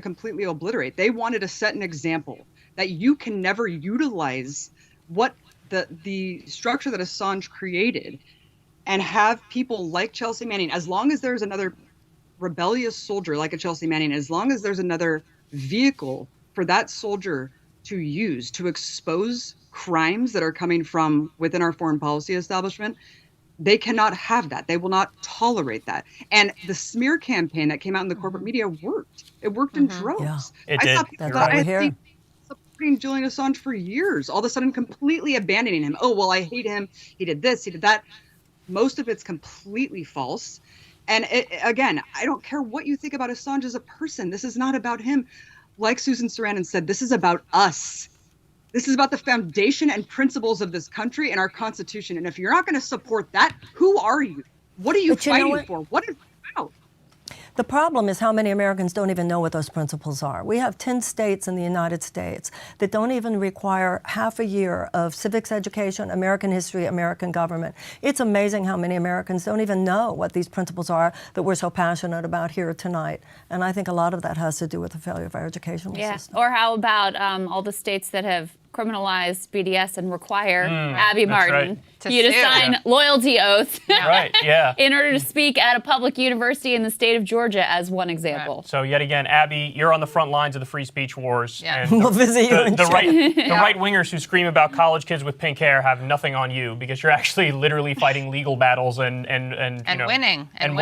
Speaker 17: completely obliterate. They wanted to set an example that you can never utilize what the structure that Assange created and have people like Chelsea Manning, as long as there's another rebellious soldier like a Chelsea Manning, as long as there's another vehicle for that soldier to use to expose crimes that are coming from within our foreign policy establishment, they cannot have that. They will not tolerate that. And the smear campaign that came out in the corporate media worked. It worked in droves.
Speaker 3: Yeah, it did.
Speaker 17: Saw people, supporting Julian Assange for years, all of a sudden completely abandoning him. Oh, well, I hate him. He did this, he did that. Most of it's completely false. And again, I don't care what you think about Assange as a person. This is not about him. Like Susan Sarandon said, this is about us. This is about the foundation and principles of this country and our Constitution. And if you're not going to support that, who are you? What are you fighting for? What is it about?
Speaker 4: The problem is how many Americans don't even know what those principles are. We have 10 states in the United States that don't even require half a year of civics education, American history, American government. It's amazing how many Americans don't even know what these principles are that we're so passionate about here tonight. And I think a lot of that has to do with the failure of our educational system.
Speaker 2: Or how about all the states that have criminalized BDS and require Abby Martin you to sign loyalty oaths in order to speak at a public university in the state of Georgia, as one example.
Speaker 3: So yet again, Abby, you're on the front lines of the free speech wars. And
Speaker 4: We'll visit you in
Speaker 3: the right-wingers who scream about college kids with pink hair have nothing on you, because you're actually literally fighting legal battles and
Speaker 1: winning.
Speaker 3: And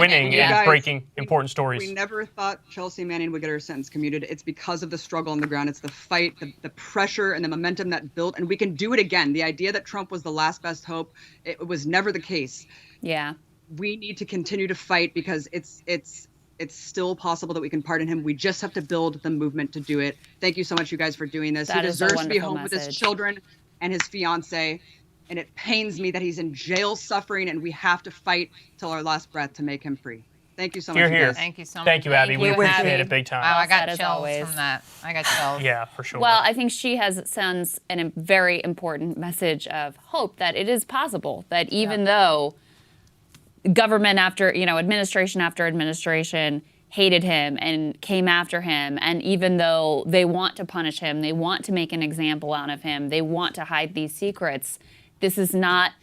Speaker 3: breaking important stories.
Speaker 17: We never thought Chelsea Manning would get her sentence commuted. It's because of the struggle on the ground. It's the fight, the pressure, and the momentum that built, and we can do it again. The idea that Trump was the last best hope, it was never the case.
Speaker 2: Yeah.
Speaker 17: We need to continue to fight because it's still possible that we can pardon him. We just have to build the movement to do it. Thank you so much, you guys, for doing this. He deserves to be home with his children and his fiance, and it pains me that he's in jail suffering, and we have to fight till our last breath to make him free. Thank you so much.
Speaker 3: Here.
Speaker 1: Thank you so much.
Speaker 3: Thank you, Abby. We appreciate it big time.
Speaker 1: Wow, I got chills from that. I got chills.
Speaker 3: Yeah, for sure.
Speaker 2: Well, I think she sends a very important message of hope that it is possible, that even though government administration after administration hated him and came after him, and even though they want to punish him, they want to make an example out of him, they want to hide these secrets, it's not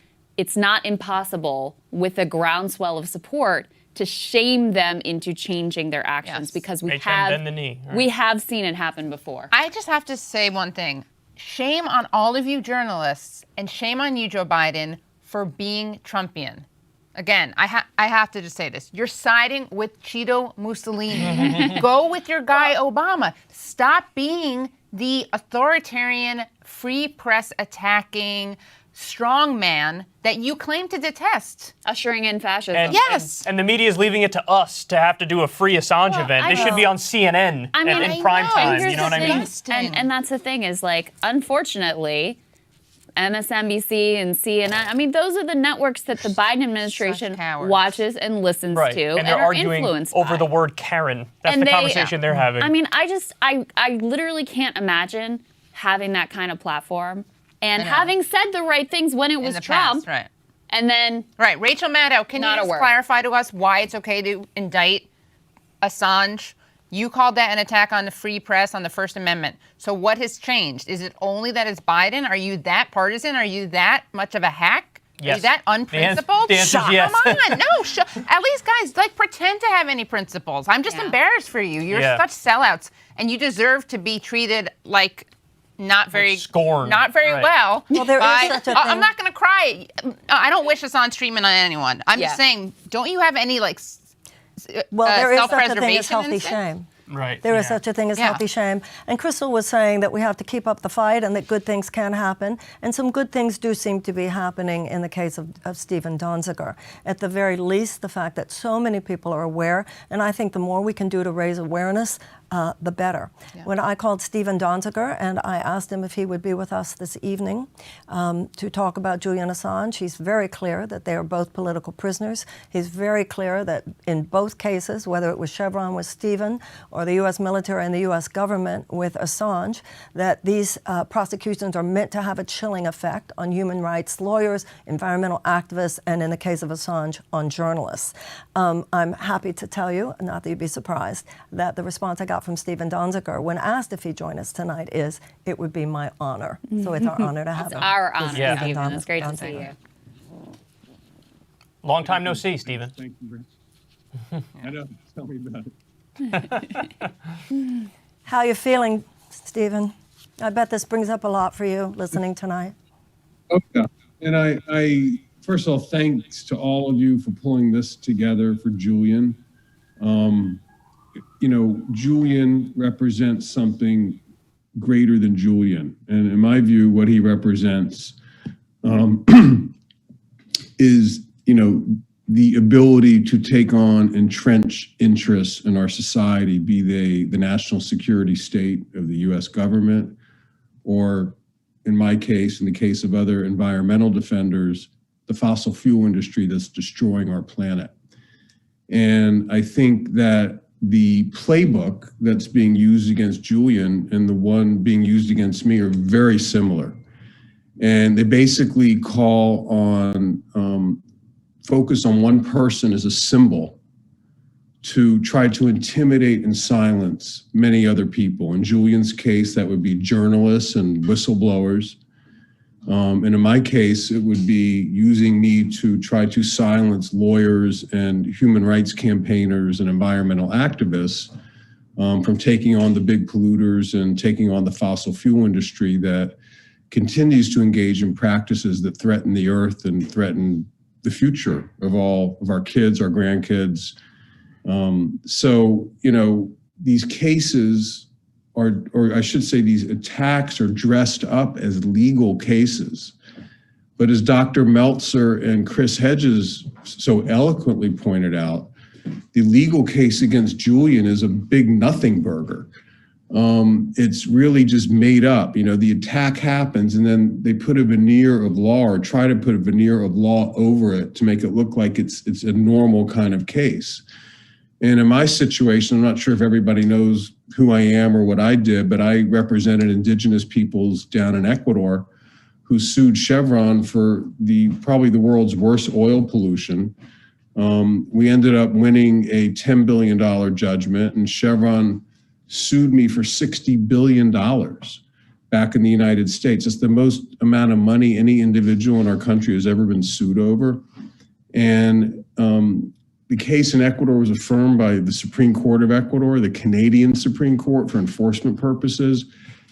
Speaker 2: impossible with a groundswell of support to shame them into changing their actions, because we have seen it happen before.
Speaker 1: I just have to say one thing. Shame on all of you journalists, and shame on you, Joe Biden, for being Trumpian. Again, I have to just say this. You're siding with Cheeto Mussolini. Go with your guy Obama. Stop being the authoritarian, free press attacking, strong man that you claim to detest.
Speaker 2: Ushering in fascism.
Speaker 3: And the media is leaving it to us to have to do a free Assange event. They should be on CNN in prime time. You know what I mean?
Speaker 2: And that's the thing is, unfortunately, MSNBC and CNN, those are the networks that the Biden administration watches and listens to
Speaker 3: and they're
Speaker 2: are
Speaker 3: arguing
Speaker 2: influenced
Speaker 3: over
Speaker 2: by.
Speaker 3: the word Karen. That's the conversation they're having.
Speaker 2: I literally can't imagine having that kind of platform and having said the right things when it was Trump.
Speaker 1: Past,
Speaker 2: and then...
Speaker 1: Right. Rachel Maddow, can you just clarify to us why it's okay to indict Assange? You called that an attack on the free press, on the First Amendment. So what has changed? Is it only that it's Biden? Are you that partisan? Are you that much of a hack?
Speaker 3: Yes.
Speaker 1: Are you that unprincipled?
Speaker 3: The answer is yes.
Speaker 1: Come on. No, at least, guys, pretend to have any principles. I'm just embarrassed for you. You're such sellouts, and you deserve to be treated like... not very well.
Speaker 4: Well, there is such a thing.
Speaker 1: I'm not going to cry. I don't wish Assange treatment on anyone. I'm just saying, don't you have any
Speaker 4: there is such a thing as healthy
Speaker 1: instinct?
Speaker 4: shame.
Speaker 3: Right.
Speaker 4: There is such a thing as healthy shame. And Crystal was saying that we have to keep up the fight and that good things can happen. And some good things do seem to be happening in the case of Stephen Donziger. At the very least, the fact that so many people are aware, and I think the more we can do to raise awareness, the better. Yeah. When I called Stephen Donziger and I asked him if he would be with us this evening to talk about Julian Assange, he's very clear that they are both political prisoners. He's very clear that in both cases, whether it was Chevron with Stephen or the U.S. military and the U.S. government with Assange, that these prosecutions are meant to have a chilling effect on human rights lawyers, environmental activists, and in the case of Assange, on journalists. I'm happy to tell you, not that you'd be surprised, that the response I got from Stephen Donziger when asked if he'd join us tonight is, it would be my honor. So it's our honor to have him.
Speaker 2: It's our honor, Stephen. It's great to see you.
Speaker 3: Long time no see, Stephen.
Speaker 18: Thank you, I know. Tell me about it.
Speaker 4: How are you feeling, Stephen? I bet this brings up a lot for you listening tonight.
Speaker 18: Oh, yeah. And I first of all, thanks to all of you for pulling this together for Julian. Julian represents something greater than Julian. And in my view, what he represents is, the ability to take on entrenched interests in our society, be they the national security state of the US government, or in my case, in the case of other environmental defenders, the fossil fuel industry that's destroying our planet. And I think that the playbook that's being used against Julian and the one being used against me are very similar. And they basically call on focus on one person as a symbol to try to intimidate and silence many other people. In Julian's case, that would be journalists and whistleblowers. And in my case, it would be using me to try to silence lawyers and human rights campaigners and environmental activists from taking on the big polluters and taking on the fossil fuel industry that continues to engage in practices that threaten the earth and threaten the future of all of our kids, our grandkids. So, these cases are, or I should say these attacks are dressed up as legal cases. But as Dr. Melzer and Chris Hedges so eloquently pointed out, the legal case against Julian is a big nothing burger. It's really just made up. The attack happens and then they put a veneer of law or try to put a veneer of law over it to make it look like it's a normal kind of case. And in my situation, I'm not sure if everybody knows who I am or what I did, but I represented indigenous peoples down in Ecuador who sued Chevron for probably the world's worst oil pollution. We ended up winning a $10 billion judgment, and Chevron sued me for $60 billion back in the United States. It's the most amount of money any individual in our country has ever been sued over. And the case in Ecuador was affirmed by the Supreme Court of Ecuador, the Canadian Supreme Court for enforcement purposes.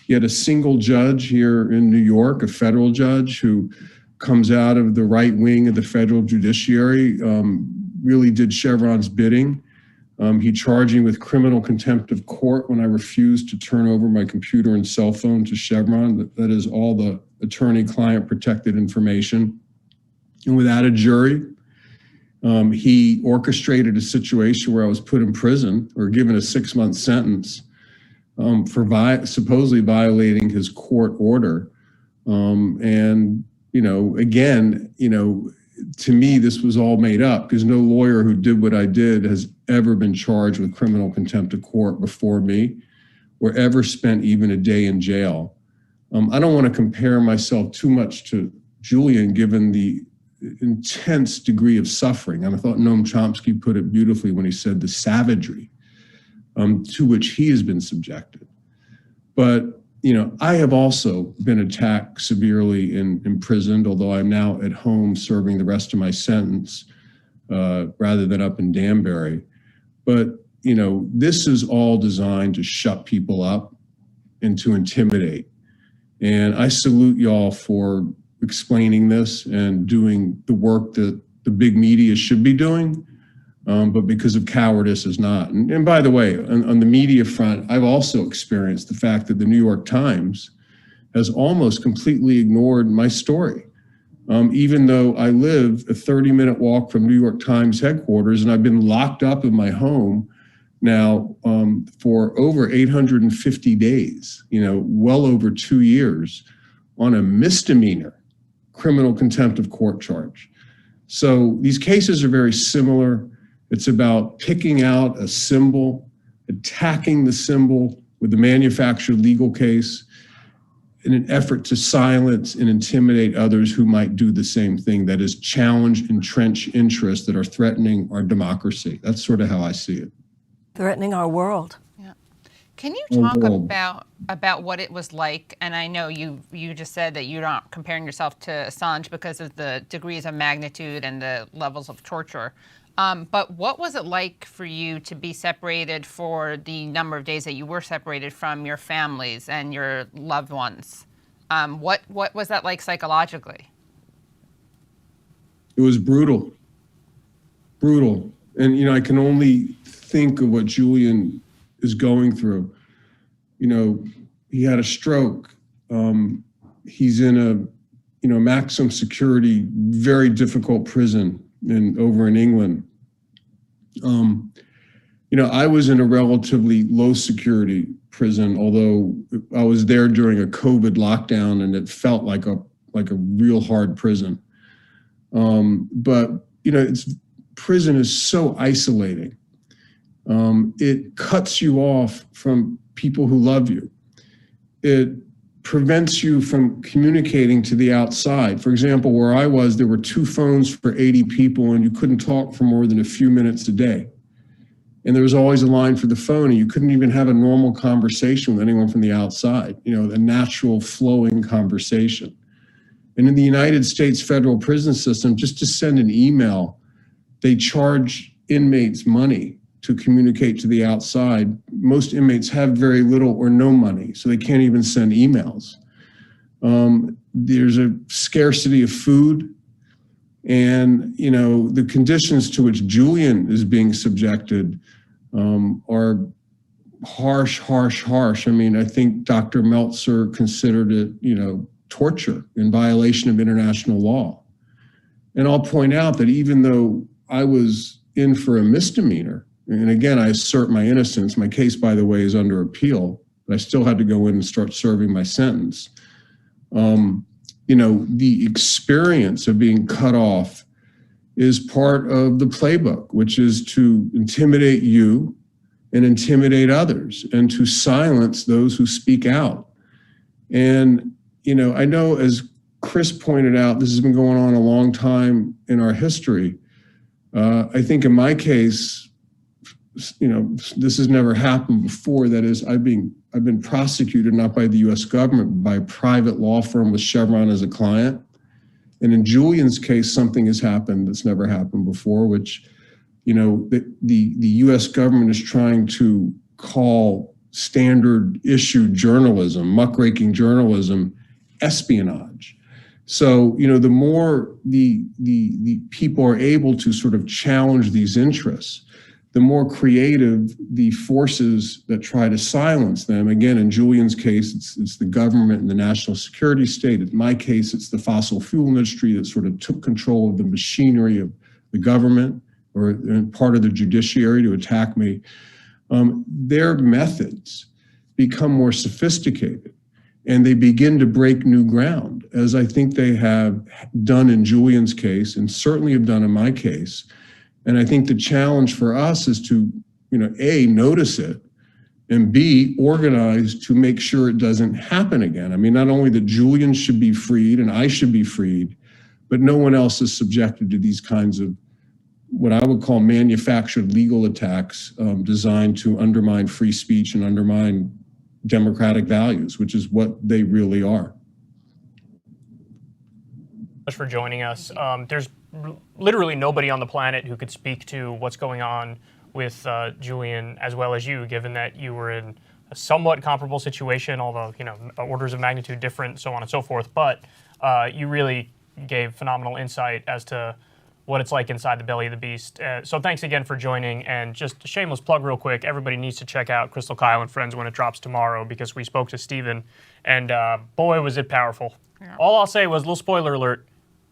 Speaker 18: Yet a single judge here in New York, a federal judge who comes out of the right wing of the federal judiciary, really did Chevron's bidding. He charged me with criminal contempt of court when I refused to turn over my computer and cell phone to Chevron. That is all the attorney-client protected information. And without a jury, he orchestrated a situation where I was put in prison or given a 6-month sentence for supposedly violating his court order. And, again, to me, this was all made up because no lawyer who did what I did has ever been charged with criminal contempt of court before me or ever spent even a day in jail. I don't want to compare myself too much to Julian, given the intense degree of suffering. I thought Noam Chomsky put it beautifully when he said the savagery to which he has been subjected. But I have also been attacked severely and imprisoned, although I'm now at home serving the rest of my sentence rather than up in Danbury. But, this is all designed to shut people up and to intimidate. And I salute y'all for explaining this and doing the work that the big media should be doing, but because of cowardice is not. And by the way, on the media front, I've also experienced the fact that the New York Times has almost completely ignored my story. Even though I live a 30-minute walk from New York Times headquarters and I've been locked up in my home now for over 850 days, well over 2 years on a misdemeanor criminal contempt of court charge. So these cases are very similar. It's about picking out a symbol, attacking the symbol with a manufactured legal case in an effort to silence and intimidate others who might do the same thing, that is challenge entrenched interests that are threatening our democracy. That's sort of how I see it.
Speaker 4: Threatening our world.
Speaker 1: Can you talk about what it was like? And I know you just said that you're not comparing yourself to Assange because of the degrees of magnitude and the levels of torture. But what was it like for you to be separated for the number of days that you were separated from your families and your loved ones? What was that like psychologically?
Speaker 18: It was brutal. Brutal. And, I can only think of what Julian is going through. he had a stroke. He's in a maximum security, very difficult prison over in England. I was in a relatively low security prison, although I was there during a COVID lockdown, and it felt like a real hard prison. But prison is so isolating. It cuts you off from people who love you. It prevents you from communicating to the outside. For example, where I was, there were 2 phones for 80 people, and you couldn't talk for more than a few minutes a day. And there was always a line for the phone, and you couldn't even have a normal conversation with anyone from the outside, a natural flowing conversation. And in the United States federal prison system, just to send an email, they charge inmates money to communicate to the outside. Most inmates have very little or no money, so they can't even send emails. There's a scarcity of food, and the conditions to which Julian is being subjected are harsh. I mean, I think Dr. Melzer considered it, torture in violation of international law. And I'll point out that even though I was in for a misdemeanor, and again, I assert my innocence. My case, by the way, is under appeal, but I still had to go in and start serving my sentence. The experience of being cut off is part of the playbook, which is to intimidate you and intimidate others and to silence those who speak out. And, I know, as Chris pointed out, this has been going on a long time in our history. I think in my case, this has never happened before. That is, I've been prosecuted not by the U.S. government, but by a private law firm with Chevron as a client. And in Julian's case, something has happened that's never happened before, which, the U.S. government is trying to call standard issue journalism, muckraking journalism, espionage. So, the more the people are able to sort of challenge these interests, the more creative the forces that try to silence them. Again, in Julian's case, it's the government and the national security state. In my case, it's the fossil fuel industry that sort of took control of the machinery of the government or part of the judiciary to attack me. Their methods become more sophisticated, and they begin to break new ground, as I think they have done in Julian's case and certainly have done in my case. And I think the challenge for us is to, A, notice it, and B, organize to make sure it doesn't happen again. I mean, not only that Julian should be freed and I should be freed, but no one else is subjected to these kinds of what I would call manufactured legal attacks designed to undermine free speech and undermine democratic values, which is what they really are.
Speaker 3: Much for joining us. There's literally nobody on the planet who could speak to what's going on with Julian as well as you, given that you were in a somewhat comparable situation, although orders of magnitude different, so on and so forth. But you really gave phenomenal insight as to what it's like inside the belly of the beast. So thanks again for joining. And just a shameless plug real quick, everybody needs to check out Crystal Kyle and Friends when it drops tomorrow, because we spoke to Stephen, and boy, was it powerful. Yeah. All I'll say was, little spoiler alert,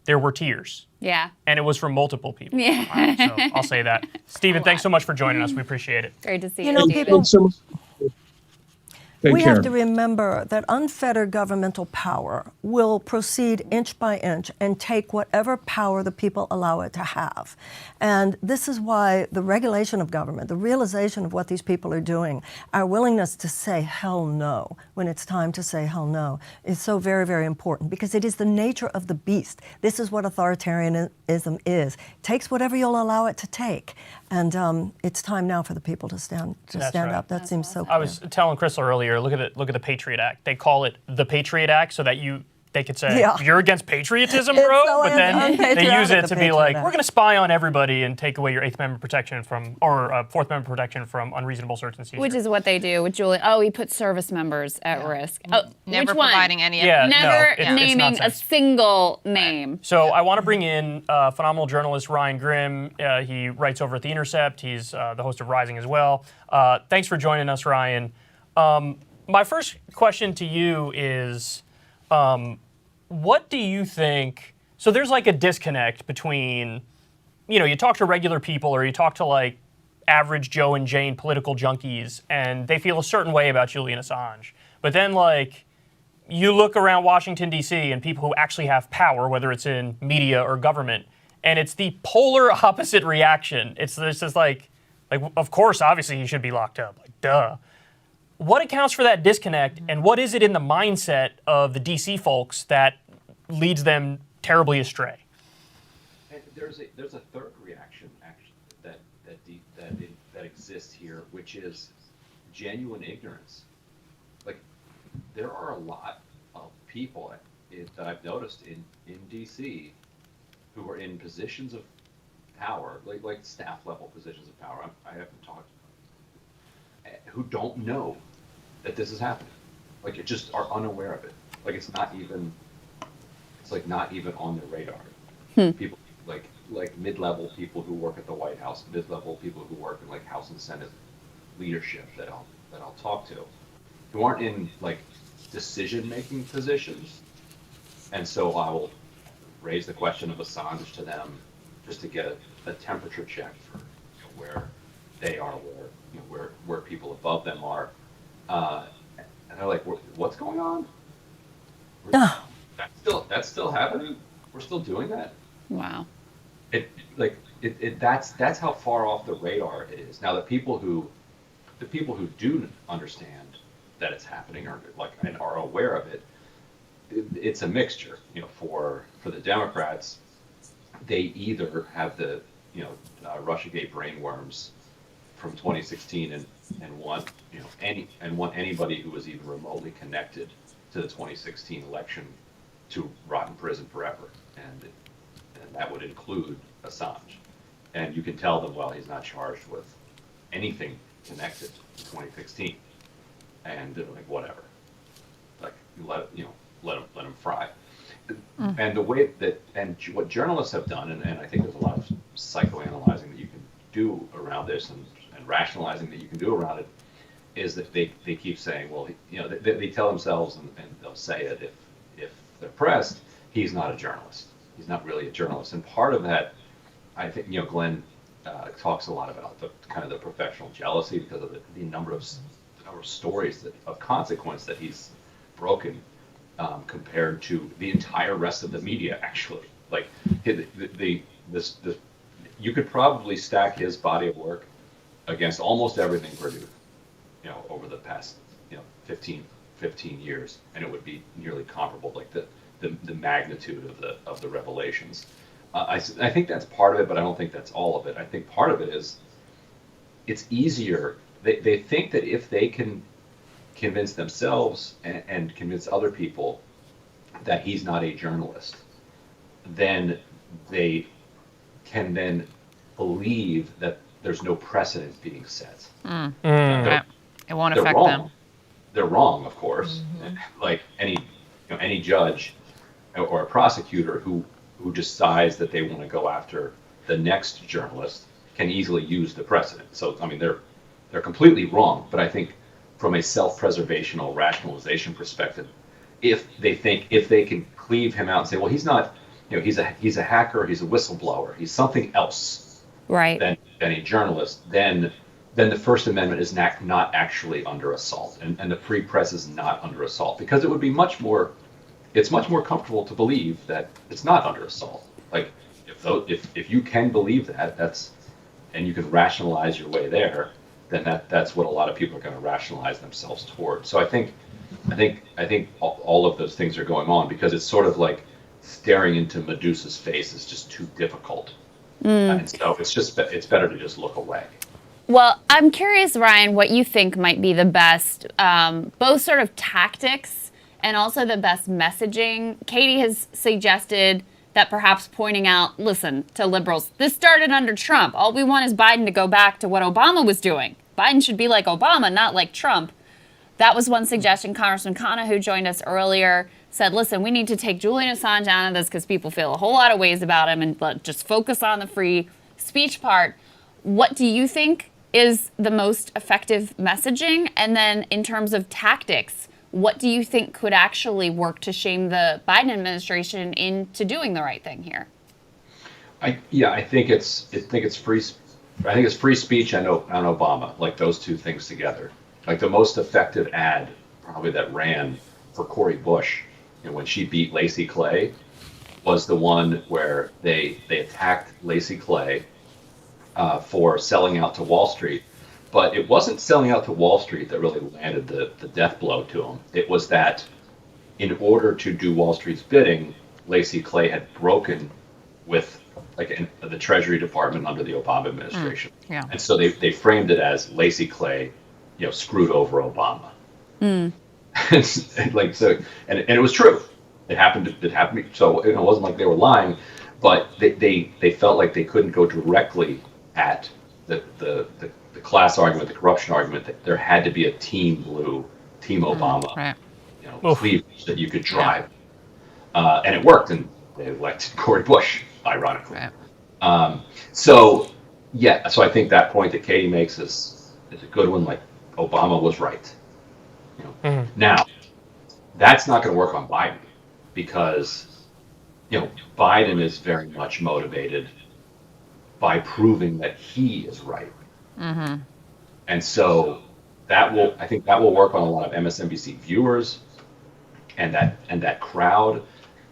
Speaker 3: there were tears.
Speaker 2: Yeah.
Speaker 3: And it was from multiple people.
Speaker 2: Yeah.
Speaker 3: So I'll say that. Stephen, thanks so much for joining us. We appreciate it.
Speaker 2: Great to see
Speaker 4: You
Speaker 2: you,
Speaker 4: know,
Speaker 2: Stephen.
Speaker 4: people-
Speaker 18: So much. Take
Speaker 4: We
Speaker 18: care.
Speaker 4: have to remember that unfettered governmental power will proceed inch by inch and take whatever power the people allow it to have. And this is why the regulation of government, the realization of what these people are doing, our willingness to say hell no when it's time to say hell no is so very, very important, because it is the nature of the beast. This is what authoritarianism is. It takes whatever you'll allow it to take. And it's time now for the people to stand
Speaker 3: That's
Speaker 4: right.
Speaker 3: right.
Speaker 4: up. That seems so clear.
Speaker 3: I was telling Crystal earlier, look at the Patriot Act. They call it the Patriot Act so that they could say,
Speaker 4: Yeah.
Speaker 3: you're against patriotism,
Speaker 4: It's
Speaker 3: bro?
Speaker 4: so
Speaker 3: But then they
Speaker 4: unpatriotic,
Speaker 3: use it
Speaker 4: the
Speaker 3: to be
Speaker 4: Patriot
Speaker 3: like,
Speaker 4: Act.
Speaker 3: we're going to spy on everybody and take away your Eighth Amendment protection from, or Fourth Amendment protection from unreasonable search and seizure.
Speaker 2: Which is what they do with Julian. Oh, he put service members at risk. Oh,
Speaker 1: Never
Speaker 2: which one?
Speaker 1: providing any
Speaker 3: Yeah, no,
Speaker 2: Never
Speaker 3: it's
Speaker 2: naming a
Speaker 3: nonsense.
Speaker 2: single name.
Speaker 3: So I want to bring in phenomenal journalist Ryan Grimm. He writes over at The Intercept. He's the host of Rising as well. Thanks for joining us, Ryan. my first question to you is, what do you think? So there's like a disconnect between, you talk to regular people or you talk to like average Joe and Jane political junkies, and they feel a certain way about Julian Assange. But then like you look around Washington, D.C. and people who actually have power, whether it's in media or government, and it's the polar opposite reaction. It's just like, of course, obviously he should be locked up. Like, duh. What accounts for that disconnect, and what is it in the mindset of the D.C. folks that leads them terribly astray?
Speaker 19: And there's a third reaction actually that exists here, which is genuine ignorance. Like, there are a lot of people that I've noticed in D.C. who are in positions of power, like staff level positions of power. I haven't talked to them, who don't know that this is happening. Like, it just are unaware of it. Like, it's not even on their radar. People like mid-level people who work at the White House, mid-level people who work in like House and Senate leadership that I'll talk to, who aren't in like decision-making positions. And so I will raise the question of Assange to them just to get a temperature check for where they are, where people above them are. And they're like, what's going on? That's still happening? We're still doing that?
Speaker 2: Wow.
Speaker 19: That's how far off the radar it is. Now the people who do understand that it's happening and are aware of it, it's a mixture. For the Democrats, they either have the Russiagate brainworms from 2016 and want anybody who was even remotely connected to the 2016 election to rot in prison forever, and that would include Assange. And you can tell them, well, he's not charged with anything connected to 2016, and they're like, whatever, like let him fry. And the way that, and what journalists have done, and I think there's a lot of psychoanalyzing that you can do around this and rationalizing that you can do around it, is that they keep saying, well, they tell themselves, and they'll say it if they're pressed, he's not a journalist. He's not really a journalist. And part of that, I think, Glenn talks a lot about the kind of the professional jealousy because of the number of stories of consequence that he's broken compared to the entire rest of the media. Actually, like you could probably stack his body of work against almost everything produced, over the past 15 years, and it would be nearly comparable, like the magnitude of the revelations. I think that's part of it, but I don't think that's all of it. I think part of it is it's easier. They think that if they can convince themselves and convince other people that he's not a journalist, then they can then believe that there's no precedent being set.
Speaker 1: It won't affect them.
Speaker 19: They're wrong, of course. Like any judge or a prosecutor who decides that they want to go after the next journalist can easily use the precedent. So I mean, they're completely wrong. But I think from a self-preservational rationalization perspective, if they can cleave him out and say, well, he's not, he's a hacker, he's a whistleblower, he's something else,
Speaker 2: right,
Speaker 19: than a journalist, then the First Amendment is not actually under assault, and the free press is not under assault, because it would be it's much more comfortable to believe that it's not under assault. Like if you can believe that, and you can rationalize your way there, then that's what a lot of people are going to rationalize themselves toward. So I think all of those things are going on, because it's sort of like staring into Medusa's face is just too difficult, and so it's better to just look away.
Speaker 2: Well, I'm curious, Ryan, what you think might be the best, both sort of tactics and also the best messaging. Katie has suggested that perhaps pointing out, listen, to liberals, this started under Trump. All we want is Biden to go back to what Obama was doing. Biden should be like Obama, not like Trump. That was one suggestion. Congressman Khanna, who joined us earlier, said, listen, we need to take Julian Assange out of this because people feel a whole lot of ways about him, and just focus on the free speech part. What do you think is the most effective messaging? And then in terms of tactics, what do you think could actually work to shame the Biden administration into doing the right thing here?
Speaker 19: I think it's free. I think it's free speech and Obama, like those two things together. Like the most effective ad probably that ran for Cori Bush, when she beat Lacey Clay, was the one where they attacked Lacey Clay for selling out to Wall Street. But it wasn't selling out to Wall Street that really landed the death blow to him. It was that in order to do Wall Street's bidding, Lacey Clay had broken with the Treasury Department under the Obama administration.
Speaker 1: Yeah.
Speaker 19: And so they framed it as Lacey Clay, screwed over Obama. And it was true. It happened. So it wasn't like they were lying, but they felt like they couldn't go directly at the class argument, the corruption argument. That there had to be a team blue, team Obama, cleavage that you could drive, and it worked. And they elected Cori Bush, ironically. So I think that point that Katie makes is a good one. Like Obama was right. Now, that's not going to work on Biden because Biden is very much motivated by proving that he is right. And so I think that will work on a lot of MSNBC viewers and that crowd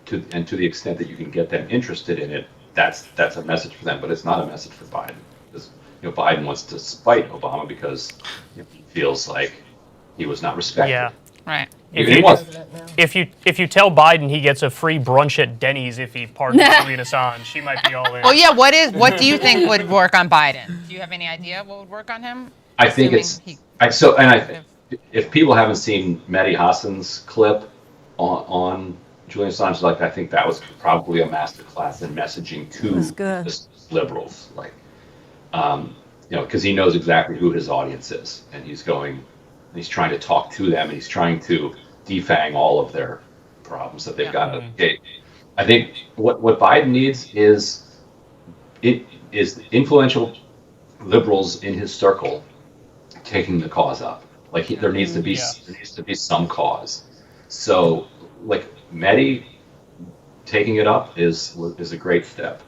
Speaker 19: to the extent that you can get them interested in it. That's a message for them, but it's not a message for Biden because Biden wants to spite Obama because he feels like he was not respected.
Speaker 3: Yeah.
Speaker 1: Right.
Speaker 3: If you tell Biden he gets a free brunch at Denny's if he pardons Julian Assange, she might be all in.
Speaker 1: Well, yeah. What do you think would work on Biden? Do you have any idea what would work on him?
Speaker 19: I think if people haven't seen Mehdi Hassan's clip on Julian Assange, I think that was probably a masterclass in messaging to the liberals, because he knows exactly who his audience is, and he's trying to talk to them, and he's trying to defang all of their problems that they've got. I think what Biden needs is influential liberals in his circle taking the cause up. There needs to be some cause. So Mehdi taking it up is a great step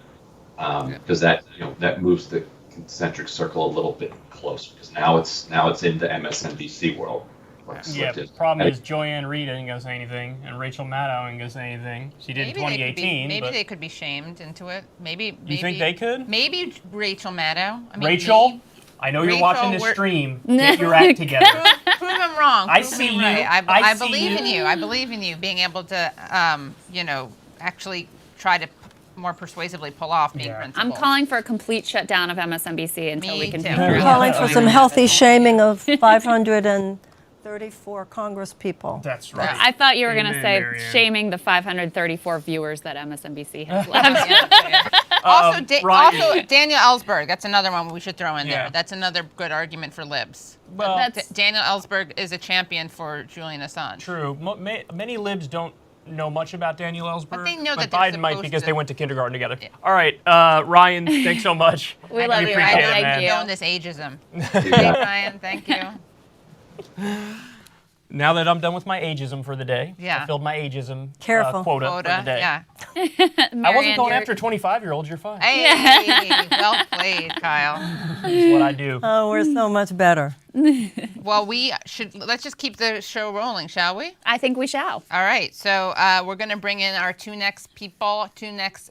Speaker 19: because that moves the concentric circle a little bit closer because now it's in the MSNBC world.
Speaker 3: The problem is Joanne Reed isn't going to say anything, and Rachel Maddow isn't going to say anything. She did in 2018.
Speaker 1: Maybe they could be shamed into it. Maybe
Speaker 3: you think they could?
Speaker 1: Maybe Rachel Maddow.
Speaker 3: Rachel, I know you're watching this stream. Get your act together.
Speaker 1: Prove him wrong.
Speaker 3: I see you.
Speaker 1: I believe in you. I believe in you being able to, actually try to more persuasively pull off being principled.
Speaker 2: I'm calling for a complete shutdown of MSNBC until we can figure out.
Speaker 4: I'm calling for some healthy shaming of 534 Congress people.
Speaker 3: That's right.
Speaker 2: I thought you were going to say shaming the 534 viewers that MSNBC has left.
Speaker 1: Also, Daniel Ellsberg. That's another one we should throw in there. That's another good argument for libs.
Speaker 3: Well,
Speaker 1: Daniel Ellsberg is a champion for Julian Assange.
Speaker 3: True. Many libs don't know much about Daniel Ellsberg,
Speaker 1: but they know that
Speaker 3: Biden might because they went to kindergarten together. Yeah. All right, Ryan, thanks so much.
Speaker 2: We love you,
Speaker 1: Ryan.
Speaker 2: Thank you.
Speaker 1: Doing this ageism. Hey, Ryan, thank you.
Speaker 3: Now that I'm done with my ageism for the day, I filled my ageism quota for the day.
Speaker 1: Yeah.
Speaker 3: I wasn't going after 25-year-olds. You're fine.
Speaker 1: Hey, well played, Kyle.
Speaker 3: That's what I do.
Speaker 4: Oh, we're so much better.
Speaker 1: Well, let's just keep the show rolling, shall we?
Speaker 2: I think we shall.
Speaker 1: All right. So we're going to bring in our two next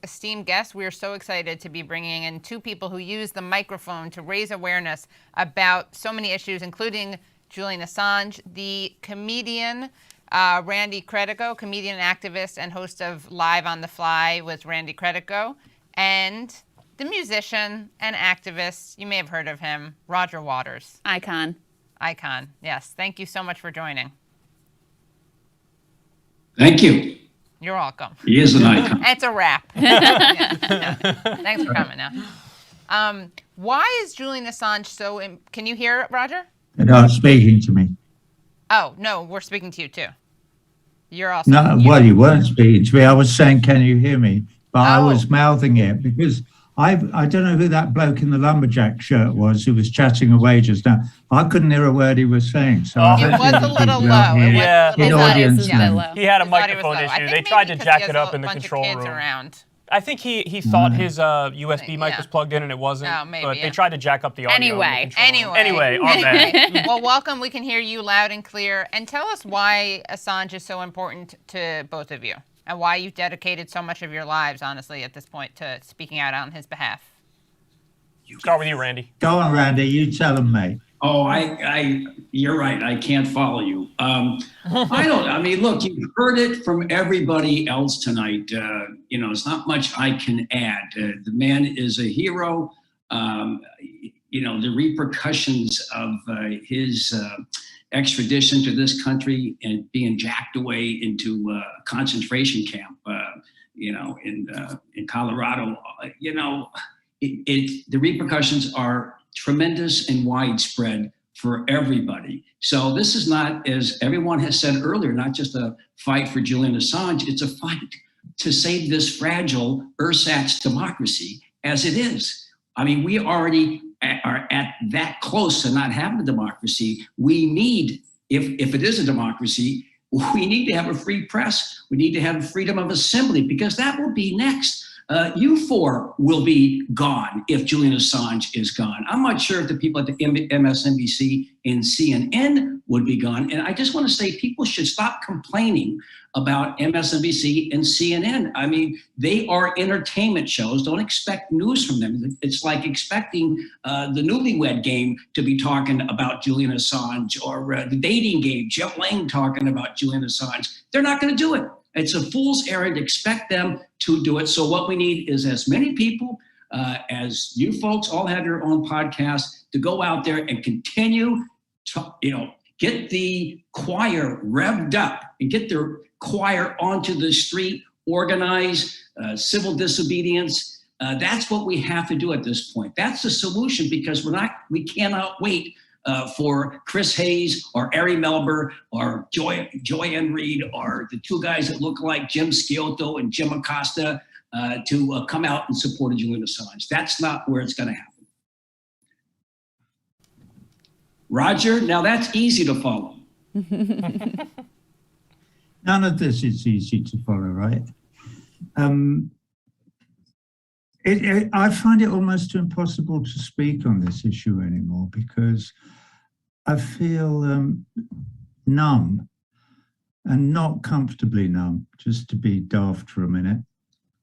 Speaker 1: esteemed guests. We are so excited to be bringing in two people who use the microphone to raise awareness about so many issues, including Julian Assange, the comedian Randy Credico, comedian and activist and host of Live on the Fly with Randy Credico, and the musician and activist, you may have heard of him, Roger Waters.
Speaker 2: Icon,
Speaker 1: yes. Thank you so much for joining.
Speaker 20: Thank you.
Speaker 1: You're welcome.
Speaker 20: He is an icon.
Speaker 1: It's a wrap. Thanks for coming now. Why is Julian Assange so... Can you hear it, Roger?
Speaker 20: They're not speaking to me.
Speaker 1: Oh, no, we're speaking to you too. You're also...
Speaker 20: No, well, you weren't speaking to me. I was saying, can you hear me? But I was mouthing it because I don't know who that bloke in the lumberjack shirt was who was chatting away just now. I couldn't hear a word he was saying. So
Speaker 1: It was a little low.
Speaker 3: Yeah,
Speaker 1: His
Speaker 20: audience
Speaker 1: low.
Speaker 3: He had a
Speaker 1: His audio was
Speaker 3: microphone
Speaker 1: low. I
Speaker 3: issue.
Speaker 1: think
Speaker 3: They tried to
Speaker 1: maybe
Speaker 3: jack
Speaker 1: because
Speaker 3: it
Speaker 1: he has
Speaker 3: up in the
Speaker 1: a bunch of
Speaker 3: control
Speaker 1: kids
Speaker 3: room.
Speaker 1: around.
Speaker 3: I think he thought his USB mic was plugged in and it wasn't.
Speaker 1: Oh, maybe,
Speaker 3: but
Speaker 1: yeah.
Speaker 3: they tried to jack up the audio.
Speaker 1: Anyway,
Speaker 3: our bad.
Speaker 1: Well, welcome. We can hear you loud and clear. And tell us why Assange is so important to both of you, and why you've dedicated so much of your lives, honestly, at this point, to speaking out on his behalf.
Speaker 3: Start with you, Randy.
Speaker 20: Go on, Randy. You tell him, mate.
Speaker 21: Oh, you're right. I can't follow you. I mean, look, you've heard it from everybody else tonight. There's not much I can add. The man is a hero. The repercussions of his extradition to this country and being jacked away into a concentration camp, in Colorado, the repercussions are tremendous and widespread for everybody. So this is not, as everyone has said earlier, not just a fight for Julian Assange, it's a fight to save this fragile ersatz democracy as it is. I mean, we already are at that close to not having a democracy. We need, if it is a democracy, we need to have a free press. We need to have freedom of assembly, because that will be next. You four will be gone if Julian Assange is gone. I'm not sure if the people at the MSNBC and CNN would be gone. And I just want to say people should stop complaining about MSNBC and CNN. I mean, they are entertainment shows. Don't expect news from them. It's like expecting the Newlywed Game to be talking about Julian Assange, or the Dating Game, Jeff Lang talking about Julian Assange. They're not going to do it. It's a fool's errand to expect them to do it. So what we need is as many people as you folks all have your own podcasts to go out there and continue to, get the choir revved up and get their choir onto the street, organize civil disobedience. That's what we have to do at this point. That's the solution, because we cannot wait for Chris Hayes or Ari Melber or Joyanne Reed or the two guys that look like Jim Sciotto and Jim Acosta to come out and support Julian Assange. That's not where it's going to happen. Roger, now that's easy to follow.
Speaker 20: None of this is easy to follow, right? I find it almost impossible to speak on this issue anymore, because I feel numb, and not comfortably numb, just to be daft for a minute.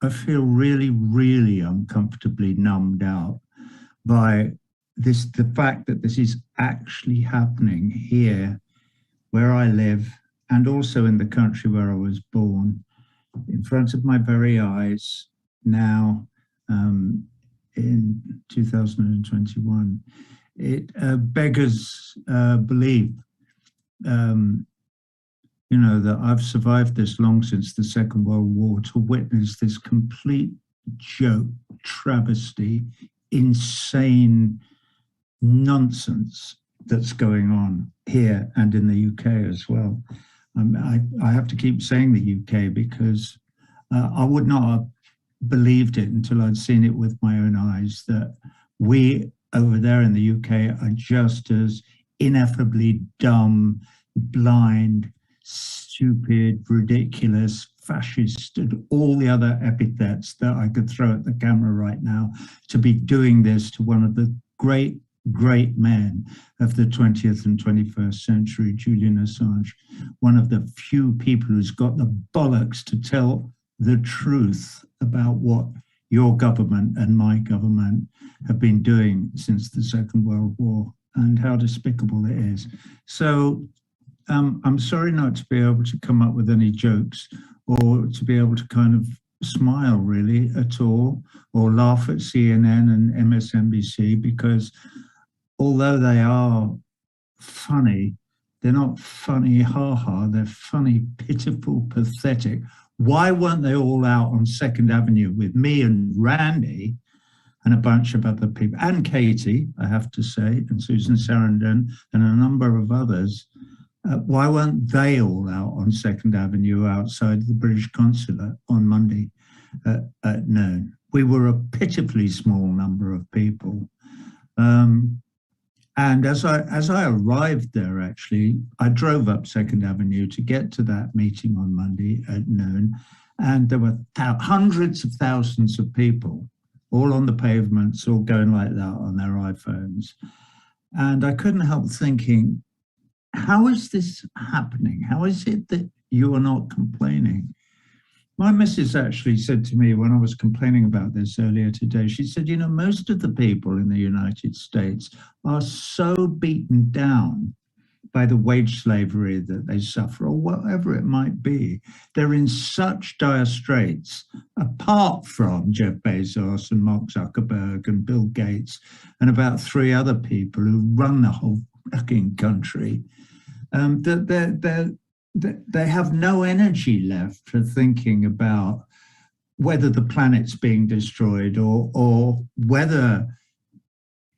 Speaker 20: I feel really, really uncomfortably numbed out by the fact that this is actually happening here where I live, and also in the country where I was born, in front of my very eyes now. In 2021, it beggars belief, that I've survived this long since the Second World War to witness this complete joke, travesty, insane nonsense that's going on here and in the UK as well. I have to keep saying the UK, because I would not have believed it until I'd seen it with my own eyes, that we over there in the UK are just as ineffably dumb, blind, stupid, ridiculous, fascist, and all the other epithets that I could throw at the camera right now, to be doing this to one of the great men of the 20th and 21st century, Julian Assange, one of the few people who's got the bollocks to tell the truth about what your government and my government have been doing since the Second World War, and how despicable it is. So I'm sorry not to be able to come up with any jokes, or to be able to kind of smile really at all, or laugh at CNN and MSNBC, because although they are funny, they're not funny ha-ha, they're funny, pitiful, pathetic. Why weren't they all out on Second Avenue with me and Randy and a bunch of other people, and Katie, I have to say, and Susan Sarandon, and a number of others? Why weren't they all out on Second Avenue outside the British consulate on Monday? at noon. We were a pitifully small number of people. And as I arrived there, actually, I drove up 2nd Avenue to get to that meeting on Monday at noon. And there were hundreds of thousands of people, all on the pavements, all going like that on their iPhones. And I couldn't help thinking, how is this happening? How is it that you are not complaining? My missus actually said to me when I was complaining about this earlier today, she said, you know, most of the people in the United States are so beaten down by the wage slavery that they suffer, or whatever it might be. They're in such dire straits, apart from Jeff Bezos and Mark Zuckerberg and Bill Gates and about 3 other people who run the whole fucking country, that they have no energy left for thinking about whether the planet's being destroyed or whether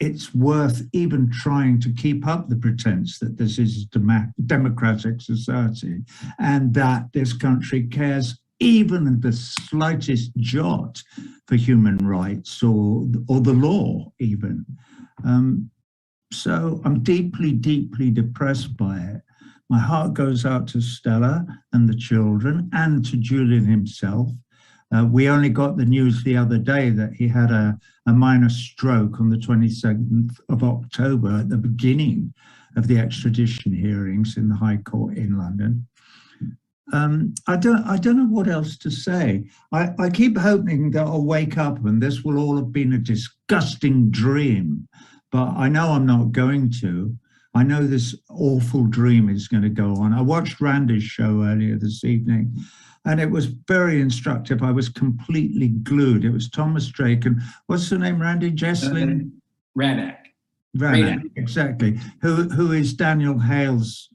Speaker 20: it's worth even trying to keep up the pretense that this is a democratic society and that this country cares even the slightest jot for human rights or the law even. So I'm deeply, deeply depressed by it. My heart goes out to Stella and the children and to Julian himself. We only got the news the other day that he had a minor stroke on the 22nd of October at the beginning of the extradition hearings in the High Court in London. I don't know what else to say. I keep hoping that I'll wake up and this will all have been a disgusting dream, but I know I'm not going to. I know this awful dream is going to go on. I watched Randy's show earlier this evening, and it was very instructive. I was completely glued. It was Thomas Drake and what's her name, Randy? Jesslyn?
Speaker 21: Radak.
Speaker 20: Radak, exactly. Who is Daniel Hale's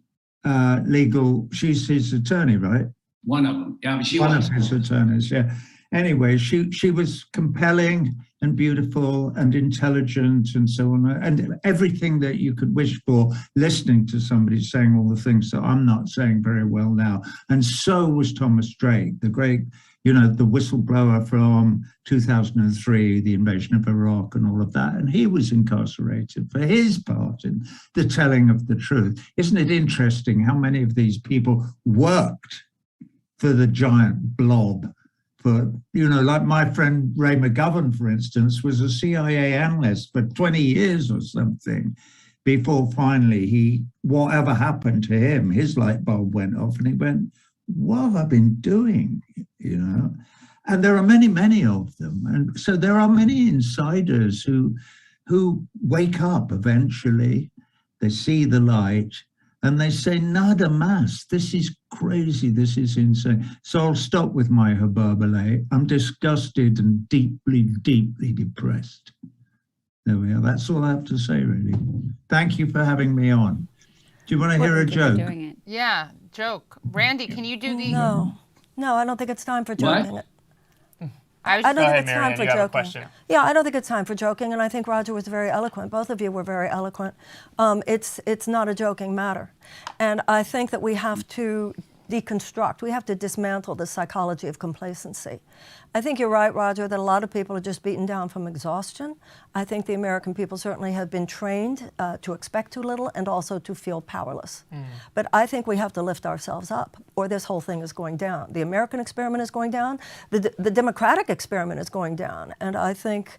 Speaker 20: legal, she's his attorney, right?
Speaker 21: One of them. Yeah, but
Speaker 20: One of his attorneys, yeah. Anyway, she was compelling and beautiful and intelligent and so on, and everything that you could wish for, listening to somebody saying all the things that I'm not saying very well now. And so was Thomas Drake, the great, you know, the whistleblower from 2003, the invasion of Iraq and all of that. And he was incarcerated for his part in the telling of the truth. Isn't it interesting how many of these people worked for the giant blob? But, you know, like my friend Ray McGovern, for instance, was a CIA analyst for 20 years or something before finally whatever happened to him, his light bulb went off and he went, what have I been doing, you know? And there are many, many of them. And so there are many insiders who wake up eventually, they see the light, and they say, nada más, this is crazy, this is insane. So I'll stop with my hyperbole. I'm disgusted and deeply, deeply depressed. There we are. That's all I have to say, really. Thank you for having me on. Do you want to hear a joke?
Speaker 1: Yeah, joke. Randy, can you do the...
Speaker 4: No, I don't think it's time for joking.
Speaker 1: What?
Speaker 4: I don't think it's
Speaker 3: Marianne,
Speaker 4: time for
Speaker 3: you have a
Speaker 4: joking.
Speaker 3: question.
Speaker 4: Yeah, I don't think it's time for joking, and I think Roger was very eloquent. Both of you were very eloquent. It's not a joking matter. And I think that we have to deconstruct, we have to dismantle the psychology of complacency. I think you're right, Roger, that a lot of people are just beaten down from exhaustion. I think the American people certainly have been trained to expect too little and also to feel powerless. But I think we have to lift ourselves up, or this whole thing is going down. The American experiment is going down, the democratic experiment is going down, and I think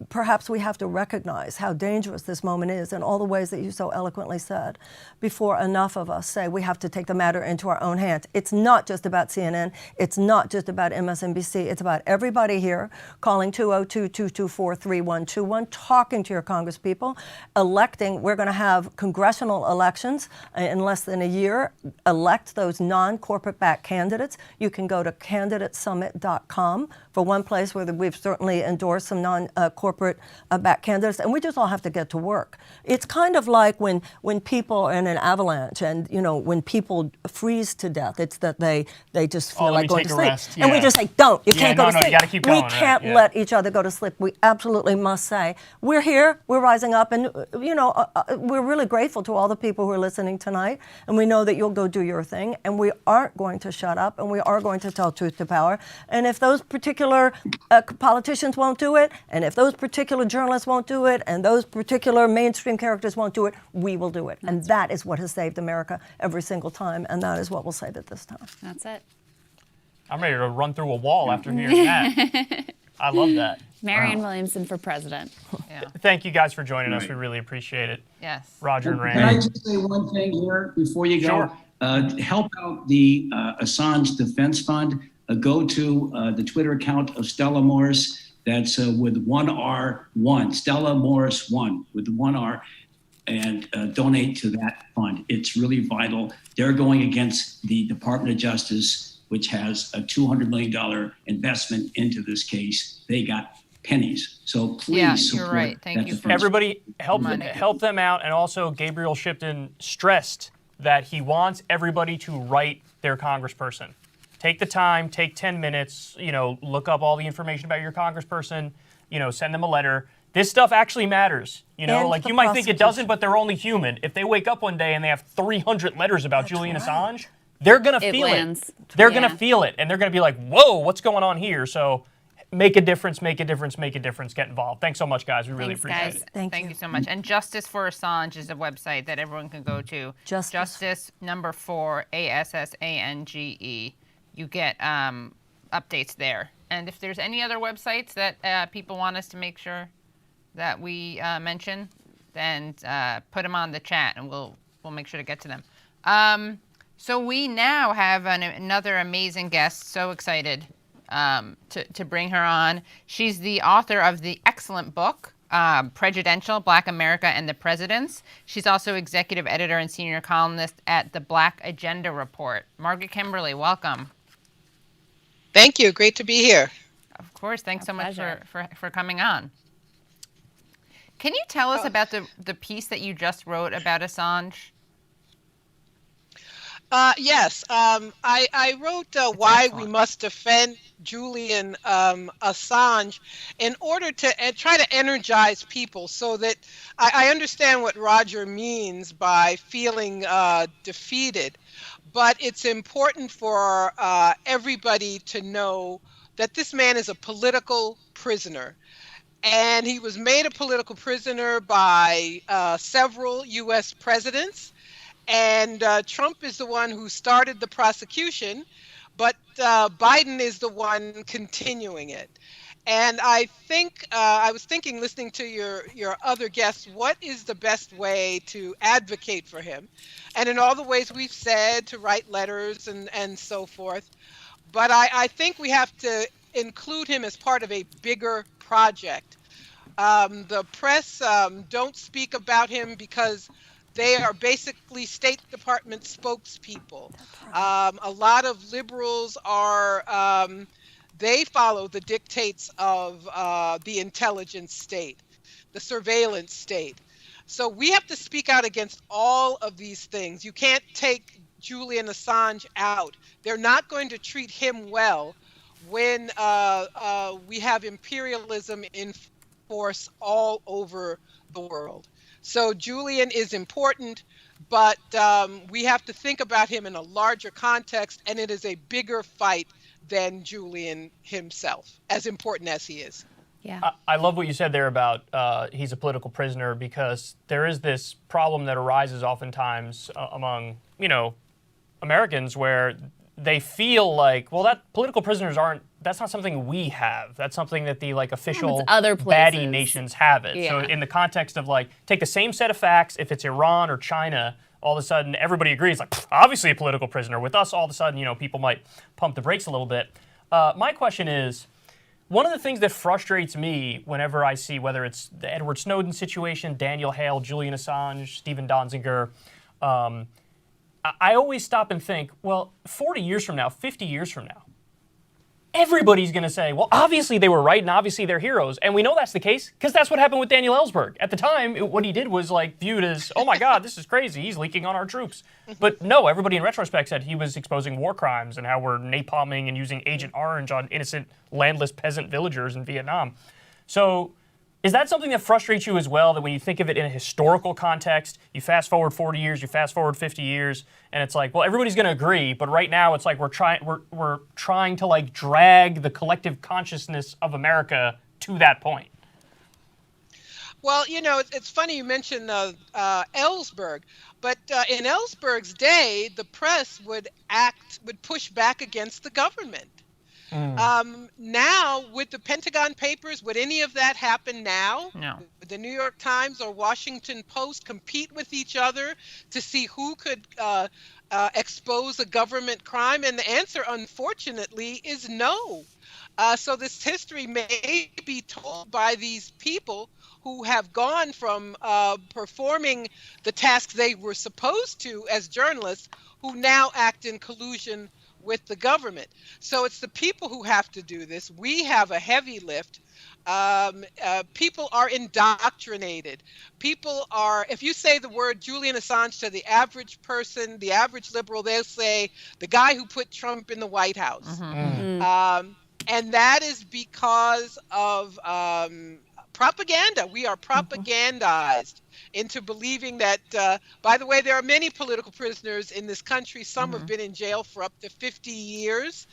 Speaker 4: perhaps we have to recognize how dangerous this moment is in all the ways that you so eloquently said before enough of us say we have to take the matter into our own hands. It's not just about CNN. It's not just about MSNBC. It's about everybody here calling 202-224-3121, talking to your congresspeople, electing. We're going to have congressional elections in less than a year. Elect those non-corporate backed candidates. You can go to candidatesummit.com for one place where we've certainly certainly endorse some non-corporate backed candidates, and we just all have to get to work. It's kind of like when people are in an avalanche and, when people freeze to death, it's that they just feel like going to sleep.
Speaker 3: Rest.
Speaker 4: And we just say, don't, you can't go to sleep.
Speaker 3: You gotta keep going,
Speaker 4: we can't let each other go to sleep. We absolutely must say, we're here, we're rising up, and we're really grateful to all the people who are listening tonight, and we know that you'll go do your thing, and we aren't going to shut up, and we are going to tell truth to power. And if those particular politicians won't do it, and if those particular journalists won't do it, and those particular mainstream characters won't do it, we will do it. And that is what has saved America every single time, and that is what will save it this time.
Speaker 2: That's it.
Speaker 3: I'm ready to run through a wall after hearing that. I love that.
Speaker 2: Marianne Williamson for president.
Speaker 1: Yeah.
Speaker 3: Thank you guys for joining us. We really appreciate it.
Speaker 1: Yes.
Speaker 3: Roger and
Speaker 21: Can I
Speaker 3: Randy.
Speaker 21: just say one thing here before you go?
Speaker 3: Sure.
Speaker 21: Help out the Assange Defense Fund. Go to the Twitter account of Stella Moris. That's with 1R1, Stella Moris 1 with 1R, and donate to that fund. It's really vital. They're going against the Department of Justice, which has a $200 million investment into this case. They got pennies. So please support.
Speaker 1: You're right. Thank you for
Speaker 3: Everybody help them out. And also Gabriel Shipton stressed that he wants everybody to write their congressperson. Take the time, take 10 minutes, look up all the information about your congressperson, send them a letter. This stuff actually matters. You might think it doesn't, but they're only human. If they wake up one day and they have 300 letters about Julian Assange, they're going to feel it. They're going to feel it. And they're going to be like, whoa, what's going on here? So make a difference, make a difference, make a difference, get involved. Thanks so much, guys. We really appreciate it.
Speaker 1: Thank you so much. And Justice for Assange is a website that everyone can go to. Justice number 4, ASSANGE. You get updates there. And if there's any other websites that people want us to make sure that we mention, then put them on the chat and we'll make sure to get to them. So we now have another amazing guest. So excited to bring her on. She's the author of the excellent book, Prejudential, Black America and the Presidents. She's also executive editor and senior columnist at the Black Agenda Report. Margaret Kimberley, welcome.
Speaker 5: Thank you. Great to be here.
Speaker 1: Of course. Thanks so much for coming on. Can you tell us about the piece that you just wrote about Assange?
Speaker 5: Yes. I wrote Why We Must Defend Julian Assange in order to try to energize people so that I understand what Roger means by feeling defeated. But it's important for everybody to know that this man is a political prisoner. And he was made a political prisoner by several U.S. presidents. And Trump is the one who started the prosecution, but Biden is the one continuing it. And I think I was thinking, listening to your other guests, what is the best way to advocate for him? And in all the ways we've said, to write letters and so forth. But I think we have to include him as part of a bigger project. The press don't speak about him because they are basically State Department spokespeople. A lot of liberals are, they follow the dictates of the intelligence state, the surveillance state. So we have to speak out against all of these things. You can't take Julian Assange out. They're not going to treat him well when we have imperialism in force all over the world. So Julian is important, but we have to think about him in a larger context, and it is a bigger fight than Julian himself, as important as he is.
Speaker 2: Yeah.
Speaker 3: I love what you said there about he's a political prisoner, because there is this problem that arises oftentimes among, Americans where they feel like, well, that political prisoners that's not something we have. That's something that the official
Speaker 2: other
Speaker 3: baddie nations have it.
Speaker 2: Yeah.
Speaker 3: So in the context of take the same set of facts, if it's Iran or China, all of a sudden everybody agrees, obviously a political prisoner. With us, all of a sudden, people might pump the brakes a little bit. My question is, one of the things that frustrates me whenever I see, whether it's the Edward Snowden situation, Daniel Hale, Julian Assange, Stephen Donziger, I always stop and think, well, 40 years from now, 50 years from now, everybody's going to say, well, obviously they were right and obviously they're heroes. And we know that's the case because that's what happened with Daniel Ellsberg. At the time, what he did was like viewed as, oh my God, this is crazy. He's leaking on our troops. But no, everybody in retrospect said he was exposing war crimes and how we're napalming and using Agent Orange on innocent landless peasant villagers in Vietnam. So is that something that frustrates you as well, that when you think of it in a historical context, you fast forward 40 years, you fast forward 50 years, and it's like, well, everybody's going to agree, but right now it's like we're trying to like drag the collective consciousness of America to that point.
Speaker 5: Well, you know, it's funny you mentioned Ellsberg, but in Ellsberg's day, the press would push back against the government. Now, with the Pentagon Papers, would any of that happen now?
Speaker 1: No.
Speaker 5: Would the New York Times or Washington Post compete with each other to see who could expose a government crime? And the answer, unfortunately, is no. So this history may be told by these people who have gone from performing the tasks they were supposed to as journalists, who now act in collusion with the government. So it's the people who have to do this. We have a heavy lift. People are indoctrinated. People are, if you say the word Julian Assange to the average person, the average liberal, they'll say the guy who put Trump in the White House. And that is because of propaganda. We are propagandized into believing that, by the way, there are many political prisoners in this country. Some have been in jail for up to 50 years.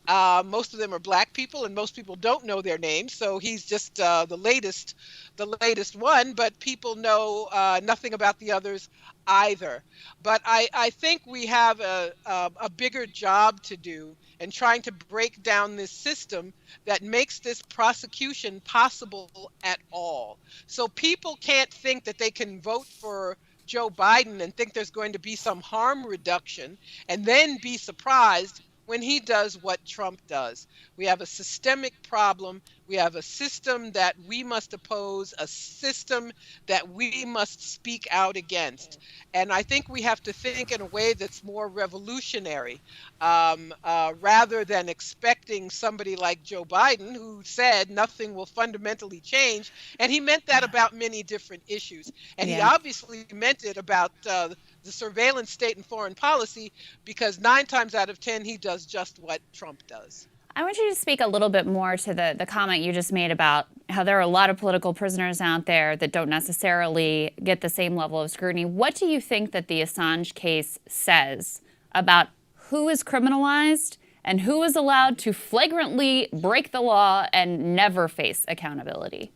Speaker 5: Most of them are black people, and most people don't know their names. So he's just the latest one, but people know nothing about the others either. But I think we have a bigger job to do in trying to break down this system that makes this prosecution possible at all. So people can't think that they can vote for Joe Biden and think there's going to be some harm reduction and then be surprised when he does what Trump does. We have a systemic problem. We have a system that we must oppose, a system that we must speak out against. And I think we have to think in a way that's more revolutionary, rather than expecting somebody like Joe Biden, who said nothing will fundamentally change. And he meant that about many different issues. And he obviously meant it about the surveillance state and foreign policy, because 9 times out of 10, he does just what Trump does.
Speaker 2: I want you to speak a little bit more to the comment you just made about how there are a lot of political prisoners out there that don't necessarily get the same level of scrutiny. What do you think that the Assange case says about who is criminalized and who is allowed to flagrantly break the law and never face accountability?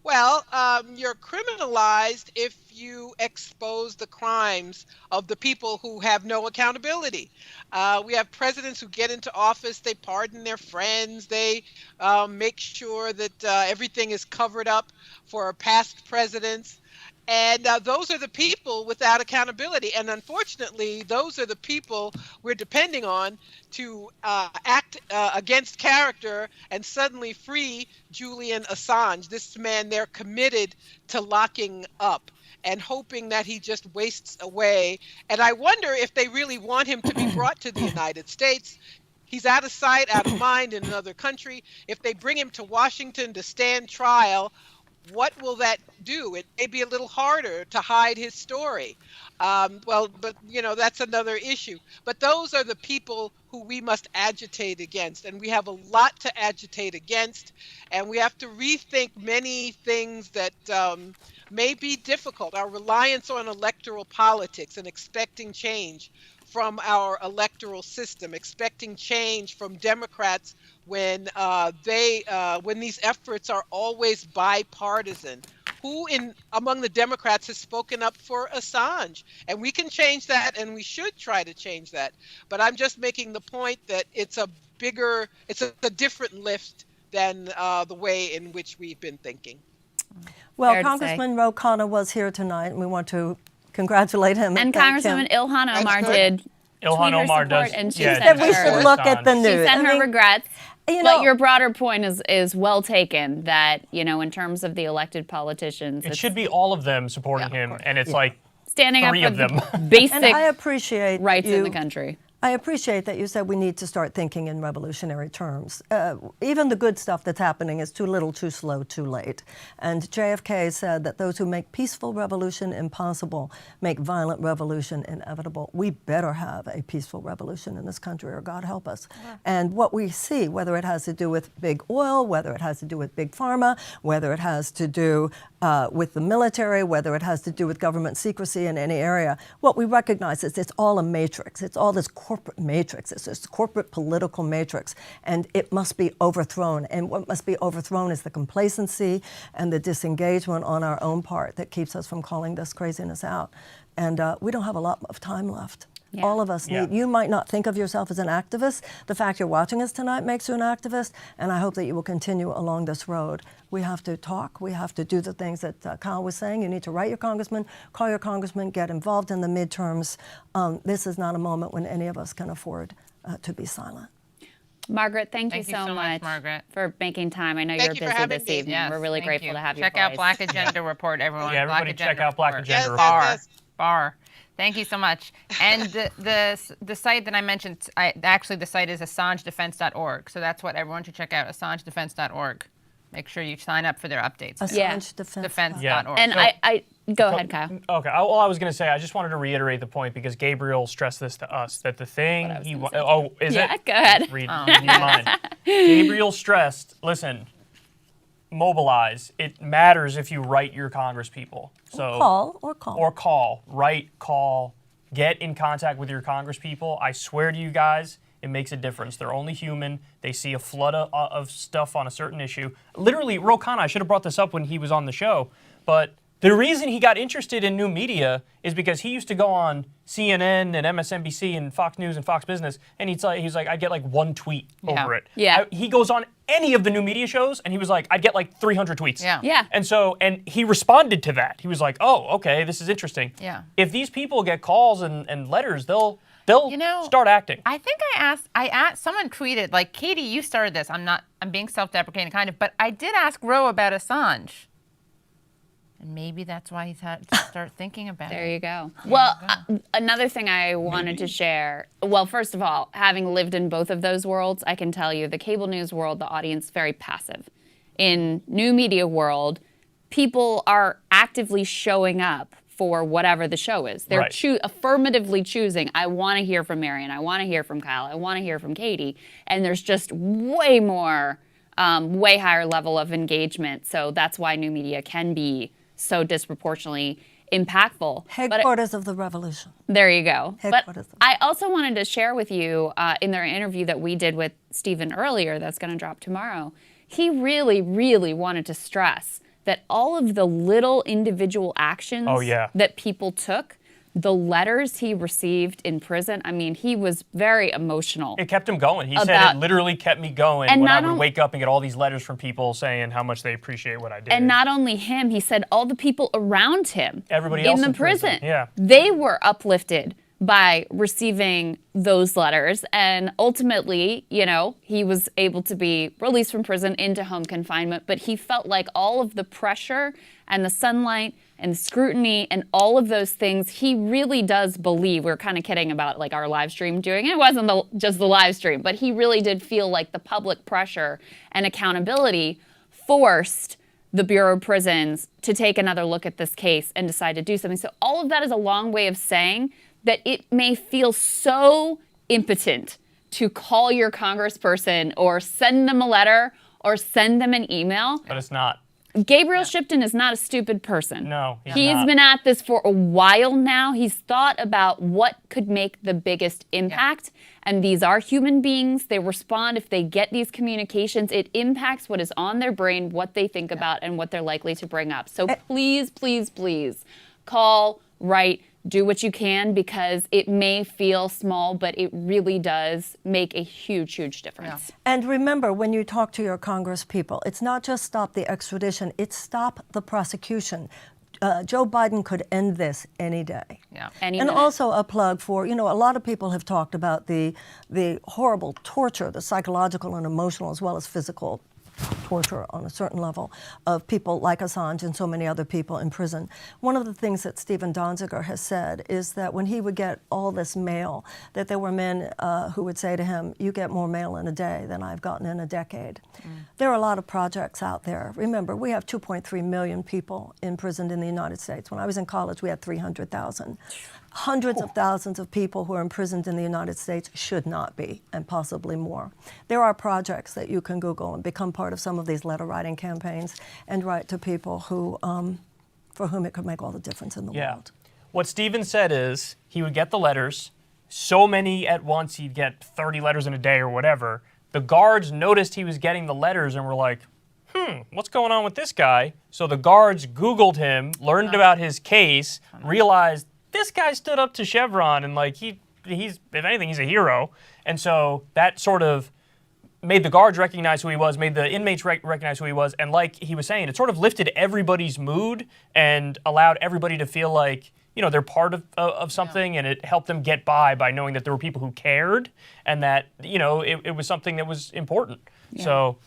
Speaker 5: Well, you're criminalized if you expose the crimes of the people who have no accountability. We have presidents who get into office, they pardon their friends, they make sure that everything is covered up for past presidents. And those are the people without accountability. And unfortunately, those are the people we're depending on to act against character and suddenly free Julian Assange. This man, they're committed to locking up and hoping that he just wastes away. And I wonder if they really want him to be brought to the United States. He's out of sight, out of mind in another country. If they bring him to Washington to stand trial, what will that do? It may be a little harder to hide his story. But you know, that's another issue. But those are the people who we must agitate against. And we have a lot to agitate against. And we have to rethink many things that may be difficult. Our reliance on electoral politics and expecting change from our electoral system, expecting change from Democrats when these efforts are always bipartisan. Who among the Democrats has spoken up for Assange? And we can change that, and we should try to change that. But I'm just making the point that it's a different lift than the way in which we've been thinking.
Speaker 4: Well, Congressman Ro Khanna was here tonight, and we want to congratulate him.
Speaker 2: And Congresswoman Ilhan Omar did.
Speaker 3: Ilhan Omar does.
Speaker 2: And she
Speaker 4: said we should look at the news.
Speaker 2: She sent her regrets. But your broader point is well taken, that, you know, in terms of the elected politicians,
Speaker 3: it should be all of them supporting him, and it's like
Speaker 2: standing up for
Speaker 3: them.
Speaker 2: Basic
Speaker 4: and I appreciate
Speaker 2: rights in the country.
Speaker 4: I appreciate that you said we need to start thinking in revolutionary terms. Even the good stuff that's happening is too little, too slow, too late. And JFK said that those who make peaceful revolution impossible make violent revolution inevitable. We better have a peaceful revolution in this country, or God help us. Yeah. And what we see, whether it has to do with big oil, whether it has to do with big pharma, whether it has to do with the military, whether it has to do with government secrecy in any area, what we recognize is it's all a matrix. It's all this corporate matrix. It's this corporate political matrix, and it must be overthrown. And what must be overthrown is the complacency and the disengagement on our own part that keeps us from calling this craziness out. And we don't have a lot of time left. Yeah. All of us need. You might not think of yourself as an activist. The fact you're watching us tonight makes you an activist, and I hope that you will continue along this road. We have to talk. We have to do the things that Kyle was saying. You need to write your congressman, call your congressman, get involved in the midterms. This is not a moment when any of us can afford to be silent.
Speaker 2: Margaret, thank you so much,
Speaker 1: Margaret,
Speaker 2: for making time. I know you're busy this evening.
Speaker 1: Yes,
Speaker 2: we're really grateful to have you.
Speaker 1: Check out Black Agenda Report, everyone.
Speaker 3: Yeah, everybody check out Black Agenda
Speaker 1: Report. Bar. Thank you so much. And the site that I mentioned, actually the site is AssangeDefense.org. So that's what everyone should check out, AssangeDefense.org. Make sure you sign up for their updates. AssangeDefense.org.
Speaker 3: Yeah.
Speaker 2: And I go ahead, Kyle.
Speaker 3: Okay. All I was going to say, I just wanted to reiterate the point because Gabriel stressed this to us that the thing he is it?
Speaker 2: Yeah, go ahead.
Speaker 3: Read your mind. Gabriel stressed. Listen. Mobilize. It matters if you write your congresspeople. So write, call, get in contact with your congresspeople. I swear to you guys, it makes a difference. They're only human. They see a flood of stuff on a certain issue. Literally, Ro Khanna, I should have brought this up when he was on the show, but the reason he got interested in new media is because he used to go on CNN and MSNBC and Fox News and Fox Business, and he's like, I get like one tweet over it.
Speaker 2: Yeah.
Speaker 3: He goes on any of the new media shows, and he was like, I'd get like 300 tweets.
Speaker 2: Yeah.
Speaker 3: And he responded to that. He was like, oh, okay, this is interesting.
Speaker 1: Yeah.
Speaker 3: If these people get calls and letters, they'll start acting.
Speaker 1: I think I asked, someone tweeted, like, Katie, you started this. I'm being self-deprecating kind of, but I did ask Ro about Assange. And maybe that's why he's had to start thinking about it.
Speaker 2: There you go. Well, another thing I wanted to share, well, first of all, having lived in both of those worlds, I can tell you the cable news world, the audience, very passive. In new media world, people are actively showing up for whatever the show is. They're affirmatively choosing, I want to hear from Marion, I want to hear from Kyle, I want to hear from Katie. And there's just way more, way higher level of engagement. So that's why new media can be so disproportionately impactful.
Speaker 4: Headquarters of the revolution.
Speaker 2: There you go. But I also wanted to share with you in their interview that we did with Stephen earlier that's going to drop tomorrow, he really, really wanted to stress that all of the little individual actions that people took, the letters he received in prison, I mean, he was very emotional.
Speaker 3: It kept him going. He said it literally kept me going when I would wake up and get all these letters from people saying how much they appreciate what I did.
Speaker 2: And not only him, he said all the people around him
Speaker 3: Everybody else
Speaker 2: in the prison.
Speaker 3: Yeah.
Speaker 2: They were uplifted by receiving those letters. And ultimately, you know, he was able to be released from prison into home confinement. But he felt like all of the pressure and the sunlight and the scrutiny and all of those things, he really does believe, we were kind of kidding about like our live stream doing it. It wasn't just the live stream, but he really did feel like the public pressure and accountability forced the Bureau of Prisons to take another look at this case and decide to do something. So all of that is a long way of saying that it may feel so impotent to call your congressperson or send them a letter or send them an email.
Speaker 3: But it's not.
Speaker 2: Gabriel Shipton is not a stupid person.
Speaker 3: No,
Speaker 2: he's not. Been at this for a while now. He's thought about what could make the biggest impact. And these are human beings. They respond if they get these communications. It impacts what is on their brain, what they think about, and what they're likely to bring up. So please, please, please call, write, do what you can, because it may feel small, but it really does make a huge, huge difference.
Speaker 4: And remember, when you talk to your Congress people, it's not just stop the extradition, it's stop the prosecution. Joe Biden could end this any day.
Speaker 1: Yeah.
Speaker 4: And also a plug for, you know, a lot of people have talked about the horrible torture, the psychological and emotional as well as physical torture on a certain level of people like Assange and so many other people in prison. One of the things that Stephen Donziger has said is that when he would get all this mail, that there were men who would say to him, "You get more mail in a day than I've gotten in a decade." There are a lot of projects out there. Remember, we have 2.3 million people imprisoned in the United States. When I was in college, we had 300,000. Hundreds of thousands of people who are imprisoned in the United States should not be, and possibly more. There are projects that you can Google and become part of some of these letter writing campaigns and write to people who, for whom it could make all the difference in the world.
Speaker 3: What Stephen said is he would get the letters, so many at once he'd get 30 letters in a day or whatever. The guards noticed he was getting the letters and were like, what's going on with this guy? So the guards Googled him, learned about his case, realized this guy stood up to Chevron and like he's if anything, he's a hero. And so that sort of made the guards recognize who he was, made the inmates recognize who he was. And like he was saying, it sort of lifted everybody's mood and allowed everybody to feel like, you know, they're part of something, and it helped them get by knowing that there were people who cared and that, you know, it was something that was important. Yeah. So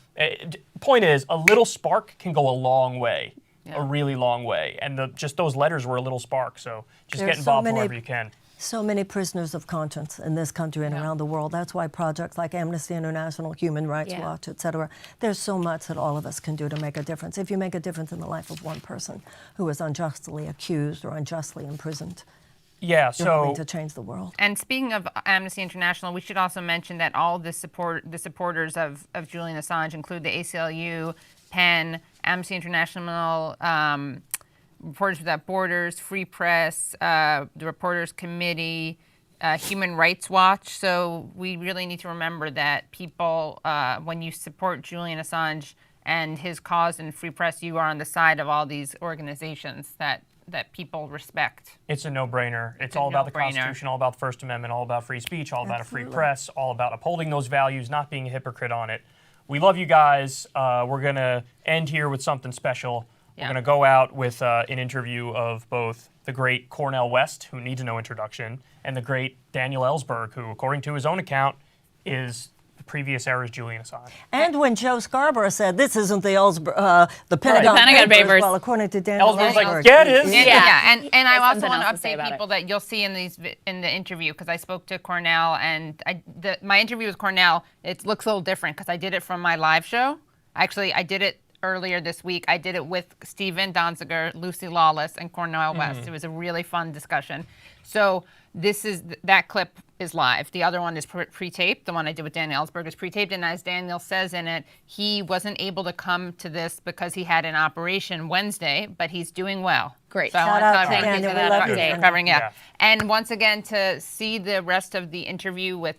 Speaker 3: point is, a little spark can go a long way. A really long way, and just those letters were a little spark. So just get involved wherever you can.
Speaker 4: So many prisoners of conscience in this country and around the world. That's why projects like Amnesty International, Human Rights Watch, et cetera, there's so much that all of us can do to make a difference. If you make a difference in the life of one person who is unjustly accused or unjustly imprisoned, you're helping to change the world.
Speaker 1: And speaking of Amnesty International, we should also mention that all the supporters of Julian Assange include the ACLU, PEN, Amnesty International, Reporters Without Borders, Free Press, the Reporters Committee, Human Rights Watch. So we really need to remember that people, when you support Julian Assange and his cause in Free Press, you are on the side of all these organizations that people respect.
Speaker 3: It's a no-brainer. It's all about the Constitution, all about the First Amendment, all about free speech, all about a free press, all about upholding those values, not being a hypocrite on it. We love you guys. We're going to end here with something special. We're going to go out with an interview of both the great Cornel West, who needs no introduction, and the great Daniel Ellsberg, who, according to his own account, is the previous era's Julian Assange.
Speaker 4: And when Joe Scarborough said, this isn't the Pentagon Papers, well, according to Daniel
Speaker 3: Ellsberg's like, get it.
Speaker 1: And I also want to update people that you'll see in the interview, because I spoke to Cornel, and my interview with Cornel, it looks a little different because I did it from my live show. Actually, I did it earlier this week. I did it with Stephen Donziger, Lucy Lawless, and Cornel West. It was a really fun discussion. So that clip is live. The other one is pre-taped. The one I did with Daniel Ellsberg is pre-taped. And as Daniel says in it, he wasn't able to come to this because he had an operation Wednesday, but he's doing well.
Speaker 2: Great.
Speaker 1: So
Speaker 4: Shout out to Daniel. We love you.
Speaker 1: Covering, And once again, to see the rest of the interview with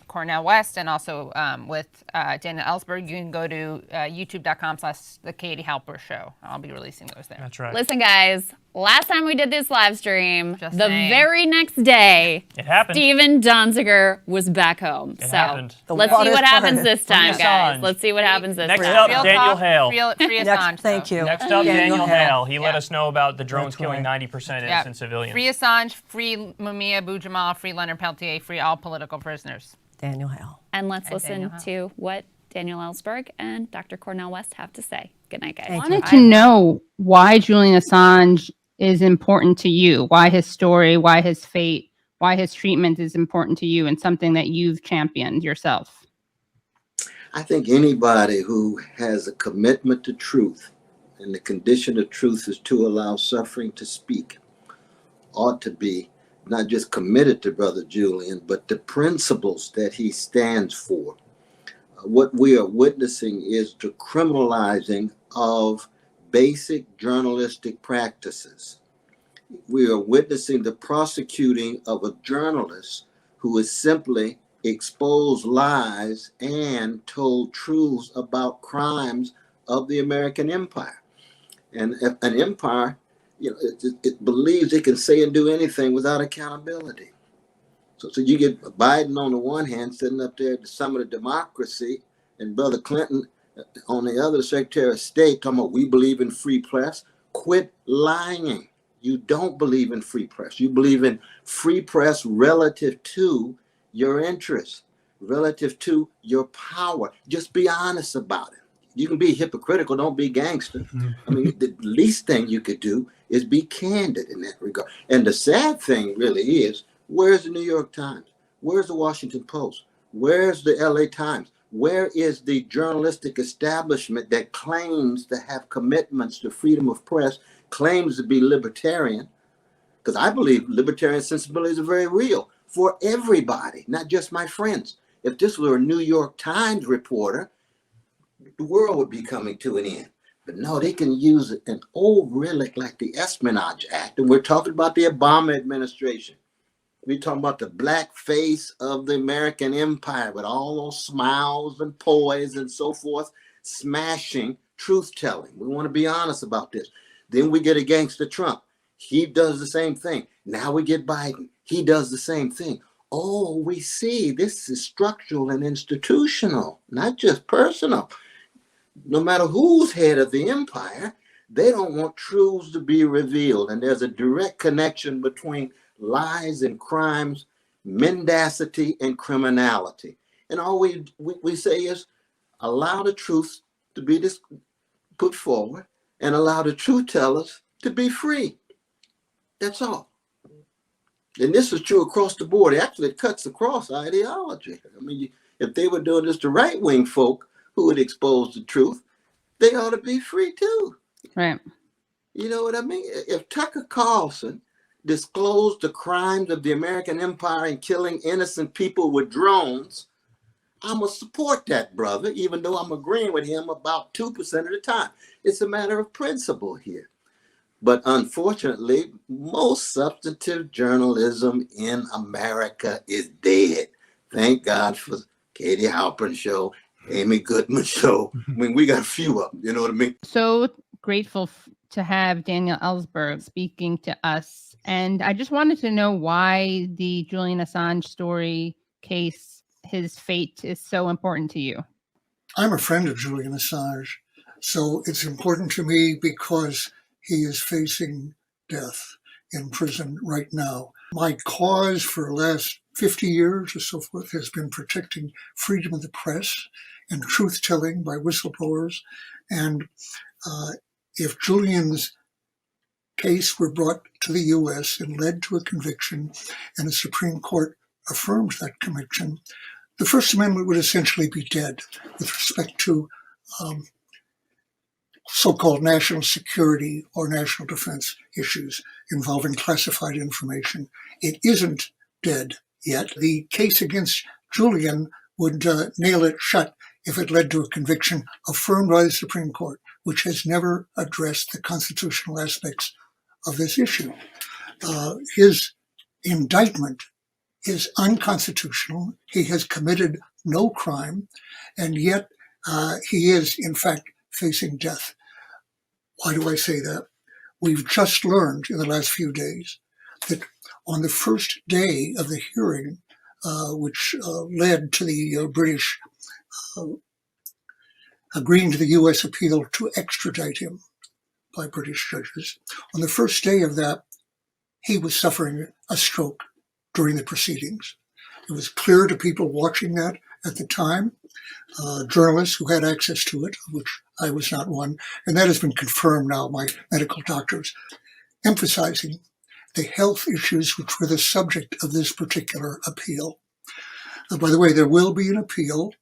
Speaker 1: Cornel West and also with Daniel Ellsberg, you can go to youtube.com/The Katie Halper Show. I'll be releasing those there.
Speaker 3: That's right.
Speaker 2: Listen, guys, last time we did this live stream, very next day,
Speaker 3: it happened.
Speaker 2: Stephen Donziger was back home.
Speaker 3: It happened.
Speaker 2: Let's see what happens this time, guys. Let's see what happens this time.
Speaker 3: Next up, Daniel Hale.
Speaker 1: Free Assange.
Speaker 4: Thank you.
Speaker 3: Next up, Daniel Hale. He let us know about the drones killing 90% innocent civilians.
Speaker 1: Free Assange, free Mumia Abu-Jamal, free Leonard Peltier, free all political prisoners.
Speaker 4: Daniel Hale.
Speaker 2: And let's listen to what Daniel Ellsberg and Dr. Cornel West have to say. Good night, guys.
Speaker 1: I wanted to know why Julian Assange is important to you, why his story, why his fate, why his treatment is important to you, and something that you've championed yourself.
Speaker 6: I think anybody who has a commitment to truth, and the condition of truth is to allow suffering to speak, ought to be not just committed to Brother Julian, but the principles that he stands for. What we are witnessing is the criminalizing of basic journalistic practices. We are witnessing the prosecuting of a journalist who has simply exposed lies and told truths about crimes of the American empire. And an empire, you know, it believes it can say and do anything without accountability. So you get Biden on the one hand sitting up there at the summit of democracy, and Brother Clinton on the other, Secretary of State, talking about we believe in free press. Quit lying. You don't believe in free press. You believe in free press relative to your interests, relative to your power. Just be honest about it. You can be hypocritical, don't be gangster. I mean, the least thing you could do is be candid in that regard. And the sad thing really is, where's the New York Times? Where's the Washington Post? Where's the LA Times? Where is the journalistic establishment that claims to have commitments to freedom of press, claims to be libertarian? Because I believe libertarian sensibilities are very real for everybody, not just my friends. If this were a New York Times reporter, the world would be coming to an end. But no, they can use an old relic like the Espionage Act. And we're talking about the Obama administration. We're talking about the black face of the American empire with all those smiles and poise and so forth, smashing truth-telling. We want to be honest about this. Then we get a gangster Trump. He does the same thing. Now we get Biden. He does the same thing. Oh, we see this is structural and institutional, not just personal. No matter who's head of the empire, they don't want truths to be revealed. And there's a direct connection between lies and crimes, mendacity and criminality. And all we say is allow the truth to be put forward and allow the truth tellers to be free. That's all. And this is true across the board. Actually, it cuts across ideology. I mean, if they were doing this to right-wing folk who would expose the truth, they ought to be free too.
Speaker 1: Right.
Speaker 6: You know what I mean? If Tucker Carlson disclosed the crimes of the American empire and killing innocent people with drones, I'm going to support that brother, even though I'm agreeing with him about 2% of the time. It's a matter of principle here. But unfortunately, most substantive journalism in America is dead. Thank God for Katie Halpern's show, Amy Goodman's show. I mean, we got a few of them, you know what I mean?
Speaker 1: So grateful to have Daniel Ellsberg speaking to us. And I just wanted to know why the Julian Assange story case, his fate, is so important to you.
Speaker 7: I'm a friend of Julian Assange, so it's important to me because he is facing death in prison right now. My cause for the last 50 years or so forth has been protecting freedom of the press and truth-telling by whistleblowers. And if Julian's case were brought to the U.S. and led to a conviction, and the Supreme Court affirmed that conviction, the First Amendment would essentially be dead with respect to so-called national security or national defense issues involving classified information. It isn't dead yet. The case against Julian would nail it shut if it led to a conviction affirmed by the Supreme Court, which has never addressed the constitutional aspects of this issue. His indictment is unconstitutional. He has committed no crime, and yet he is, in fact, facing death. Why do I say that? We've just learned in the last few days that on the first day of the hearing, which led to the British agreeing to the U.S. appeal to extradite him by British judges, on the first day of that, he was suffering a stroke during the proceedings. It was clear to people watching that at the time, journalists who had access to it, of which I was not one, and that has been confirmed now by medical doctors, emphasizing the health issues which were the subject of this particular appeal. By the way, there will be an appeal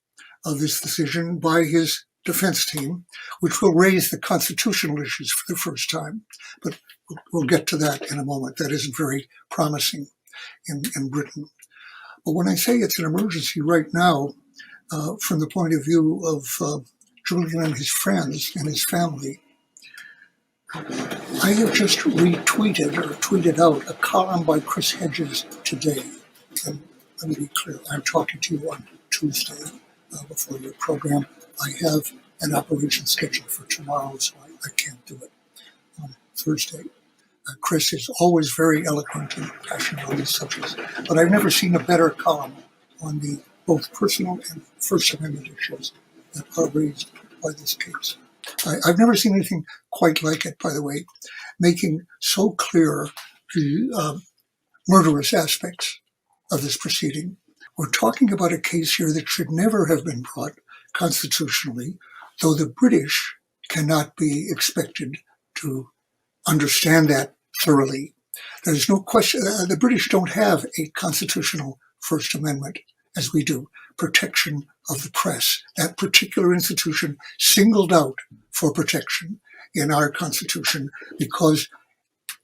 Speaker 7: of this decision by his defense team, which will raise the constitutional issues for the first time, but we'll get to that in a moment. That isn't very promising in Britain. But when I say it's an emergency right now, from the point of view of Julian and his friends and his family, I have just retweeted or tweeted out a column by Chris Hedges today. And let me be clear, I'm talking to you on Tuesday before your program. I have an operation scheduled for tomorrow, so I can't do it on Thursday. Chris is always very eloquent and passionate on these subjects, but I've never seen a better column on the both personal and First Amendment issues that are raised by this case. I've never seen anything quite like it, by the way, making so clear the murderous aspects of this proceeding. We're talking about a case here that should never have been brought constitutionally though the British cannot be expected to understand that thoroughly. There's no question, the British don't have a constitutional First Amendment as we do, protection of the press, that particular institution singled out for protection in our Constitution, because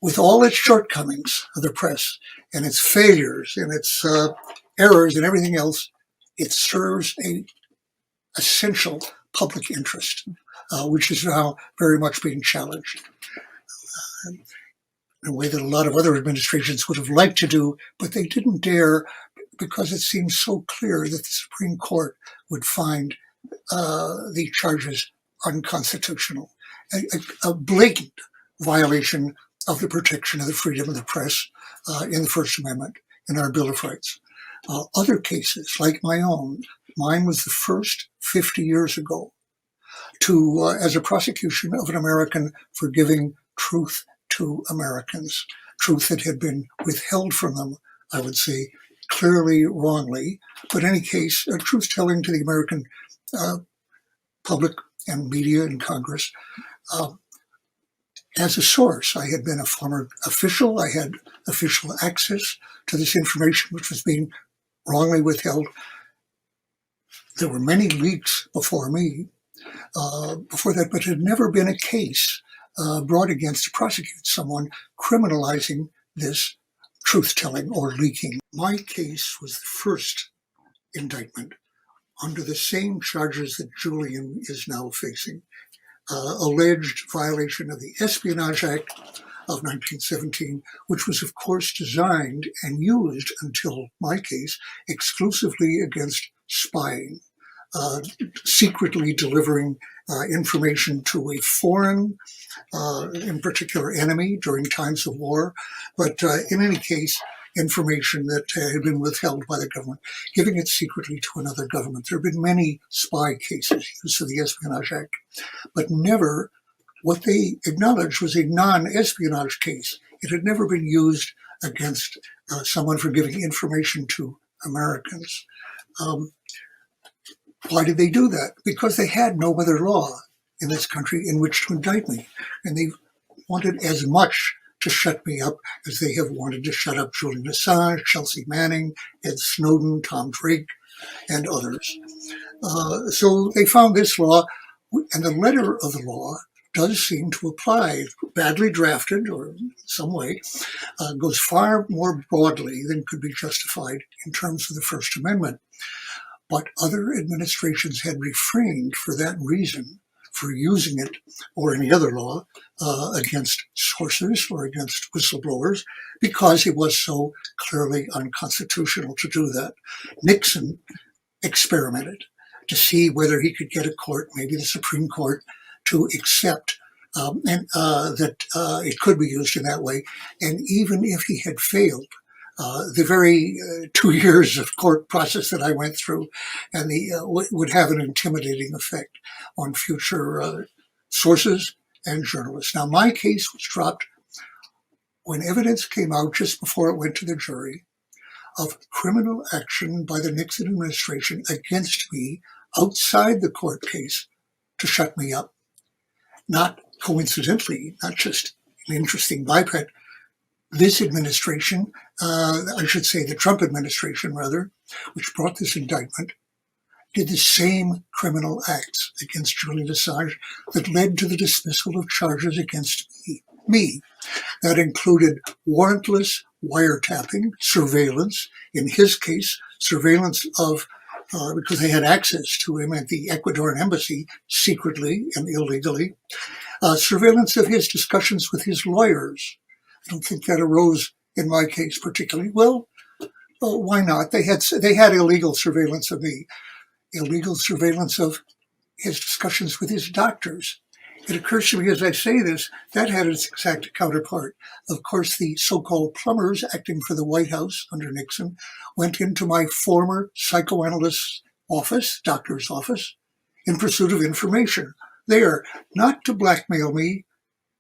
Speaker 7: with all its shortcomings of the press and its failures and its errors and everything else, it serves a essential public interest, which is now very much being challenged in a way that a lot of other administrations would have liked to do, but they didn't dare because it seemed so clear that the Supreme Court would find the charges unconstitutional. A blatant violation of the protection of the freedom of the press in the First Amendment, in our Bill of Rights. Other cases, like my own, mine was the first 50 years ago to, as a prosecution of an American for giving truth to Americans, truth that had been withheld from them, I would say, clearly wrongly, but in any case, truth-telling to the American public and media and Congress. As a source, I had been a former official. I had official access to this information which was being wrongly withheld. There were many leaks before me, before that, but it had never been a case brought against to prosecute someone criminalizing this truth-telling or leaking. My case was the first indictment under the same charges that Julian is now facing. Alleged violation of the Espionage Act of 1917, which was of course designed and used until my case exclusively against spying, secretly delivering information to a foreign, in particular enemy during times of war, but in any case, information that had been withheld by the government, giving it secretly to another government. There have been many spy cases used of the Espionage Act, but never what they acknowledged was a non-espionage case. It had never been used against someone for giving information to Americans. Why did they do that? Because they had no other law in this country in which to indict me. And they wanted as much to shut me up as they have wanted to shut up Julian Assange, Chelsea Manning, Ed Snowden, Tom Drake, and others. So they found this law, and the letter of the law does seem to apply. Badly drafted, or in some way, goes far more broadly than could be justified in terms of the First Amendment. But other administrations had refrained for that reason, for using it or any other law against sources or against whistleblowers, because it was so clearly unconstitutional to do that. Nixon experimented to see whether he could get a court, maybe the Supreme Court, to accept that it could be used in that way. And even if he had failed, the very 2 years of court process that I went through, and would have an intimidating effect on future sources and journalists. Now, my case was dropped when evidence came out just before it went to the jury of criminal action by the Nixon administration against me outside the court case to shut me up. Not coincidentally, not just an interesting biped, this administration, I should say the Trump administration rather, which brought this indictment, did the same criminal acts against Julian Assange that led to the dismissal of charges against me. That included warrantless wiretapping, surveillance, in his case, surveillance of, because they had access to him at the Ecuadorian embassy secretly and illegally, surveillance of his discussions with his lawyers. I don't think that arose in my case particularly. Well, why not? They had illegal surveillance of me, illegal surveillance of his discussions with his doctors. It occurs to me as I say this, that had its exact counterpart. Of course, the so-called plumbers acting for the White House under Nixon went into my former psychoanalyst's office, doctor's office, in pursuit of information. There, not to blackmail me,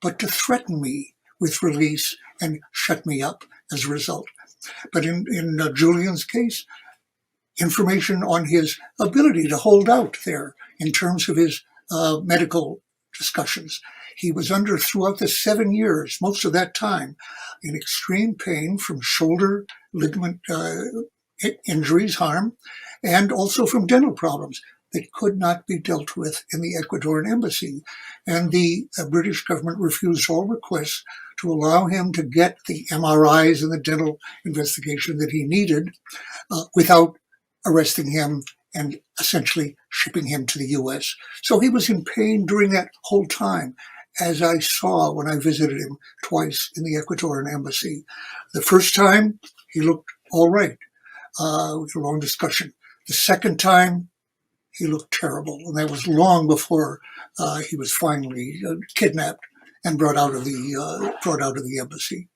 Speaker 7: but to threaten me with release and shut me up as a result. But in Julian's case, information on his ability to hold out there in terms of his medical discussions. He was under, throughout the 7 years, most of that time, in extreme pain from shoulder ligament injuries, harm, and also from dental problems that could not be dealt with in the Ecuadorian embassy. And the British government refused all requests to allow him to get the MRIs and the dental investigation that he needed without arresting him and essentially shipping him to the US. So he was in pain during that whole time, as I saw when I visited him twice in the Ecuadorian embassy. The first time, he looked all right. It was a long discussion. The second time, he looked terrible, and that was long before he was finally kidnapped and brought out of the embassy.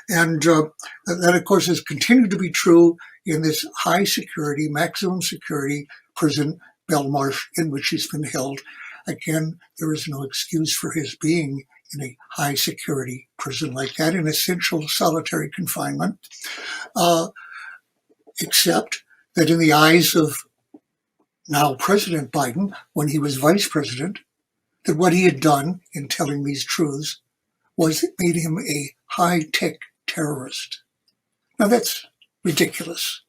Speaker 7: And that, of course, has continued to be true in this high security, maximum security prison, Belmarsh, in which he's been held. Again, there is no excuse for his being in a high security prison like that, in essential solitary confinement, except that in the eyes of now President Biden, when he was vice president, that what he had done in telling these truths was it made him a high-tech terrorist. Now that's ridiculous.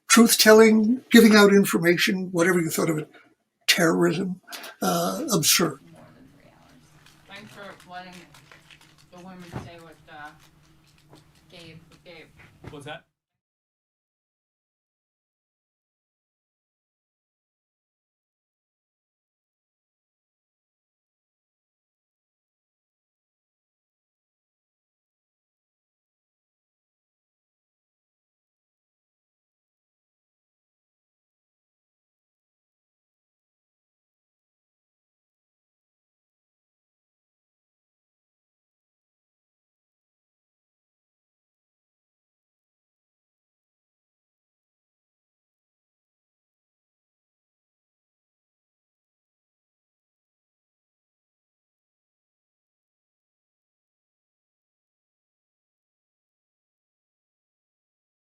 Speaker 7: Truth-telling, giving out information, whatever you thought of it, terrorism, absurd.
Speaker 1: Thanks for letting the women say what Gabe.
Speaker 3: What's that?